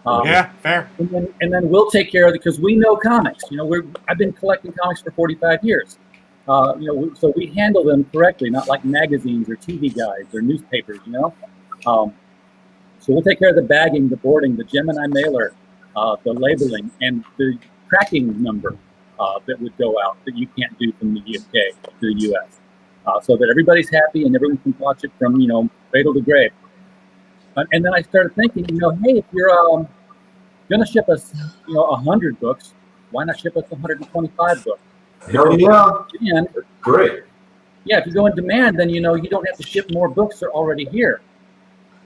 Yeah, fair. And then we'll take care of it because we know comics. I've been collecting comics for 45 years. So we handle them correctly, not like magazines or TV guides or newspapers, So we'll take care of the bagging, the boarding, the Gemini mailer, the labeling, and the tracking number that would go out that you can't do from the UK to the US. So that everybody's happy and everyone can watch it from, cradle to grave. And then I started thinking, hey, if you're going to ship us, 100 books, why not ship us 125 books? Hell yeah. And, great. Yeah, if you go in demand, then, you don't have to ship more books. They're already here.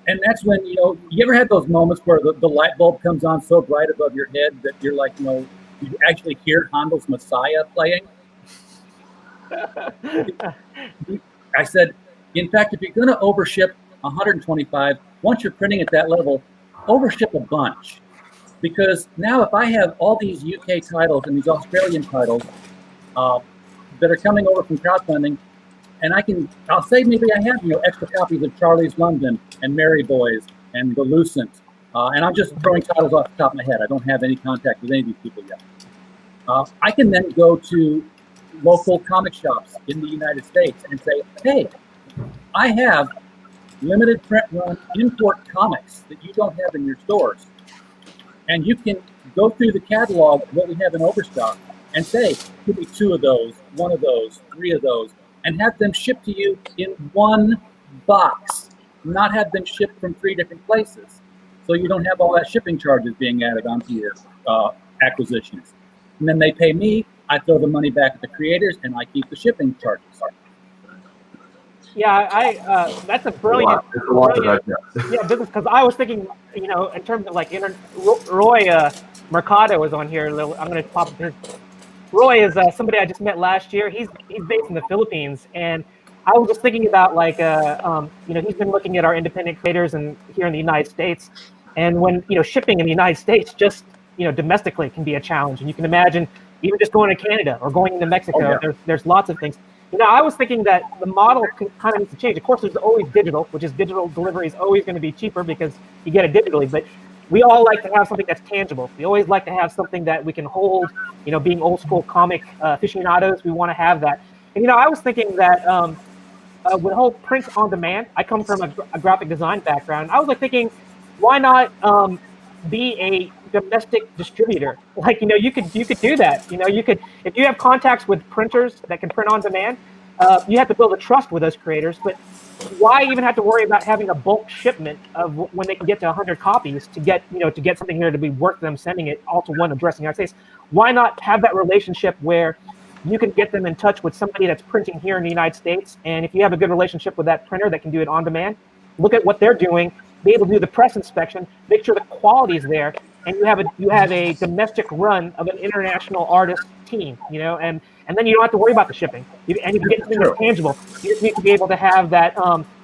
And that's when, you ever had those moments where the light bulb comes on so bright above your head that you're like, you actually hear Handel's Messiah playing? I said, in fact, if you're going to overship 125, once you're printing at that level, overship a bunch. Because now if I have all these UK titles and these Australian titles that are coming over from crowdfunding, and I'll say maybe I have, extra copies of Charlie's London and Merry Boys and The Lucent. And I'm just throwing titles off the top of my head. I don't have any contact with any of these people yet. I can then go to local comic shops in the United States and say, hey, I have limited print run import comics that you don't have in your stores. And you can go through the catalog of what we have in overstock and say, give me 2 of those, 1 of those, 3 of those, and have them shipped to you in one box, not have them shipped from 3 different places. So you don't have all that shipping charges being added onto your acquisitions. And then they pay me, I throw the money back at the creators, and I keep the shipping charges. Yeah, that's a brilliant, business. Because I was thinking, in terms of like Roy Mercado is on here. I'm going to pop his. Roy is somebody I just met last year. He's based in the Philippines, and I was just thinking about he's been looking at our independent creators and here in the United States, and when shipping in the United States just domestically can be a challenge, and you can imagine even just going to Canada or going into Mexico. Oh, yeah. There's lots of things. I was thinking that the model kind of needs to change. Of course, there's always digital, which is digital delivery is always going to be cheaper because you get it digitally. But we all like to have something that's tangible. We always like to have something that we can hold. Being old school comic aficionados, we want to have that. And I was thinking that with the whole print on demand, I come from a graphic design background. I was thinking, why not be a domestic distributor? You could do that. You could, if you have contacts with printers that can print on demand, you have to build a trust with those creators. But why even have to worry about having a bulk shipment of when they can get to 100 copies to get something here to be worth them sending it all to one address in the United States? Why not have that relationship where you can get them in touch with somebody that's printing here in the United States, and if you have a good relationship with that printer that can do it on demand, look at what they're doing, be able to do the press inspection, make sure the quality is there, and you have a domestic run of an international artist team, and then you don't have to worry about the shipping. And you can get something that's tangible. You just need to be able to have that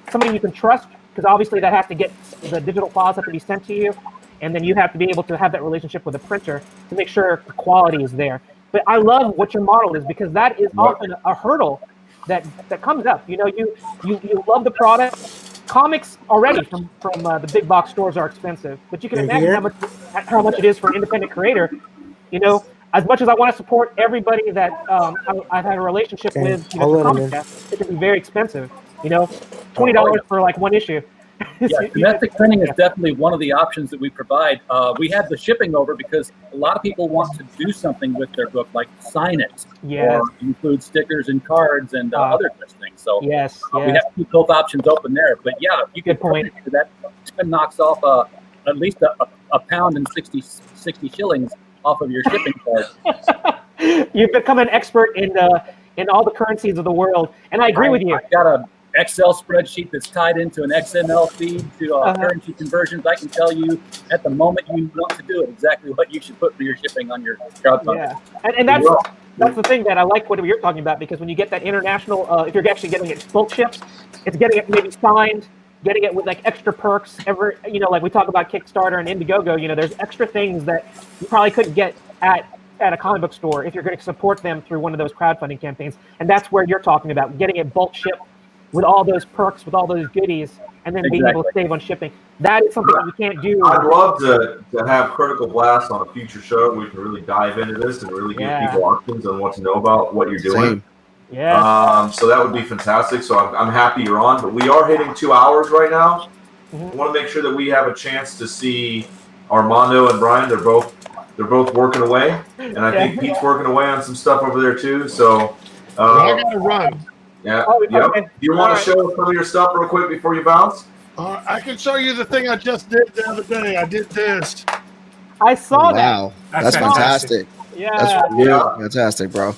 somebody you can trust, because obviously that has to get the digital files have to be sent to you, and then you have to be able to have that relationship with a printer to make sure the quality is there. But I love what your model is, because that is often a hurdle that comes up. You love the product. Comics already from the big box stores are expensive, but you can imagine how much it is for an independent creator. As much as I want to support everybody that I've had a relationship with, it can be very expensive. $20 for one issue. Yeah, domestic printing is definitely one of the options that we provide. We have the shipping over because a lot of people want to do something with their book, like sign it, or include stickers and cards and other things. So we have to keep both options open there. But yeah, if you could point it, that knocks off at least a pound and 60 shillings off of your shipping charge. You've become an expert in all the currencies of the world, and I agree with you. I've got a Excel spreadsheet that's tied into an XML feed to currency conversions. I can tell you at the moment you want to do it exactly what you should put for your shipping on your crowdfunding. Yeah, and that's the thing that I like what you're talking about, because when you get that international, if you're actually getting it bulk shipped, it's getting it maybe signed, getting it with like extra perks. Like we talk about Kickstarter and Indiegogo. There's extra things that you probably couldn't get at a comic book store if you're going to support them through one of those crowdfunding campaigns. And that's where you're talking about getting it bulk shipped with all those perks, with all those goodies, and then being able to save on shipping. That is something that you can't do. I'd love to have Critical Blast on a future show. We can really dive into this and really give people options on what to know about what you're doing. Same. Yeah. So that would be fantastic. So I'm happy you're on. But we are hitting 2 hours right now. Mm-hmm. I want to make sure that we have a chance to see Armando and Brian. They're both working away, and I think Pete's working away on some stuff over there too. So I gotta run. Yeah. Okay. Do you want to show us some of your stuff real quick before you bounce? I can show you the thing I just did the other day. I did this. I saw that. Wow, that's fantastic. Yeah. That's fantastic, bro.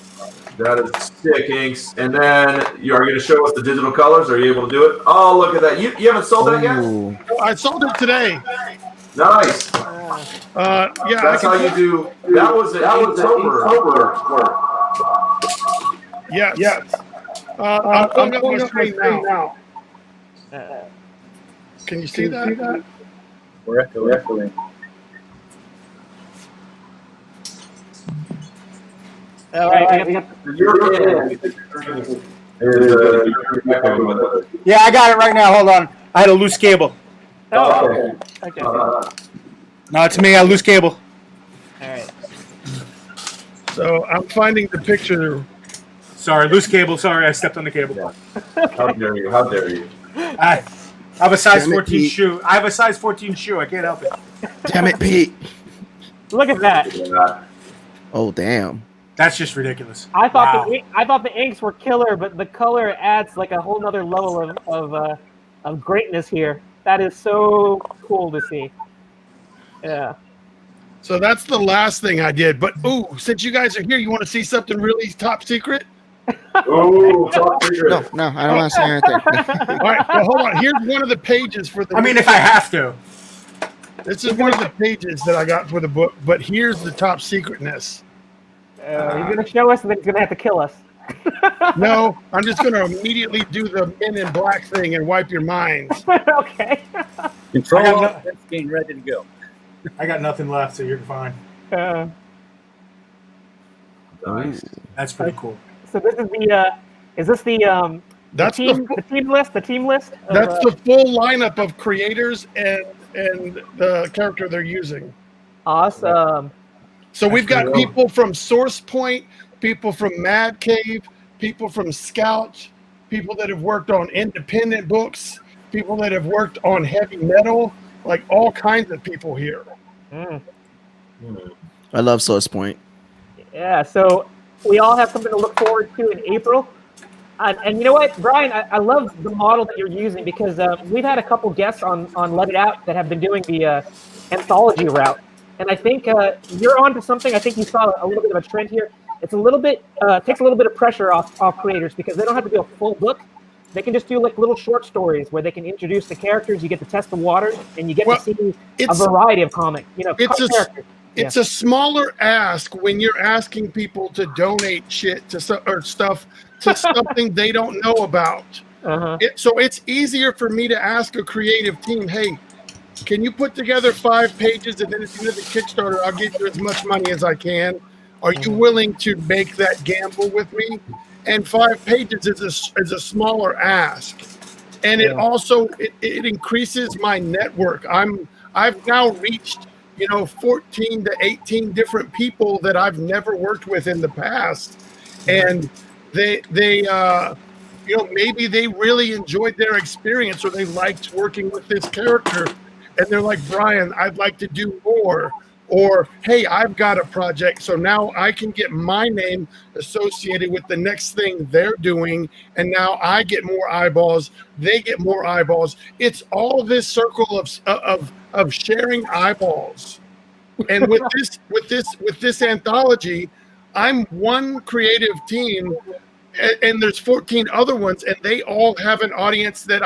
That is sick, Inks. And then you are going to show us the digital colors. Are you able to do it? Oh, look at that. You haven't sold that yet? I sold it today. Nice. Yeah. That's how you do. That was an October work. Yes. I'm pulling up my screen now. Can you see that? We're echoing. All right. Yeah, I got it right now. Hold on. I had a loose cable. Oh, okay. No, it's me. I loose cable. All right. So I'm finding the picture. Sorry, loose cable. Sorry, I stepped on the cable. How dare you? How dare you? I have a size Damn it, 14 Pete. shoe. I have a size 14 shoe. I can't help it. Damn it, Pete. Look at that. Oh, damn. That's just ridiculous. I thought Wow. I thought the inks were killer, but the color adds like a whole nother level of greatness here. That is so cool to see. Yeah. So that's the last thing I did. But since you guys are here, you want to see something really top secret? Oh, top secret. No, I don't want to say anything. All right, well, hold on. Here's one of the pages for the. I mean, if I have to. This is one of the pages that I got for the book, but here's the top secretness. You're gonna show us, and then he's gonna have to kill us. No, I'm just gonna immediately do the Men in Black thing and wipe your minds. Okay. Control. This game ready to go. I got nothing left, so you're fine. Nice. That's pretty cool. So this is the. Is this the That's the team list? The team list. That's the full lineup of creators and the character they're using. Awesome. So we've got people from Source Point, people from Mad Cave, people from Scout, people that have worked on independent books, people that have worked on heavy metal, like all kinds of people here. I love Source Point. Yeah. So we all have something to look forward to in April. And you know what, Brian, I love the model that you're using, because we've had a couple guests on Let It Out that have been doing the anthology route. And I think you're onto something. I think you saw a little bit of a trend here. It's a little bit takes a little bit of pressure off creators, because they don't have to do a full book. They can just do like little short stories where they can introduce the characters. You get to test the waters, and you get to see a variety of comic. Characters. It's a smaller ask when you're asking people to donate shit to stuff to something they don't know about. So it's easier for me to ask a creative team, hey, can you put together 5 pages, and then at the end of the Kickstarter, I'll give you as much money as I can. Are you willing to make that gamble with me? And 5 pages is a smaller ask. And it also it increases my network. I've now reached 14 to 18 different people that I've never worked with in the past. And they maybe they really enjoyed their experience, or they liked working with this character, and they're like, Brian, I'd like to do more. Or, hey, I've got a project, so now I can get my name associated with the next thing they're doing, and now I get more eyeballs, they get more eyeballs. It's all this circle of sharing eyeballs. And with this anthology, I'm one creative team, and there's 14 other ones, and they all have an audience that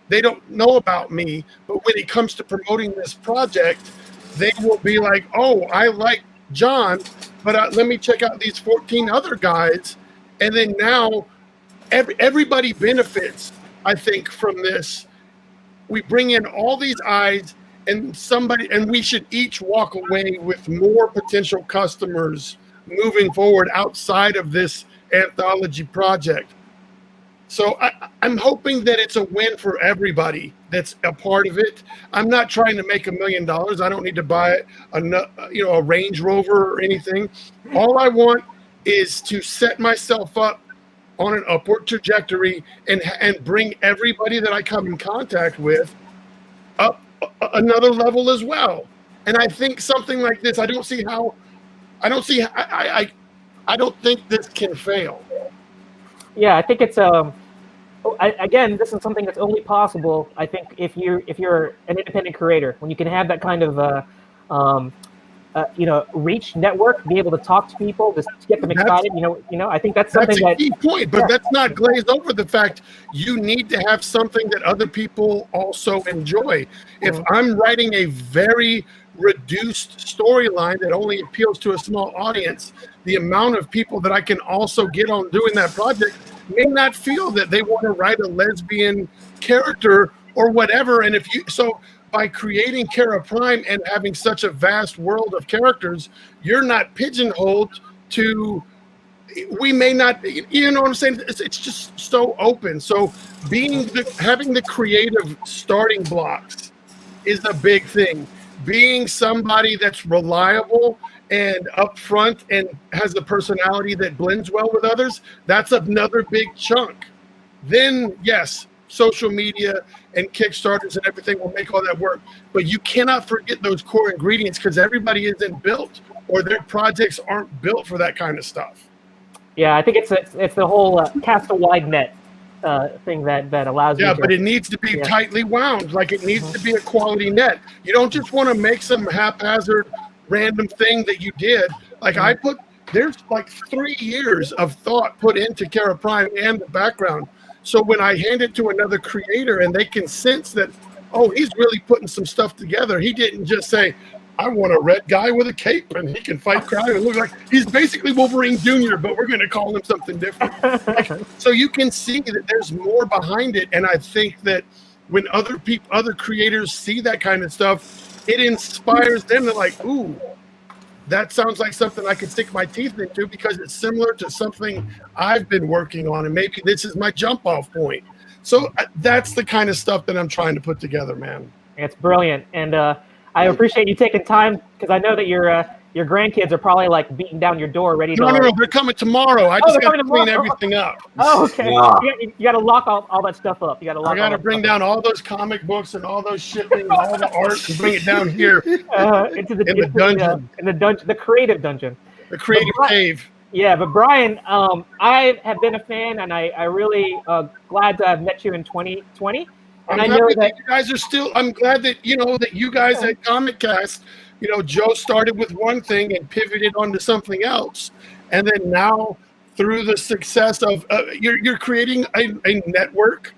they don't know about me, but when it comes to promoting this project, they will be like, oh, I like John, but let me check out these 14 other guys. And then now everybody benefits, I think, from this. We bring in all these eyes and we should each walk away with more potential customers moving forward outside of this anthology project. So I'm hoping that it's a win for everybody that's a part of it. I'm not trying to make $1 million. I don't need to buy a Range Rover or anything. All I want is to set myself up on an upward trajectory and bring everybody that I come in contact with up another level as well. And I think something like this, I don't think this can fail. Yeah, I think it's again, this is something that's only possible, I think, if you're an independent creator, when you can have that kind of reach, network, be able to talk to people, just get them excited. I think that's something that's a key point, but that's not glazed over the fact you need to have something that other people also enjoy. If I'm writing a very reduced storyline that only appeals to a small audience, the amount of people that I can also get on doing that project may not feel that they want to write a lesbian character or whatever. And by creating Kara Prime and having such a vast world of characters, you're not pigeonholed to, we may not, you know what I'm saying? It's just so open. So having the creative starting blocks is a big thing. Being somebody that's reliable and upfront and has a personality that blends well with others, that's another big chunk. Then, yes, social media and Kickstarters and everything will make all that work. But you cannot forget those core ingredients because everybody isn't built or their projects aren't built for that kind of stuff. Yeah, I think it's the whole cast a wide net thing that allows you to... Yeah, but it needs to be tightly wound. Like it needs to be a quality net. You don't just want to make some haphazard random thing that you did. Like there's like 3 years of thought put into Kara Prime and the background. So when I hand it to another creator and they can sense that, oh, he's really putting some stuff together. He didn't just say, I want a red guy with a cape and he can fight crime and look like he's basically Wolverine Jr., but we're going to call him something different. So you can see that there's more behind it. And I think that when other creators see that kind of stuff, it inspires them to like, ooh, that sounds like something I could stick my teeth into because it's similar to something I've been working on. And maybe this is my jump off point. So that's the kind of stuff that I'm trying to put together, man. It's brilliant. And I appreciate you taking time because I know that your grandkids are probably like beating down your door ready to... No, they're coming tomorrow. I just got to clean everything up. Oh, okay. Yeah. You got to lock all that stuff up. I got to bring down all those comic books and all those shipping and all the art and bring it down here into the dungeon. In the dungeon, the creative dungeon. The creative cave. Yeah, but Brian, I have been a fan and I really glad to have met you in 2020. And I know that you guys are still, I'm glad that, that you guys at Comic Cast, Joe started with one thing and pivoted onto something else. And then now through the success of, you're creating a network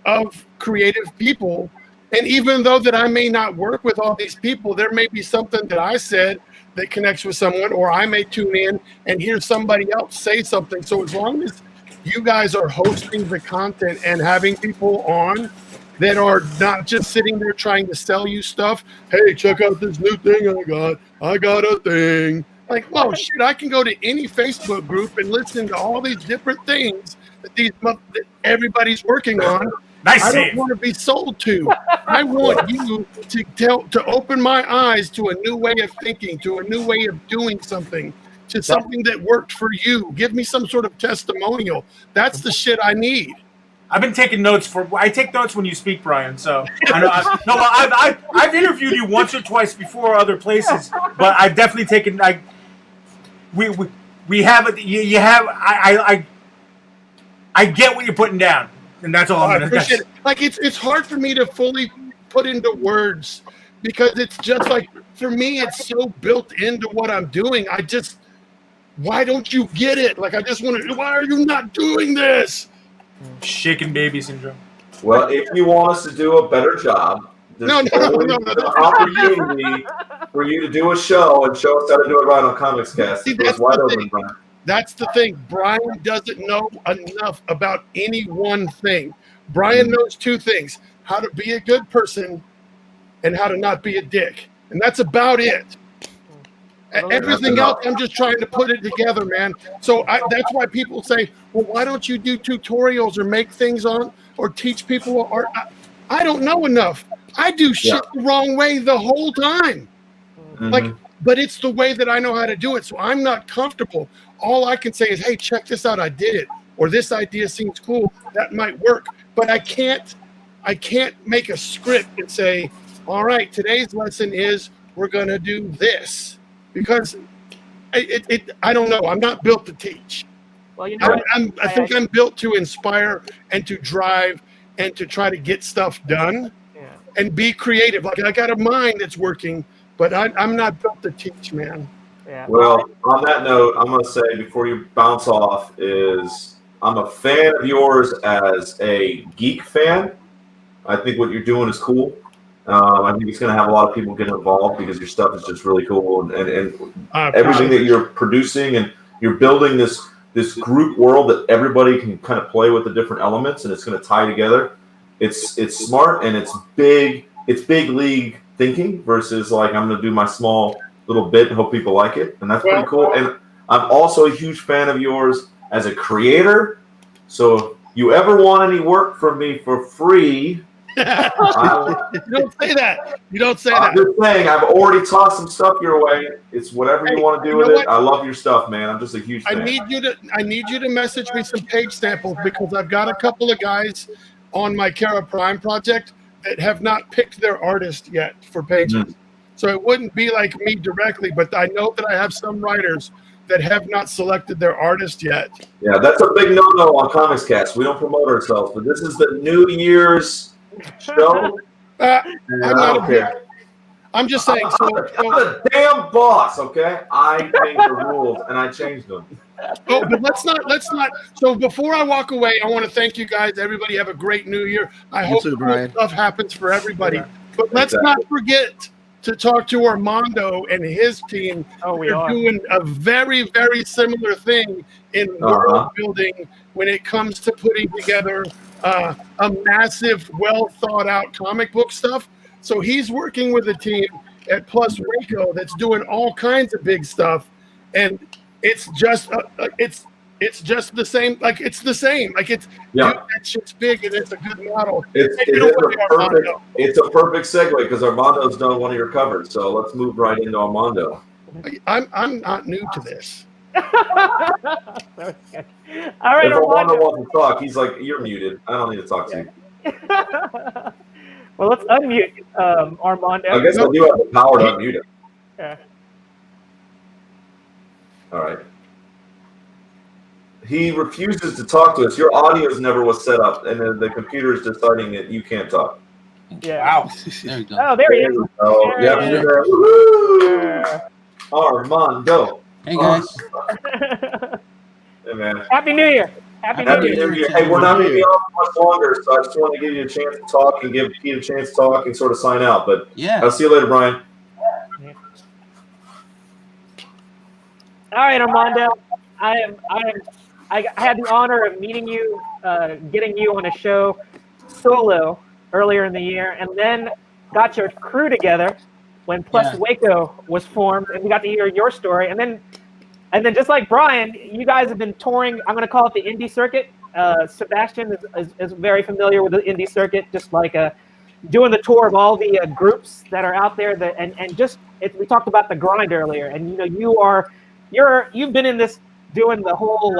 of creative people. And even though that I may not work with all these people, there may be something that I said that connects with someone, or I may tune in and hear somebody else say something. So as long as you guys are hosting the content and having people on that are not just sitting there trying to sell you stuff. Hey, check out this new thing I got a thing. Like, well, shit, I can go to any Facebook group and listen to all these different things that everybody's working on. Nice. I don't want to be sold to. I want you to open my eyes to a new way of thinking, to a new way of doing something, to something that worked for you. Give me some sort of testimonial. That's the shit I need. I've been taking notes I take notes when you speak, Brian. So I know I've interviewed you once or twice before other places, but I've definitely taken. We have it. You have. I get what you're putting down, and that's all I'm gonna. Appreciate it. Like it's hard for me to fully put into words because it's just like for me, it's so built into what I'm doing. Why don't you get it? Like I just want to. Why are you not doing this? Shaken baby syndrome. Well, if you want us to do a better job, There's always an opportunity for you to do a show and show us how to do it right on Comics Cast. See, It was wide open, Brian. That's the thing. Brian doesn't know enough about any one thing. Brian knows two things: how to be a good person and how to not be a dick. And that's about it. Everything else, I'm just trying to put it together, man. So that's why people say, well, why don't you do tutorials or make things on or teach people art? I don't know enough. I do shit the wrong way the whole time. Like, but it's the way that I know how to do it. So I'm not comfortable. All I can say is, hey, check this out. I did it. Or this idea seems cool. That might work. But I can't make a script and say, all right, today's lesson is we're going to do this. Because I don't know. I'm not built to teach. Well, you know, I think I'm built to inspire and to drive and to try to get stuff done and be creative. Like, I got a mind that's working, but I'm not built to teach, man. Yeah. Well, on that note, I'm going to say before you bounce off is I'm a fan of yours as a geek fan. I think what you're doing is cool. I think it's going to have a lot of people get involved because your stuff is just really cool, and everything that you're producing, and you're building this group world that everybody can kind of play with the different elements, and it's going to tie together. It's smart, and it's big. It's big league thinking versus like I'm going to do my small little bit and hope people like it, and that's pretty cool. And I'm also a huge fan of yours as a creator. So if you ever want any work from me for free. You don't say that. You don't say that. I'm just saying, I've already tossed some stuff your way. It's whatever you want to do with it. I love your stuff, man. I'm just a huge fan. I need you to message me some page samples because I've got a couple of guys on my Kara Prime project that have not picked their artist yet for pages. So it wouldn't be like me directly, but I know that I have some writers that have not selected their artist yet. Yeah, that's a big no-no on Comics Cast. We don't promote ourselves, but this is the New Year's show. I'm just saying. I'm a damn boss, okay? I made the rules and I changed them. Oh, but let's not. So before I walk away, I want to thank you guys. Everybody have a great New Year. I hope cool stuff happens for everybody. But let's not forget to talk to Armando and his team. They're doing a very, very similar thing in world building when it comes to putting together a massive, well thought out comic book stuff. So he's working with a team at Plus Waco that's doing all kinds of big stuff, and it's just the same. Like it's the same. Like it's dude, that shit's big and it's a good model. It's a perfect segue because Armando's done one of your covers. So let's move right into Armando. I'm not new to this. All right, if Armando wants to talk, he's like, "You're muted. I don't need to talk to you." Well, let's unmute Armando. I guess I do have the power to unmute him. Yeah. All right. He refuses to talk to us. Your audio never was set up, and then the computer is deciding that you can't talk. Yeah. Wow. There you go. Oh, there he is. Oh, yeah. Armando. Hey, guys. Hey, man. Happy New Year. Happy New Year. Hey, we're not going to be on much longer, so I just want to give you a chance to talk and give Pete a chance to talk and sort of sign out. But I'll see you later, Brian. All right, Armando. I had the honor of meeting you, getting you on a show solo earlier in the year, and then got your crew together when Plus Waco was formed, and we got to hear your story. And then just like Brian, you guys have been touring. I'm going to call it the indie circuit. Sebastian is very familiar with the indie circuit, just like doing the tour of all the groups that are out there. We talked about the grind earlier, and you've been in this doing the whole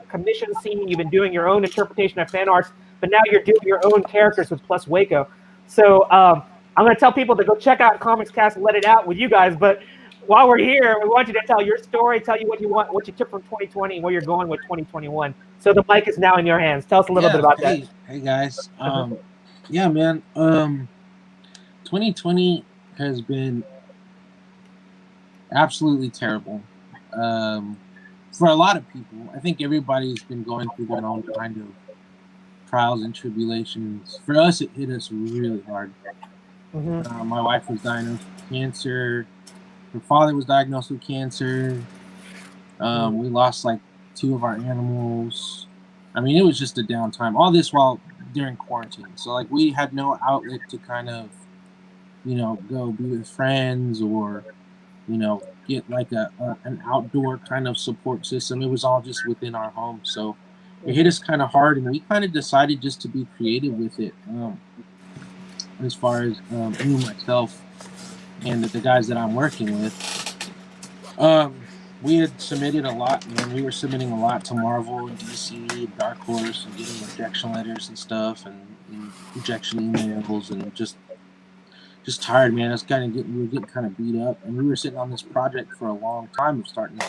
commission scene. You've been doing your own interpretation of fan arts, but now you're doing your own characters with Plus Waco. So I'm going to tell people to go check out Comics Cast and Let It Out with you guys. But while we're here, we want you to tell your story, tell you what you want, what you took from 2020, and where you're going with 2021. So the mic is now in your hands. Tell us a little bit about that. Hey guys. Yeah, man. 2020 has been absolutely terrible. For a lot of people. I think everybody's been going through their own kind of trials and tribulations. For us, it hit us really hard. My wife was diagnosed with cancer. Her father was diagnosed with cancer. We lost like 2 of our animals. I mean, it was just a downtime. All this while during quarantine. So like we had no outlet to kind of, go be with friends or, get like an outdoor kind of support system. It was all just within our home. So it hit us kind of hard, and we kind of decided just to be creative with it. As far as me, myself, and the guys that I'm working with. We had submitted a lot, man. We were submitting a lot to Marvel and DC, Dark Horse, and getting rejection letters and stuff, and rejection emails, and just tired, man. We were getting kind of beat up, and we were sitting on this project for a long time of starting,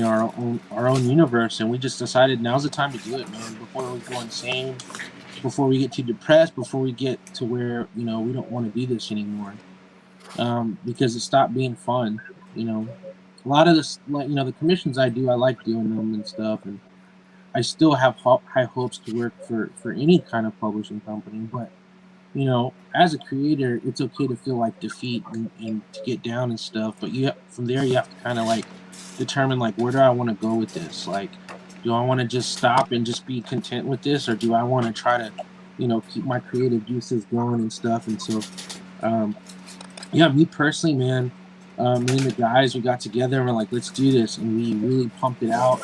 our own universe, and we just decided now's the time to do it, man. Before we go insane, before we get too depressed, before we get to where we don't want to do this anymore, because it stopped being fun, A lot of this, the commissions I do, I like doing them and stuff, and I still have high hopes to work for any kind of publishing company. But, as a creator, it's okay to feel like defeat and to get down and stuff. But from there, you have to kind of like determine like, where do I want to go with this? Like, do I want to just stop and just be content with this, or do I want to try to, keep my creative juices going and stuff? And so, me personally, man. Me and the guys, we got together and we're like, let's do this, and we really pumped it out.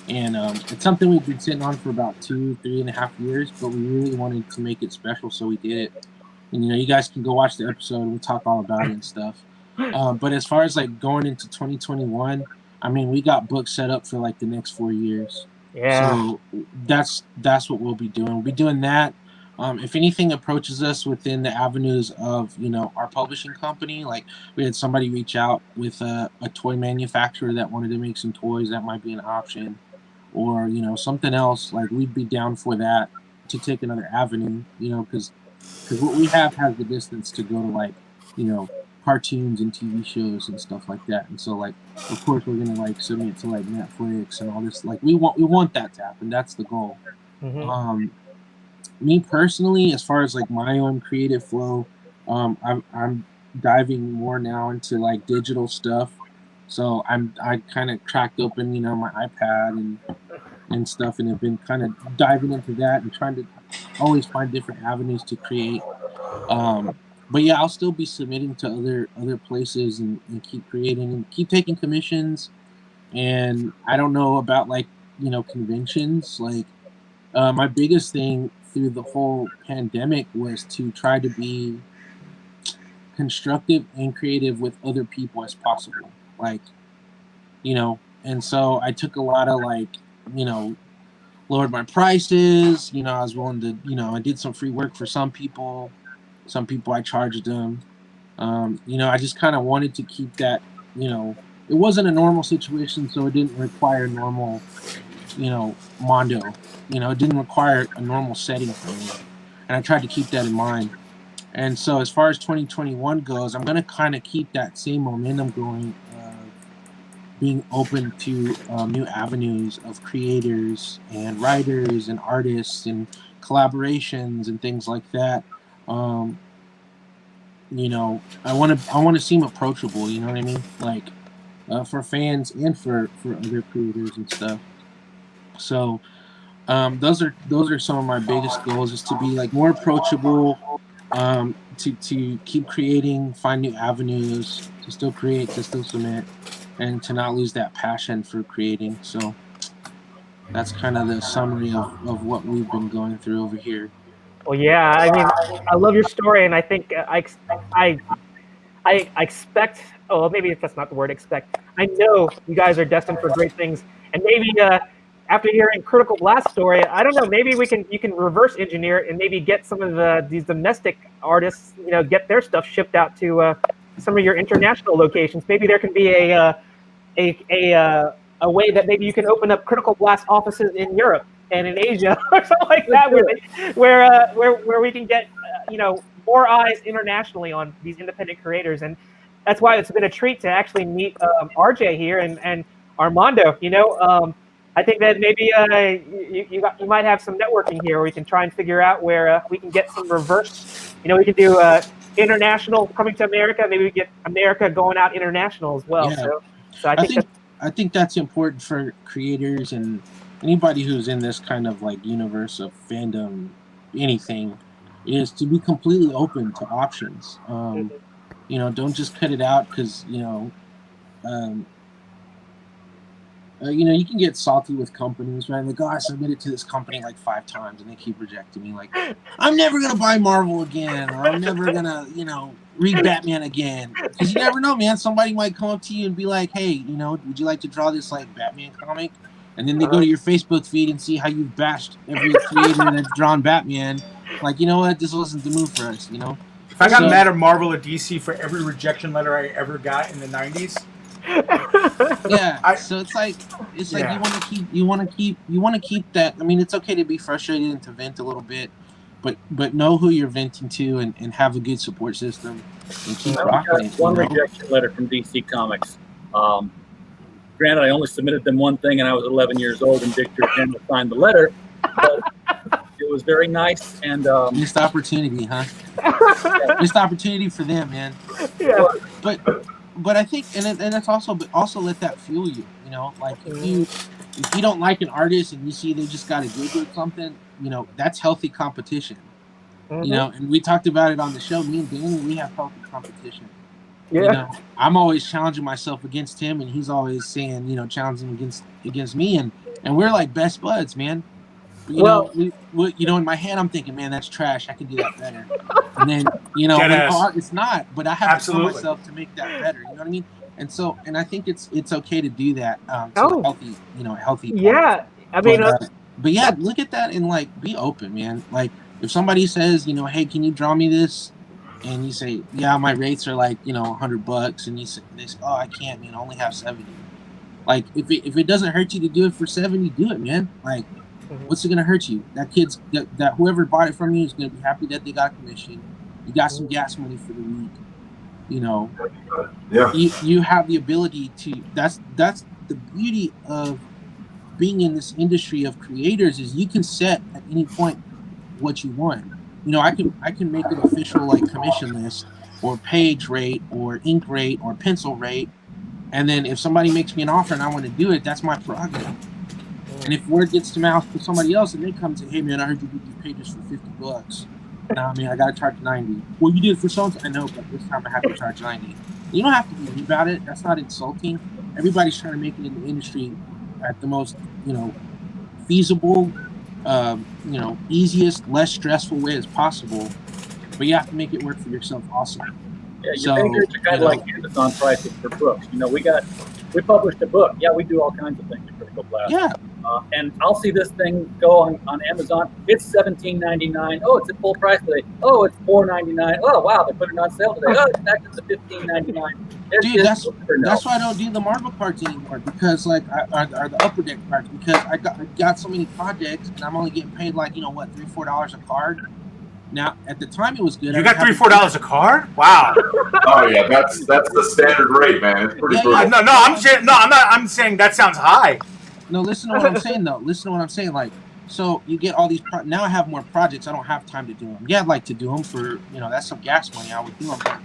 And it's something we've been sitting on for about 3.5 years, but we really wanted to make it special, so we did it. And you guys can go watch the episode and we talk all about it and stuff. But as far as like going into 2021, I mean, we got books set up for like the next 4 years. Yeah. So that's what we'll be doing. We'll be doing that. If anything approaches us within the avenues of, our publishing company, like we had somebody reach out with a toy manufacturer that wanted to make some toys, that might be an option, or, something else, like we'd be down for that to take another avenue, because what we have has the distance to go to like, cartoons and TV shows and stuff like that. And so like, of course we're going to like submit to like Netflix and all this, like we want that to happen. That's the goal. Me personally, as far as like my own creative flow, I'm diving more now into like digital stuff. So I kind of cracked open, my iPad and stuff, and have been kind of diving into that and trying to always find different avenues to create. But yeah, I'll still be submitting to other places and keep creating and keep taking commissions. And I don't know about like, conventions. Like my biggest thing through the whole pandemic was to try to be constructive and creative with other people as possible. Like, and so I took a lot of like, lowered my prices. I was willing to, I did some free work for some people. Some people I charged them. I just kind of wanted to keep that, it wasn't a normal situation, so it didn't require normal, Mondo. It didn't require a normal setting for me. And I tried to keep that in mind. And so as far as 2021 goes, I'm going to kind of keep that same momentum going, being open to new avenues of creators and writers and artists and collaborations and things like that. I want to seem approachable, you know what I mean? Like for fans and for other creators and stuff. So those are some of my biggest goals, is to be like more approachable, to keep creating, find new avenues, to still create, to still submit, and to not lose that passion for creating. So that's kind of the summary of what we've been going through over here. Well, yeah, I mean, I love your story, and I think I expect. Oh, well, maybe that's not the word expect. I know you guys are destined for great things, and maybe after hearing Critical Blast story, I don't know. Maybe you can reverse engineer it and maybe get some of these domestic artists, get their stuff shipped out to some of your international locations. Maybe there can be a way that maybe you can open up Critical Blast offices in Europe and in Asia or something like that, where we can get more eyes internationally on these independent creators. And that's why it's been a treat to actually meet RJ here and Armando. I think that maybe you might have some networking here where we can try and figure out where we can get some reverse. We can do international coming to America. Maybe we get America going out international as well. Yeah. So I think I think that's important for creators and anybody who's in this kind of like universe of fandom, anything, is to be completely open to options. You know, don't just cut it out because you know, you can get salty with companies, right? Like, oh, I submitted to this company like 5 times and they keep rejecting me. Like, I'm never gonna buy Marvel again, or I'm never gonna, read Batman again. Because you never know, man. Somebody might come up to you and be like, hey, would you like to draw this like Batman comic? And then they go to your Facebook feed and see how you've bashed every creator that's drawn Batman. Like, you know what? This wasn't the move for us, If I got mad at Marvel or DC for every rejection letter I ever got in the 90s. Yeah, so it's like you want to keep that. I mean, it's okay to be frustrated and to vent a little bit, but know who you're venting to and have a good support system and keep rocking it. One rejection letter from DC Comics. Granted, I only submitted them one thing, and I was 11 years old, and Victor General signed the letter. But it was very nice and missed opportunity, huh? Missed opportunity for them, man. Yeah. But I think, and that's also let that fuel you. Like if you don't like an artist and you see they just got a gig with something, that's healthy competition. And we talked about it on the show. Me and Danny, we have healthy competition. Yeah. I'm always challenging myself against him, and he's always saying, challenging against me, and we're like best buds, man. But, in my head, I'm thinking, man, that's trash. I can do that better. And then, it's not. But I have to tell myself to make that better. You know what I mean? And I think it's okay to do that. Healthy. Yeah, I mean, but yeah, look at that and like be open, man. Like if somebody says, hey, can you draw me this? And you say, yeah, my rates are like, $100, and they say, oh, I can't, man. I only have 70. Like if it doesn't hurt you to do it for 70, do it, man. Like. What's it gonna hurt you? That kid's that whoever bought it from you is gonna be happy that they got commission. You got some gas money for the week. Yeah. You have the ability to. That's the beauty of being in this industry of creators is you can set at any point what you want. I can make an official like commission list or page rate or ink rate or pencil rate, and then if somebody makes me an offer and I want to do it, that's my prerogative. And if word gets to mouth to somebody else and they come and say, hey man, I heard you did these pages for $50. Now, I gotta charge 90. Well, you did it for something. I know, but this time I have to charge 90. You don't have to be mean about it. That's not insulting. Everybody's trying to make it in the industry at the most, feasible, easiest, less stressful way as possible. But you have to make it work for yourself also. Yeah, your fingers are kind of like Amazon prices for books. We published a book. Yeah, we do all kinds of things at Critical Blast. Yeah. And I'll see this thing go on Amazon. It's $17.99. Oh, it's at full price today. Oh, it's $4.99. Oh, wow, they put it on sale today. Oh, it's back to the $15.99. Dude, that's why I don't do the Marvel cards anymore because or the Upper Deck cards because I got so many projects and I'm only getting paid like $3-4 a card. Now, at the time, it was good. You got $3-4 a card? Wow. Oh yeah, that's the standard rate, man. It's pretty brutal. I'm saying that sounds high. No, listen to what I'm saying though. Listen to what I'm saying. Like, so you get all these. Now I have more projects. I don't have time to do them. Yeah, I'd like to do them for that's some gas money. I would do them. But,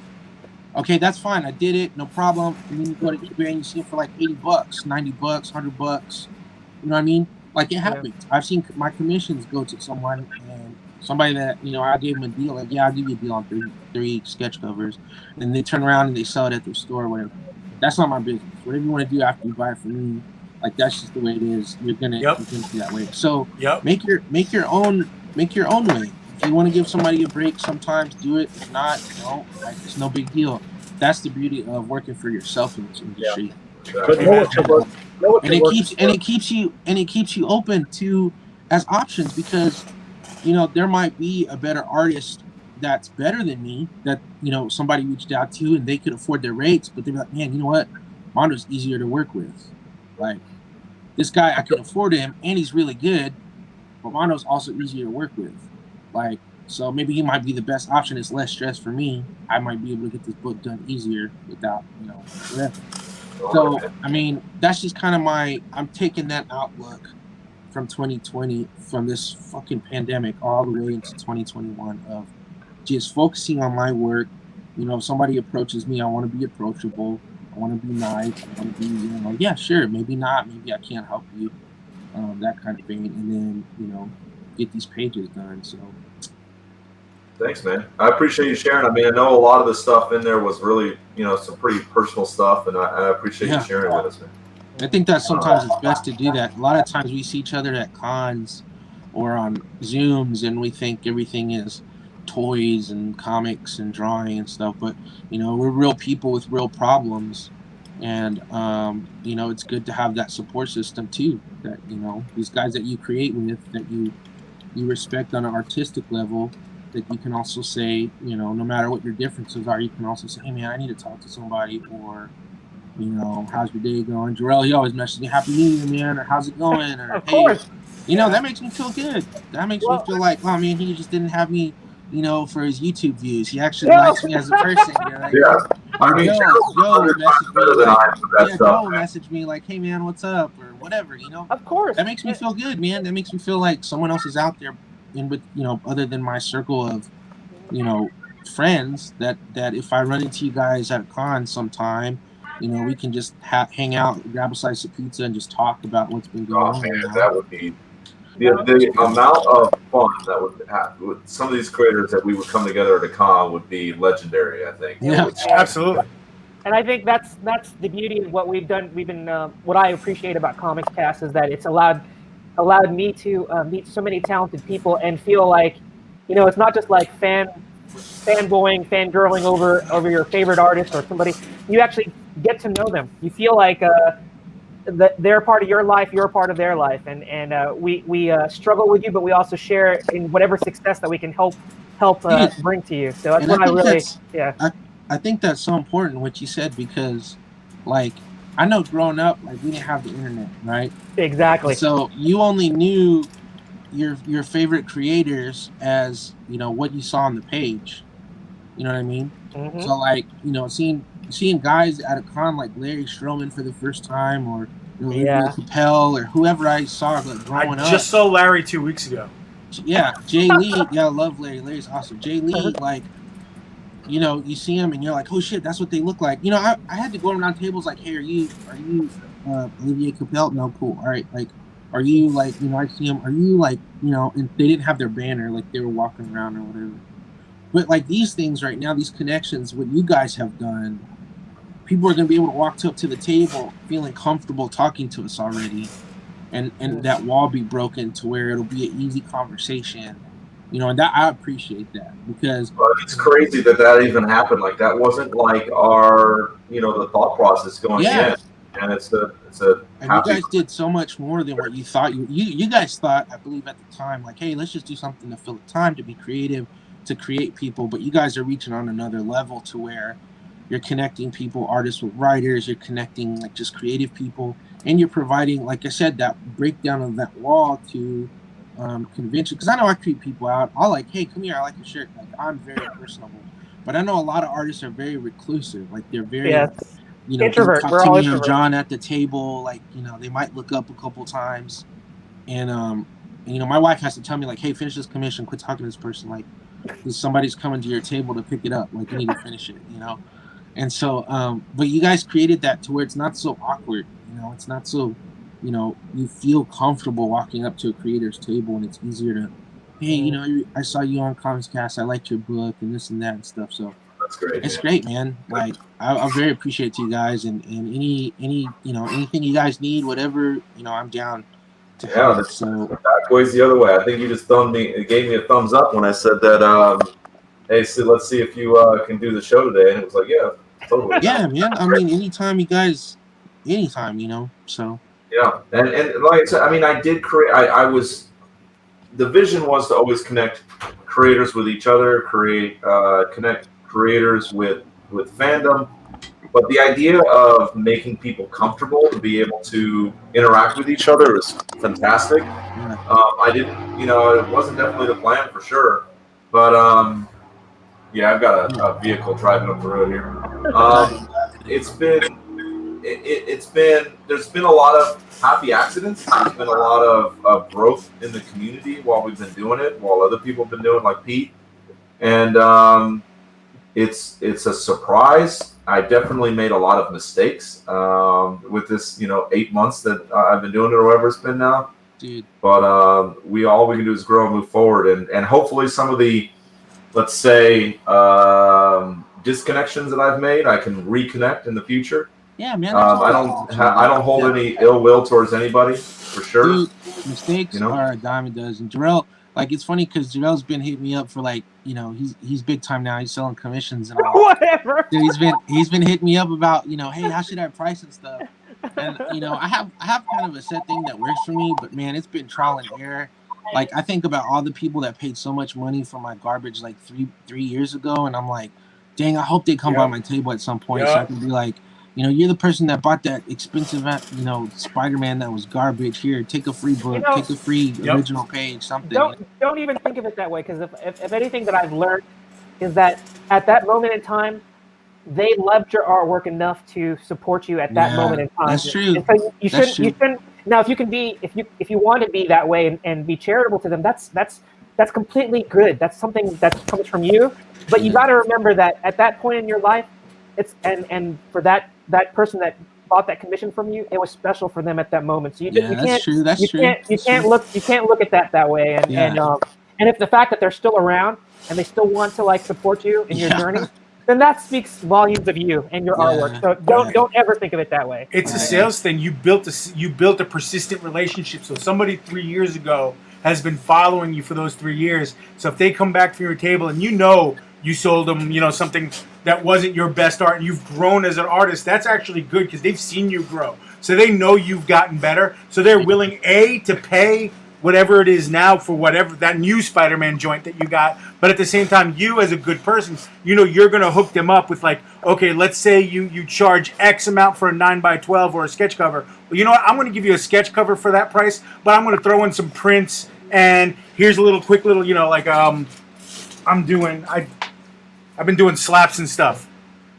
okay, that's fine. I did it. No problem. And then you go to eBay and you see it for like $80, $90, $100. You know what I mean? Like it happens. Yeah. I've seen my commissions go to someone and. Somebody that, I gave them a deal, like, yeah, I'll give you a deal on three sketch covers. And they turn around and they sell it at their store or whatever. That's not my business. Whatever you want to do after you buy it from me, like, that's just the way it is. You're gonna be that way. So make your own way. If you want to give somebody a break sometimes, do it. If not, like, it's no big deal. That's the beauty of working for yourself in this industry. Yeah. And it keeps you open to as options because there might be a better artist that's better than me that, somebody reached out to and they could afford their rates, but they're like, man, you know what? Mondo's easier to work with. Like, this guy, I can afford him and he's really good, but Mondo's also easier to work with. Like, so maybe he might be the best option. It's less stress for me. I might be able to get this book done easier without, whatever. So, I mean, that's just kind of I'm taking that outlook from 2020, from this fucking pandemic all the way into 2021 of just focusing on my work, You know, if somebody approaches me, I want to be approachable. I want to be nice. I want to be, you know, yeah, sure, maybe not, maybe I can't help you, that kind of thing, and then, you know, get these pages done. So Thanks, man. I appreciate you sharing. I mean, I know a lot of the stuff in there was really, you know, some pretty personal stuff, and I appreciate you sharing with us, man. I think that sometimes it's best to do that. A lot of times we see each other at cons or on Zooms, and we think everything is toys and comics and drawing and stuff, but you know, we're real people with real problems, and you know, it's good to have that support system too, that, you know, these guys that you create with, that you respect on an artistic level, that you can also say, you know, no matter what your differences are, you can also say, hey man, I need to talk to somebody, or, you know, how's your day going? Jarrell, he always messages me, Happy New Year, man, or how's it going? Or of course. You know, that makes me feel good. That makes me feel like, oh man, he just didn't have me, you know, for his YouTube views. He actually likes me as a person. You know, like, yeah. I mean, Joe messaged me like, hey man, what's up? Or whatever, you know. Of course. That makes me feel good, man. That makes me feel like someone else is out there with, you know, other than my circle of, you know, friends, that if I run into you guys at a con sometime, you know, we can just hang out, grab a slice of pizza, and just talk about what's been going on. Man, that would be the amount of fun that would happen with some of these creators that we would come together at a con would be legendary, I think. Yeah, absolutely. And I think that's the beauty of what we've done. We've been what I appreciate about Comics Cast is that it's allowed me to meet so many talented people and feel like, you know, it's not just like fanboying, fangirling over your favorite artist or somebody. You actually get to know them. You feel like that they're part of your life, you're part of their life, and we struggle with you, but we also share in whatever success that we can help bring to you. So that's what I really, I think that's so important what you said, because, like, I know growing up, like, we didn't have the internet, right? Exactly. So you only knew your favorite creators as, you know, what you saw on the page. You know what I mean? Mm-hmm. So, like, you know, seeing guys at a con like Larry Stroman for the first time, or, you know, Olivia Capel, or whoever I saw like growing up. I just saw Larry 2 weeks ago. Yeah, Jay Lee. Yeah, I love Larry. Larry's awesome. Jay Lee, like, you know, you see him and you're like, oh shit, that's what they look like. You know, I had to go around tables like, hey, are you Olivia Capel? No, cool. All right, like, are you, like, you know, I see them. Are you, like, you know, and they didn't have their banner, like they were walking around or whatever. But like these things right now, these connections, what you guys have done, people are going to be able to walk up to the table feeling comfortable talking to us already, and that wall be broken to where it'll be an easy conversation. You know, and that I appreciate that, because it's crazy that even happened. Like, that wasn't like our, you know, the thought process going in, and it's a and you guys did so much more than what you thought. You guys thought, I believe at the time, like, hey, let's just do something to fill the time, to be creative, to create people. But you guys are reaching on another level to where you're connecting people, artists with writers, you're connecting like just creative people, and you're providing, like I said, that breakdown of that wall to convention. Because I know I creep people out. I'll like, hey, come here, I like your shirt. Like, I'm very personable. But I know a lot of artists are very reclusive. Like, they're very, you know, introvert. talk We're to all me introvert. and John at the table. Like, you know, they might look up a couple times. And you know, my wife has to tell me, like, hey, finish this commission, quit talking to this person. Like, somebody's coming to your table to pick it up. Like, you need to finish it, you know? And so, but you guys created that to where it's not so awkward, you know, it's not so, you know, you feel comfortable walking up to a creator's table, and it's easier to, hey, you know, I saw you on Comics Cast, I liked your book and this and that and stuff. So that's great. It's great, man. Like, I very appreciate you guys, and any, you know, anything you guys need, whatever, you know, I'm down to help. That's so backwards the other way. I think you just gave me a thumbs up when I said that, hey, so let's see if you can do the show today. And it was like, yeah, totally. Yeah, man. I mean, anytime, you know, so. Yeah. And like I said, I mean, I did create, the vision was to always connect creators with each other, connect creators with fandom. But the idea of making people comfortable to be able to interact with each other is fantastic. I didn't, you know, it wasn't definitely the plan for sure. But, yeah, I've got a vehicle driving up the road here. There's been a lot of happy accidents. There's been a lot of growth in the community while we've been doing it, while other people have been doing, like Pete. And it's a surprise. I definitely made a lot of mistakes with this, 8 months that I've been doing it, or whatever it's been now. Dude. But all we can do is grow and move forward, and hopefully some of the, let's say, disconnections that I've made, I can reconnect in the future. Yeah, man. I don't hold any ill will towards anybody, for sure. Dude, mistakes are a dime a dozen. Jarrell, like, it's funny because Jarrell's been hitting me up for, like, he's big time now. He's selling commissions and all. Whatever. Dude, he's been hitting me up about, hey, how should I price and stuff. And I have kind of a set thing that works for me, but man, it's been trial and error. Like, I think about all the people that paid so much money for my garbage like three years ago, and I'm like, dang, I hope they come by my table at some point so I can be like, you're the person that bought that expensive, Spider-Man that was garbage. Here, take a free book, take a free original page, something. Don't even think of it that way, because if anything that I've learned is that at that moment in time, they loved your artwork enough to support you at that moment in time. That's true. And so you shouldn't. Now, if you want to be that way and be charitable to them, that's completely good. That's something that comes from you. But you got to remember that at that point in your life, it's and for that person that bought that commission from you, it was special for them at that moment. So you can't look at that way. And if the fact that they're still around and they still want to like support you in your journey, then that speaks volumes of you and your artwork. So don't ever think of it that way. It's a sales thing. You built a persistent relationship. So somebody 3 years ago has been following you for those 3 years. So if they come back to your table and you sold them, something that wasn't your best art, and you've grown as an artist, that's actually good because they've seen you grow. So they know you've gotten better. So they're willing, to pay whatever it is now for whatever that new Spider-Man joint that you got. But at the same time, you as a good person, you're going to hook them up with like, okay, let's say you charge X amount for a 9x12 or a sketch cover. Well, you know what? I'm going to give you a sketch cover for that price, but I'm going to throw in some prints, and here's a quick little, I've been doing slaps and stuff.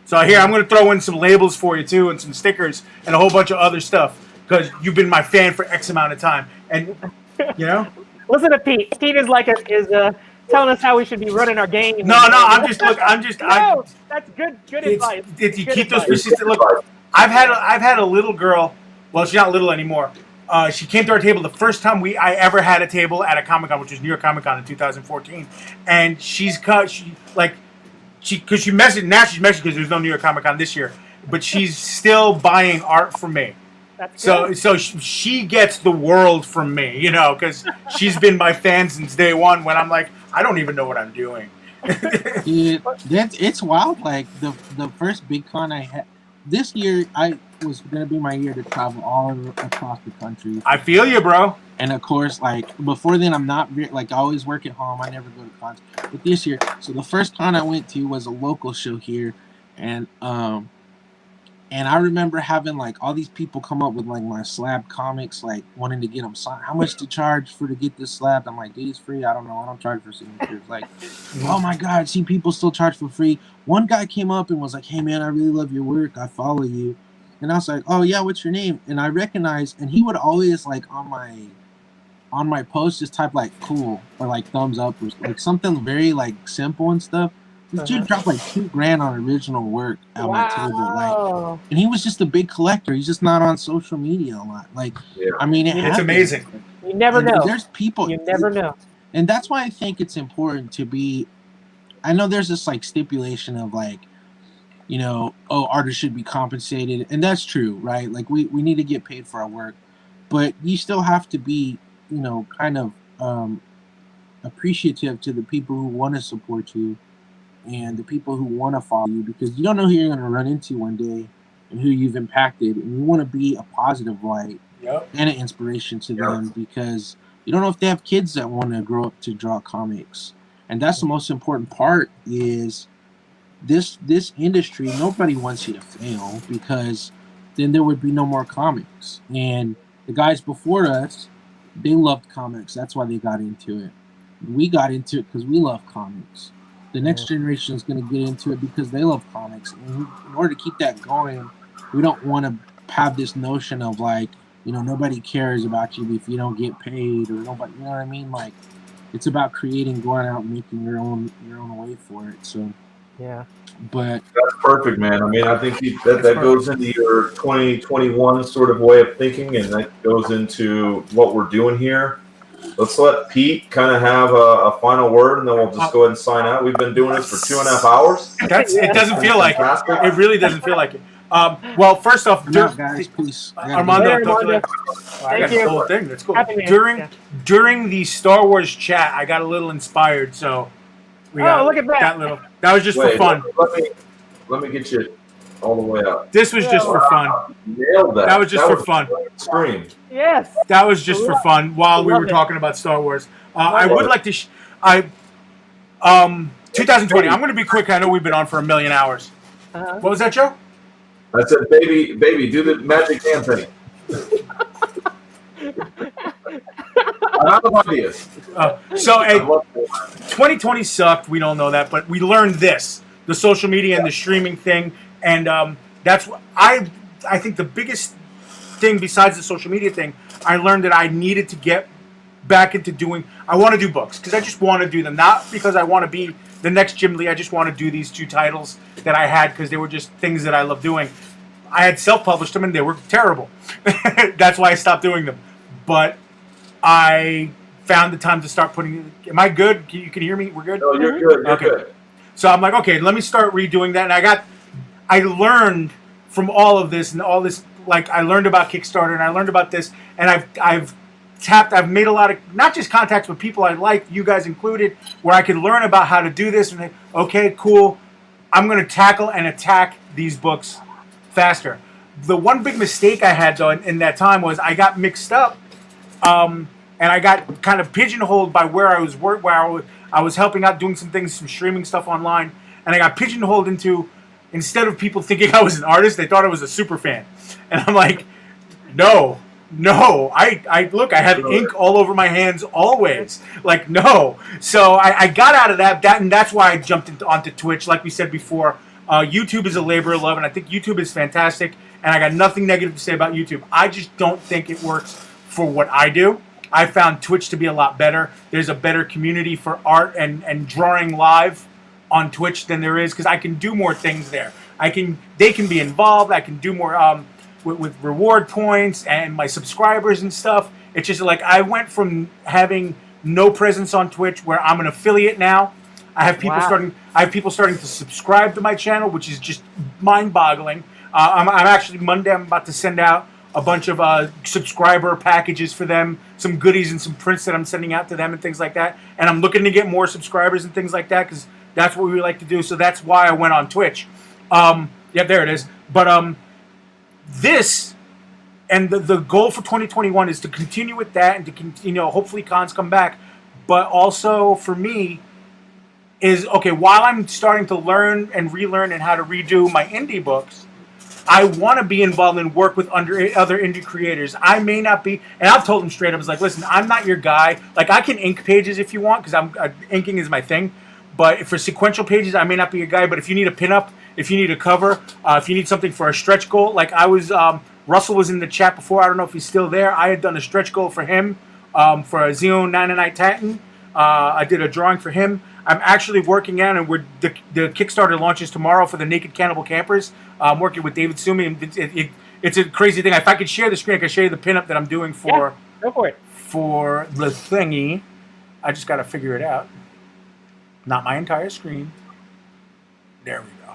So here, I'm going to throw in some labels for you too, and some stickers and a whole bunch of other stuff because you've been my fan for X amount of time. And listen to Pete. Pete is telling us how we should be running our game. No, that's good advice. If you keep those persistent, look, I've had a little girl. Well, she's not little anymore. She came to our table the first time I ever had a table at a Comic-Con, which was New York Comic-Con in 2014. And she's messaged because there's no New York Comic-Con this year, but she's still buying art from me. So she gets the world from me, because she's been my fan since day one. When I'm like, I don't even know what I'm doing. It's wild. Like the first big con I had this year, I was gonna be my year to travel all across the country. I feel you, bro. And of course, like before then, I'm not I always work at home. I never go to cons. But this year, so the first con I went to was a local show here, and I remember having like all these people come up with like my slab comics, like wanting to get them signed. How much to charge to get this slab? I'm like, dude, it's free. I don't know. I don't charge for signatures. Like, oh my God, see people still charge for free. One guy came up and was like, hey man, I really love your work. I follow you. And I was like, oh yeah, what's your name? And I recognized, and he would always like on my post just type like cool or like thumbs up or like something very like simple and stuff. This dude dropped like $2,000 on original work at my table, like, and he was just a big collector. He's just not on social media a lot. Like, I mean, it's amazing. You never know. There's people. You never know. And that's why I think it's important to be. I know there's this like stipulation of like, artists should be compensated, and that's true, right? Like we need to get paid for our work, but you still have to be, kind of appreciative to the people who want to support you. And the people who want to follow you, because you don't know who you're going to run into one day and who you've impacted, and you want to be a positive light and an inspiration to them, because you don't know if they have kids that want to grow up to draw comics. And that's the most important part is this industry, nobody wants you to fail, because then there would be no more comics. And the guys before us, they loved comics. That's why they got into it. We got into it because we love comics. The next generation is going to get into it because they love comics. And in order to keep that going, we don't want to have this notion of like, nobody cares about you if you don't get paid, or nobody, you know what I mean? Like, it's about creating, going out and making your own way for it. So Yeah. But that's perfect, man. I mean, I think that goes into your 2021 sort of way of thinking, and that goes into what we're doing here. Let's let Pete kind of have a final word, and then we'll just go ahead and sign out. We've been doing this for 2.5 hours. It doesn't feel like Fantastic. it. It really doesn't feel like it. Well, first off, guys, please. Armando, Later, Armando. I got Thank the you. whole thing. That's cool. Happy New Year. During the Star Wars chat, I got a little inspired, so we got look at that. That was just for fun. Let me get you all the way up. This was just for fun. Nailed that. That was just for fun. Scream. Yes. That was just for fun while we Love were it. talking about Star Wars. I would like to. 2020. I'm going to be quick. I know we've been on for a million hours. What was that, Joe? I said, baby, do the magic hand thing. I'm out of ideas. 2020 sucked. We don't know that, but we learned this: the social media and the streaming thing, and that's what I think the biggest thing besides the social media thing. I learned that I needed to get back into doing. I want to do books because I just want to do them, not because I want to be the next Jim Lee. I just want to do these 2 titles that I had because they were just things that I love doing. I had self-published them and they were terrible. That's why I stopped doing them. But I found the time to start putting. Am I good? You can hear me? We're good? No, you're good. You're okay. good. So I'm like, okay, let me start redoing that. And I learned from all of this and all this. Like I learned about Kickstarter and I learned about this, and I've made a lot of not just contacts with people I like, you guys included, where I can learn about how to do this. And okay, cool, I'm going to tackle and attack these books faster. The one big mistake I had though in that time was I got mixed up, and I got kind of pigeonholed by where I was helping out, doing some things, some streaming stuff online, and I got pigeonholed into. Instead of people thinking I was an artist, they thought I was a super fan. And I'm like, no, I look, I have ink all over my hands always. Like, no. So I got out of that, and that's why I jumped onto Twitch. Like we said before, YouTube is a labor of love, and I think YouTube is fantastic, and I got nothing negative to say about YouTube. I just don't think it works for what I do. I found Twitch to be a lot better. There's a better community for art and drawing live on Twitch than there is because I can do more things there. They can be involved. I can do more with reward points and my subscribers and stuff. It's just like I went from having no presence on Twitch where I'm an affiliate now. I have people starting to subscribe to my channel, which is just mind-boggling. I'm actually Monday. I'm about to send out a bunch of subscriber packages for them, some goodies and some prints that I'm sending out to them and things like that. And I'm looking to get more subscribers and things like that because that's what we like to do. So that's why I went on Twitch. Yeah, there it is. But this and the goal for 2021 is to continue with that and to continue. Hopefully, cons come back. But also for me is okay. While I'm starting to learn and relearn and how to redo my indie books, I want to be involved and work with other indie creators. I may not be, and I've told them straight up, I was like, listen, I'm not your guy. Like I can ink pages if you want because inking is my thing. But for sequential pages, I may not be a guy. But if you need a pinup, if you need a cover, if you need something for a stretch goal, like I was, Russell was in the chat before. I don't know if he's still there. I had done a stretch goal for him for a Xeon 99 Titan. I did a drawing for him. I'm actually working out, and the Kickstarter launches tomorrow for the Naked Cannibal Campers. I'm working with David Sumi, and it's a crazy thing. If I could share the screen, I could show you the pinup that I'm doing for go for it. For the thingy. I just got to figure it out. Not my entire screen. There we go.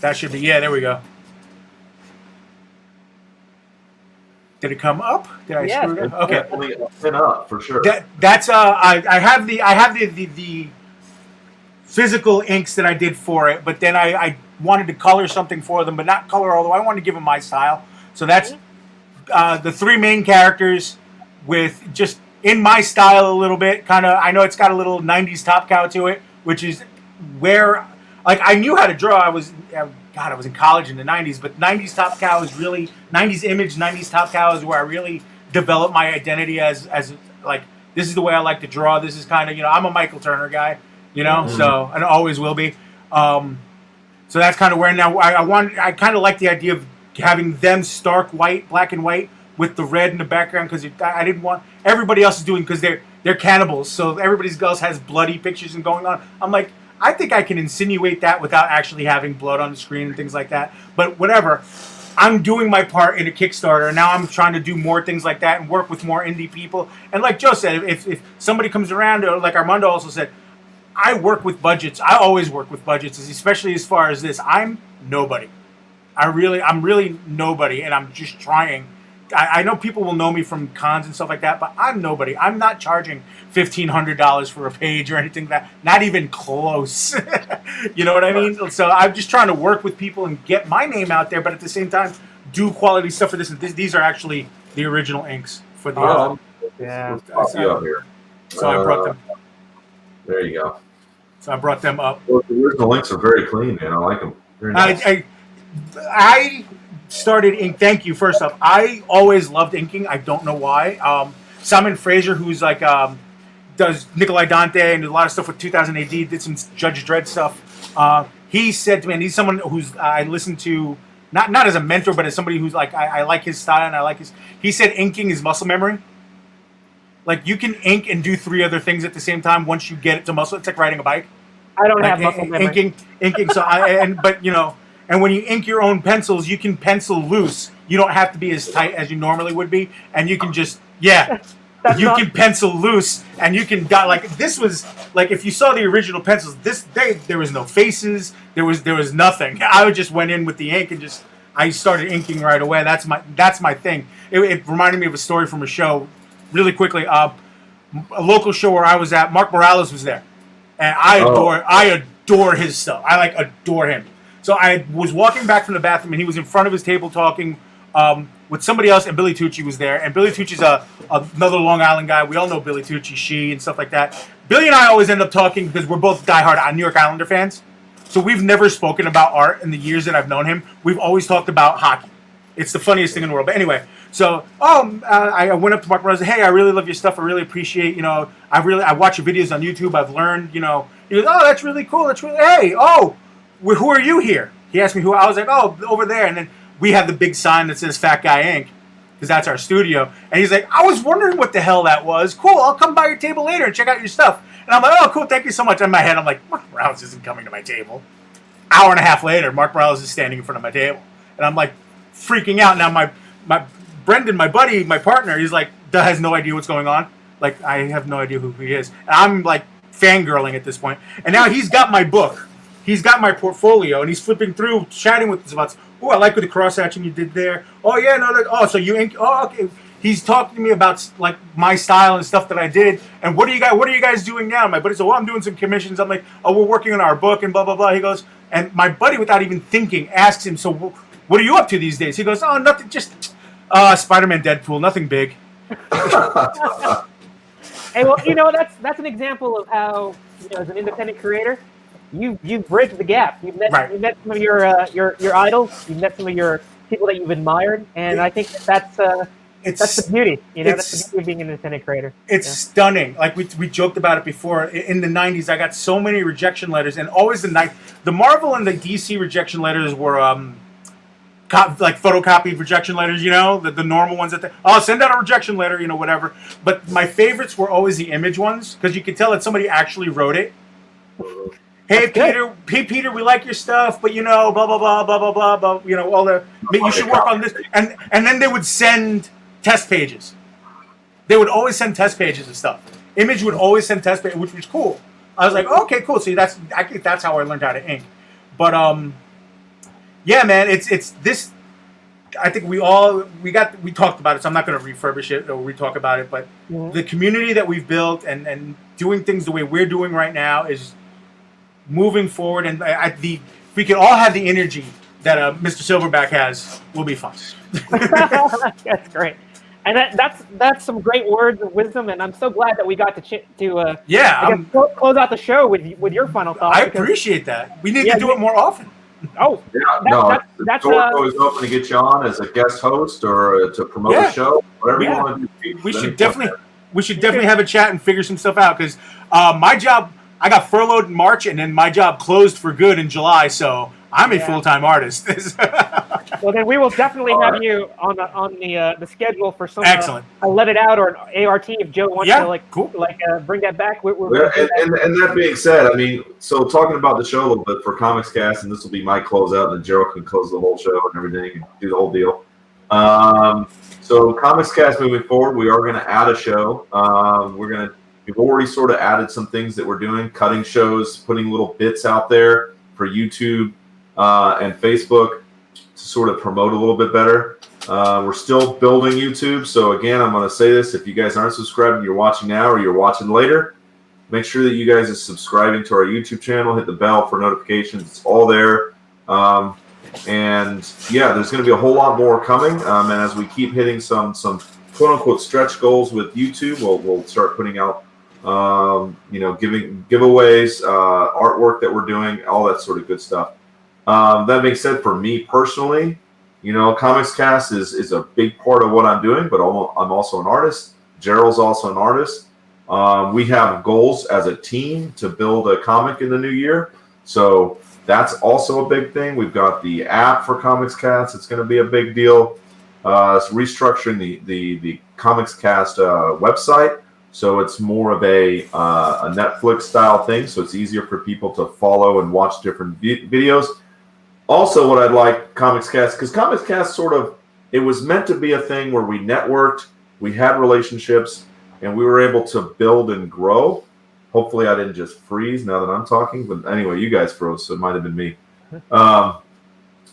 That should be, yeah, there we go. Did it come up? Did I screw it up? Okay. Definitely pin up for sure. That's I have the physical inks that I did for it, but then I wanted to color something for them, but not color, although I wanted to give them my style. So that's the 3 main characters with just in my style a little bit. Kind of, I know it's got a little 90s Top Cow to it, which is where, like, I knew how to draw. I was in college in the 90s, but 90s Top Cow is really, 90s Image, 90s Top Cow is where I really developed my identity as like, this is the way I like to draw. This is kind of, I'm a Michael Turner guy, so, and always will be. So that's kind of where now I kind of like the idea of having them stark white, black and white, with the red in the background, because I didn't want everybody else is doing, because they're cannibals, so everybody's else has bloody pictures and going on. I'm like, I think I can insinuate that without actually having blood on the screen and things like that. But whatever. I'm doing my part in a Kickstarter. Now I'm trying to do more things like that and work with more indie people. And like Joe said, if somebody comes around, or like Armando also said, I work with budgets. I always work with budgets, especially as far as this. I'm nobody. I'm really nobody, and I'm just trying. I know people will know me from cons and stuff like that, but I'm nobody. I'm not charging $1,500 for a page or anything like that. Not even close. You know what I mean? So I'm just trying to work with people and get my name out there, but at the same time, do quality stuff for this. And these are actually the original inks for the. Yeah. Let's pop you up here. So I brought them. There you go. So I brought them up. Well, the original links are very clean, man. I like them. Very nice. I started ink. Thank you. First off, I always loved inking. I don't know why. Simon Fraser, who's like does Nikolai Dante and a lot of stuff with 2000 AD, did some Judge Dredd stuff. He said to me, and he's someone who's I listened to not as a mentor, but as somebody who's like I like his style and I like his. He said inking is muscle memory. Like you can ink and do 3 other things at the same time once you get it to muscle. It's like riding a bike. I don't have muscle memory. Inking. So but you know. And when you ink your own pencils, you can pencil loose. You don't have to be as tight as you normally would be, and you can just can pencil loose, and you can this was like if you saw the original pencils. There was no faces. There was nothing. I just went in with the ink and I started inking right away. That's my thing. It reminded me of a story from a show. Really quickly, a local show where I was at. Mark Morales was there, and I adore his stuff. I adore him. So I was walking back from the bathroom, and he was in front of his table talking with somebody else, and Billy Tucci was there. And Billy Tucci's another Long Island guy. We all know Billy Tucci, and stuff like that. Billy and I always end up talking because we're both diehard New York Islander fans. So we've never spoken about art in the years that I've known him. We've always talked about hockey. It's the funniest thing in the world. But anyway, so I went up to Mark and I said, "Hey, I really love your stuff. I really appreciate, I watch your videos on YouTube. I've learned, He goes, "Oh, that's really cool. Who are you here?" He asked me who. I was like, "Oh, over there." And then we have the big sign that says Fat Guy Inc. because that's our studio. And he's like, "I was wondering what the hell that was. Cool, I'll come by your table later and check out your stuff." And I'm like, "Oh, cool, thank you so much." In my head, I'm like, Mark Morales isn't coming to my table. Hour and a half later, Mark Morales is standing in front of my table. And I'm like freaking out. Now my Brendan, my buddy, my partner, he's like, has no idea what's going on. Like, I have no idea who he is. And I'm like fangirling at this point. And now he's got my book. He's got my portfolio, and he's flipping through, chatting with us about, "Oh, I like what the cross-hatching you did there. Oh, yeah, no, so you ink, oh, okay." He's talking to me about, like, my style and stuff that I did, and what are you guys doing now? My buddy said, "Well, I'm doing some commissions." I'm like, "Oh, we're working on our book," and blah, blah, blah. He goes, and my buddy, without even thinking, asks him, "So what are you up to these days?" He goes, "Oh, nothing, just Spider-Man, Deadpool, nothing big." Hey, well, that's an example of how, as an independent creator, you've bridged the gap. You've met some of your idols. You've met some of your people that you've admired, and I think that's the beauty. That's the beauty of being an independent creator. It's stunning. Like we joked about it before. In the '90s, I got so many rejection letters, and always the Marvel and the DC rejection letters were like photocopied rejection letters. The normal ones that send out a rejection letter. Whatever. But my favorites were always the Image ones because you could tell that somebody actually wrote it. Hey Peter, we like your stuff, but blah blah blah blah blah blah blah. All the you should work on this, and then they would send test pages. They would always send test pages and stuff. Image would always send test pages, which was cool. I was like, okay, cool. See, that's how I learned how to ink. But yeah, man, it's this. I think we talked about it, so I'm not going to refurbish it or re-talk about it. But the community that we've built and doing things the way we're doing right now is moving forward, and if we can all have the energy that Mr. Silverback has, we'll be fine. That's great, and that's some great words of wisdom, and I'm so glad that we got to close out the show with your final thoughts. I appreciate that. We need to do it more often. Oh, yeah, that's always open to get you on as a guest host or to promote a show, whatever you want to do. We should definitely have a chat and figure some stuff out because my job. I got furloughed in March, and then my job closed for good in July, so I'm a full-time artist. Well, then we will definitely have you on the schedule for some Excellent. a Let It Out or an ART if Joe wants to bring that back. We're Yeah, and that being said, I mean, so talking about the show a little bit for Comics Cast, and this will be my closeout, and then Gerald can close the whole show and everything and do the whole deal. So Comics Cast moving forward, we are going to add a show. We've already sort of added some things that we're doing, cutting shows, putting little bits out there for YouTube and Facebook to sort of promote a little bit better. We're still building YouTube. So again, I'm going to say this. If you guys aren't subscribed and you're watching now or you're watching later, make sure that you guys are subscribing to our YouTube channel. Hit the bell for notifications. It's all there. And yeah, there's going to be a whole lot more coming. And as we keep hitting some quote unquote stretch goals with YouTube, we'll start putting out, giving giveaways, artwork that we're doing, all that sort of good stuff. That being said, for me personally, Comics Cast is a big part of what I'm doing, but I'm also an artist. Gerald's also an artist. We have goals as a team to build a comic in the new year. So that's also a big thing. We've got the app for Comics Cast. It's going to be a big deal. It's restructuring the Comics Cast website. So it's more of a Netflix style thing. So it's easier for people to follow and watch different videos. Also, what I'd like Comics Cast, because Comics Cast it was meant to be a thing where we networked, we had relationships, and we were able to build and grow. Hopefully I didn't just freeze now that I'm talking, but anyway, you guys froze, so it might have been me.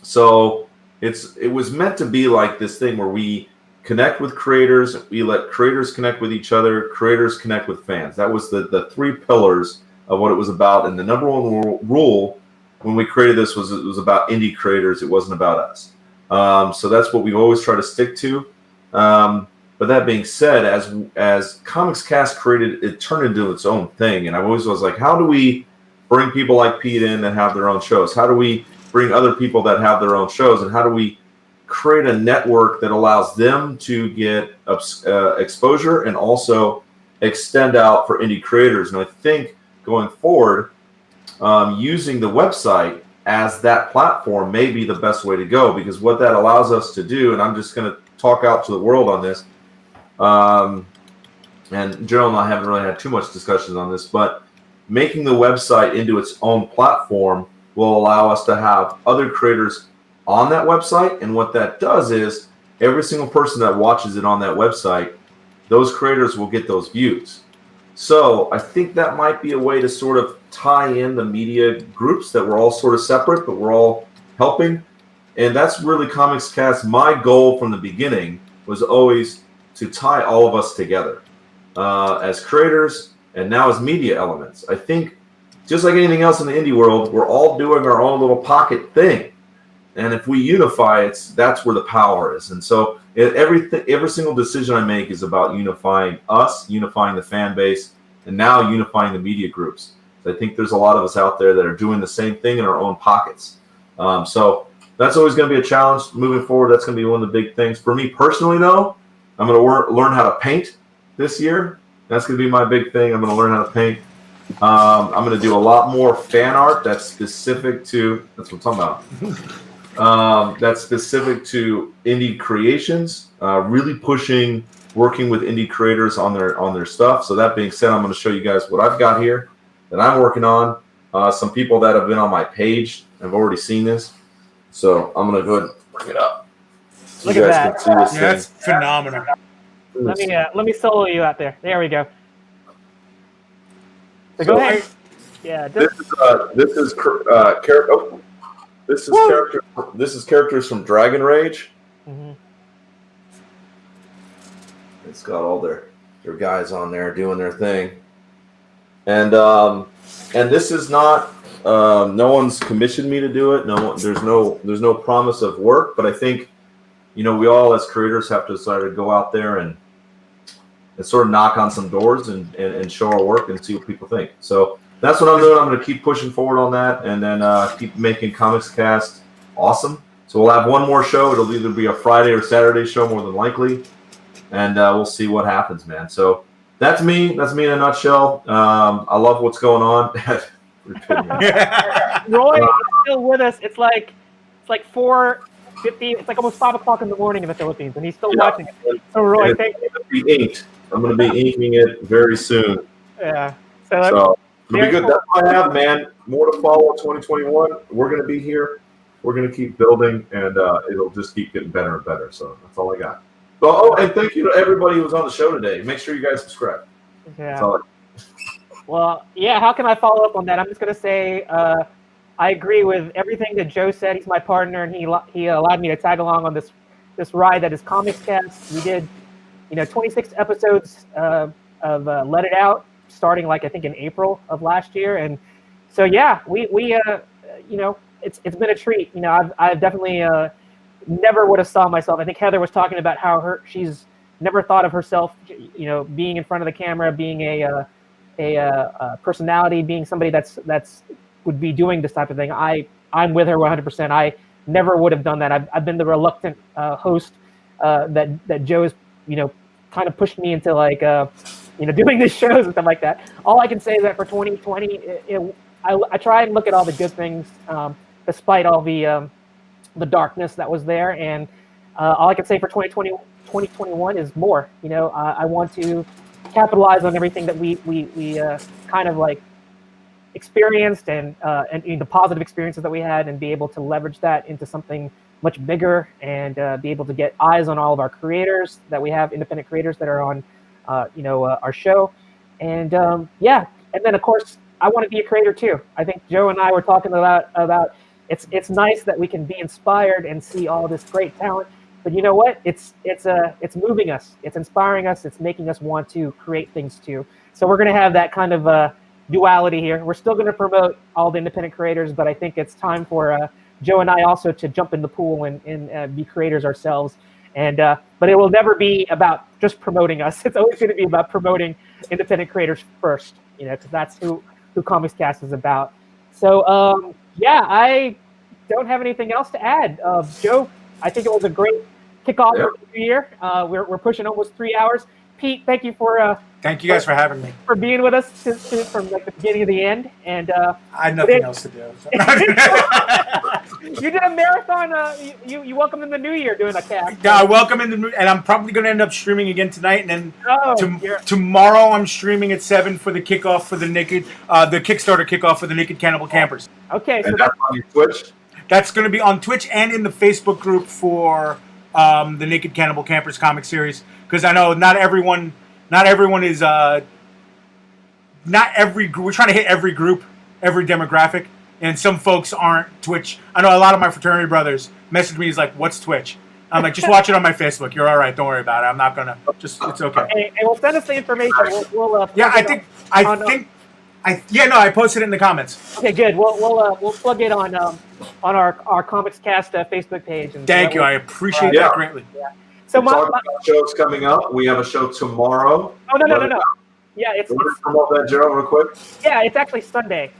So it was meant to be like this thing where we connect with creators, we let creators connect with each other, creators connect with fans. That was the three pillars of what it was about, and the number one rule when we created this was it was about indie creators. It wasn't about us. So that's what we always try to stick to. But that being said, as Comics Cast created, it turned into its own thing. And I always was like, how do we bring people like Pete in that have their own shows? How do we bring other people that have their own shows? And how do we create a network that allows them to get exposure and also extend out for indie creators? And I think going forward, using the website as that platform may be the best way to go, because what that allows us to do, and I'm just going to talk out to the world on this, and Gerald and I haven't really had too much discussions on this, but making the website into its own platform will allow us to have other creators on that website. And what that does is every single person that watches it on that website, those creators will get those views. So I think that might be a way to sort of tie in the media groups that we're all sort of separate, but we're all helping. And that's really Comics Cast. My goal from the beginning was always to tie all of us together as creators and now as media elements. I think just like anything else in the indie world, we're all doing our own little pocket thing. And if we unify, that's where the power is. And so every single decision I make is about unifying us, unifying the fan base, and now unifying the media groups. So I think there's a lot of us out there that are doing the same thing in our own pockets. So that's always going to be a challenge moving forward. That's going to be one of the big things. For me personally, though, I'm going to learn how to paint this year. That's going to be my big thing. I'm going to learn how to paint. I'm going to do a lot more fan art that's specific to, that's what I'm talking about. That's specific to indie creations, really pushing, working with indie creators on their stuff. So that being said, I'm going to show you guys what I've got here that I'm working on. Some people that have been on my page have already seen this. So I'm going to go ahead and bring it up. So Look at that. Yeah, that's phenomenal. Let me solo you out there. There we go. So go ahead. Yeah. This is characters from Dragon Rage. Mm-hmm. It's got all their guys on there doing their thing, and this is not no one's commissioned me to do it. There's no promise of work, but I think we all as creators have to decide to go out there and sort of knock on some doors and show our work and see what people think. So that's what I'm doing. I'm going to keep pushing forward on that, and then keep making Comics Cast awesome. So we'll have one more show. It'll either be a Friday or Saturday show, more than likely, and we'll see what happens, man. So that's me. That's me in a nutshell. I love what's going on. Roy is still with us. It's like 4 50. It's like almost 5 o'clock in the morning in the Philippines, and he's still watching it. So Roy, thank you. Be inked. I'm going to be inking it very soon. Yeah. So it'll be good. cool. That's what I have, man. More to follow in 2021. We're going to be here. We're going to keep building, and it'll just keep getting better and better. So that's all I got. And thank you to everybody who was on the show today. Make sure you guys subscribe. Yeah. Well, yeah, how can I follow up on that? I'm just going to say I agree with everything that Joe said. He's my partner, and he allowed me to tag along on this ride that is Comics Cast. We did, 26 episodes of Let It Out, starting I think in April of last year. And so, yeah, we it's been a treat. I've definitely never would have saw myself. I think Heather was talking about how she's never thought of herself, being in front of the camera, being a personality, being somebody that's would be doing this type of thing. I'm with her 100%. I never would have done that. I've been the reluctant host that Joe's kind of pushed me into doing these shows and stuff like that. All I can say is that for 2020, I try and look at all the good things, despite all the darkness that was there. And all I can say for 2021 is more. I want to capitalize on everything that we kind of experienced and the positive experiences that we had, and be able to leverage that into something much bigger, and be able to get eyes on all of our creators that we have, independent creators that are on our show. And and then of course I want to be a creator too. I think Joe and I were talking about it's nice that we can be inspired and see all this great talent, but you know what, it's moving us, it's inspiring us, it's making us want to create things too. So we're going to have that kind of duality here. We're still going to promote all the independent creators, but I think it's time for Joe and I also to jump in the pool and be creators ourselves. And but it will never be about just promoting us. It's always going to be about promoting independent creators first, because that's who Comics Cast is about. So I don't have anything else to add. Joe, I think it was a great kickoff for the new year. We're pushing almost 3 hours. Pete, thank you for thank you guys for having me, for being with us from the beginning to the end. And I had nothing else to do. So. You did a marathon. You welcome in the new year doing a cast. Yeah, I welcome in the new, and I'm probably going to end up streaming again tonight, and then tomorrow I'm streaming at 7 for the kickoff for the Kickstarter kickoff for the Naked Cannibal Campers. Okay, so that's on Twitch. That's going to be on Twitch and in the Facebook group for the Naked Cannibal Campers comic series, because I know not everyone is not every group. We're trying to hit every group, every demographic, and some folks aren't Twitch. I know a lot of my fraternity brothers message me. He's like, "What's Twitch?" I'm like, "Just watch it on my Facebook. You're all right. Don't worry about it. I'm not gonna. It's okay." And we'll send us the information. We'll I posted it in the comments. Okay, good. We'll plug it on our Comics Cast Facebook page. And thank you. I appreciate that greatly. Yeah. So my show's coming up. We have a show tomorrow. Oh no. Yeah, it's promote that, Gerald, real quick. Yeah, it's actually Sunday.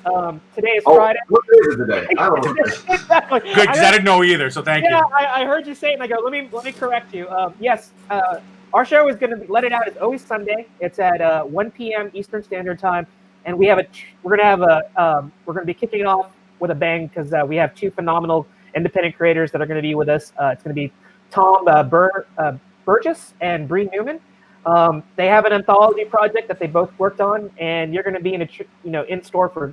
Today is Friday. What day is it today? I don't know. Exactly. Good, because I didn't know either. So thank you. Yeah, I heard you say it, and I go, let me correct you. Yes, our show is going to Let It Out is always Sunday. It's at 1 p.m. Eastern Standard Time, and we're going to be kicking it off with a bang, because we have two phenomenal independent creators that are going to be with us. It's going to be Tom Burgess and Bree Newman. They have an anthology project that they both worked on, and you're going to be in store for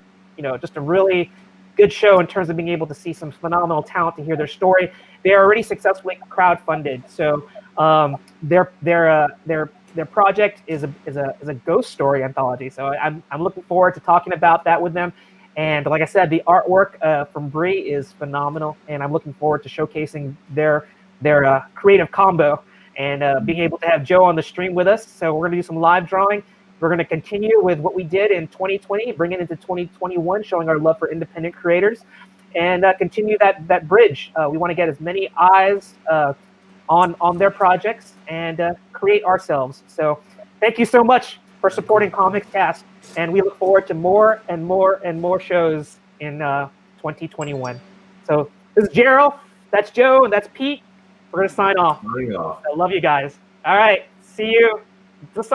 just a really good show in terms of being able to see some phenomenal talent, to hear their story. They are already successfully crowdfunded, so their project is a ghost story anthology. So I'm looking forward to talking about that with them. And like I said, the artwork from Bree is phenomenal, and I'm looking forward to showcasing their creative combo, and being able to have Joe on the stream with us. So we're going to do some live drawing. We're going to continue with what we did in 2020, bring it into 2021, showing our love for independent creators, and continue that bridge. We want to get as many eyes on their projects and create ourselves. So thank you so much for supporting Comics Cast, and we look forward to more and more and more shows in 2021. So this is Gerald, that's Joe, and that's Pete. We're going to sign off. I love you guys. All right. See you.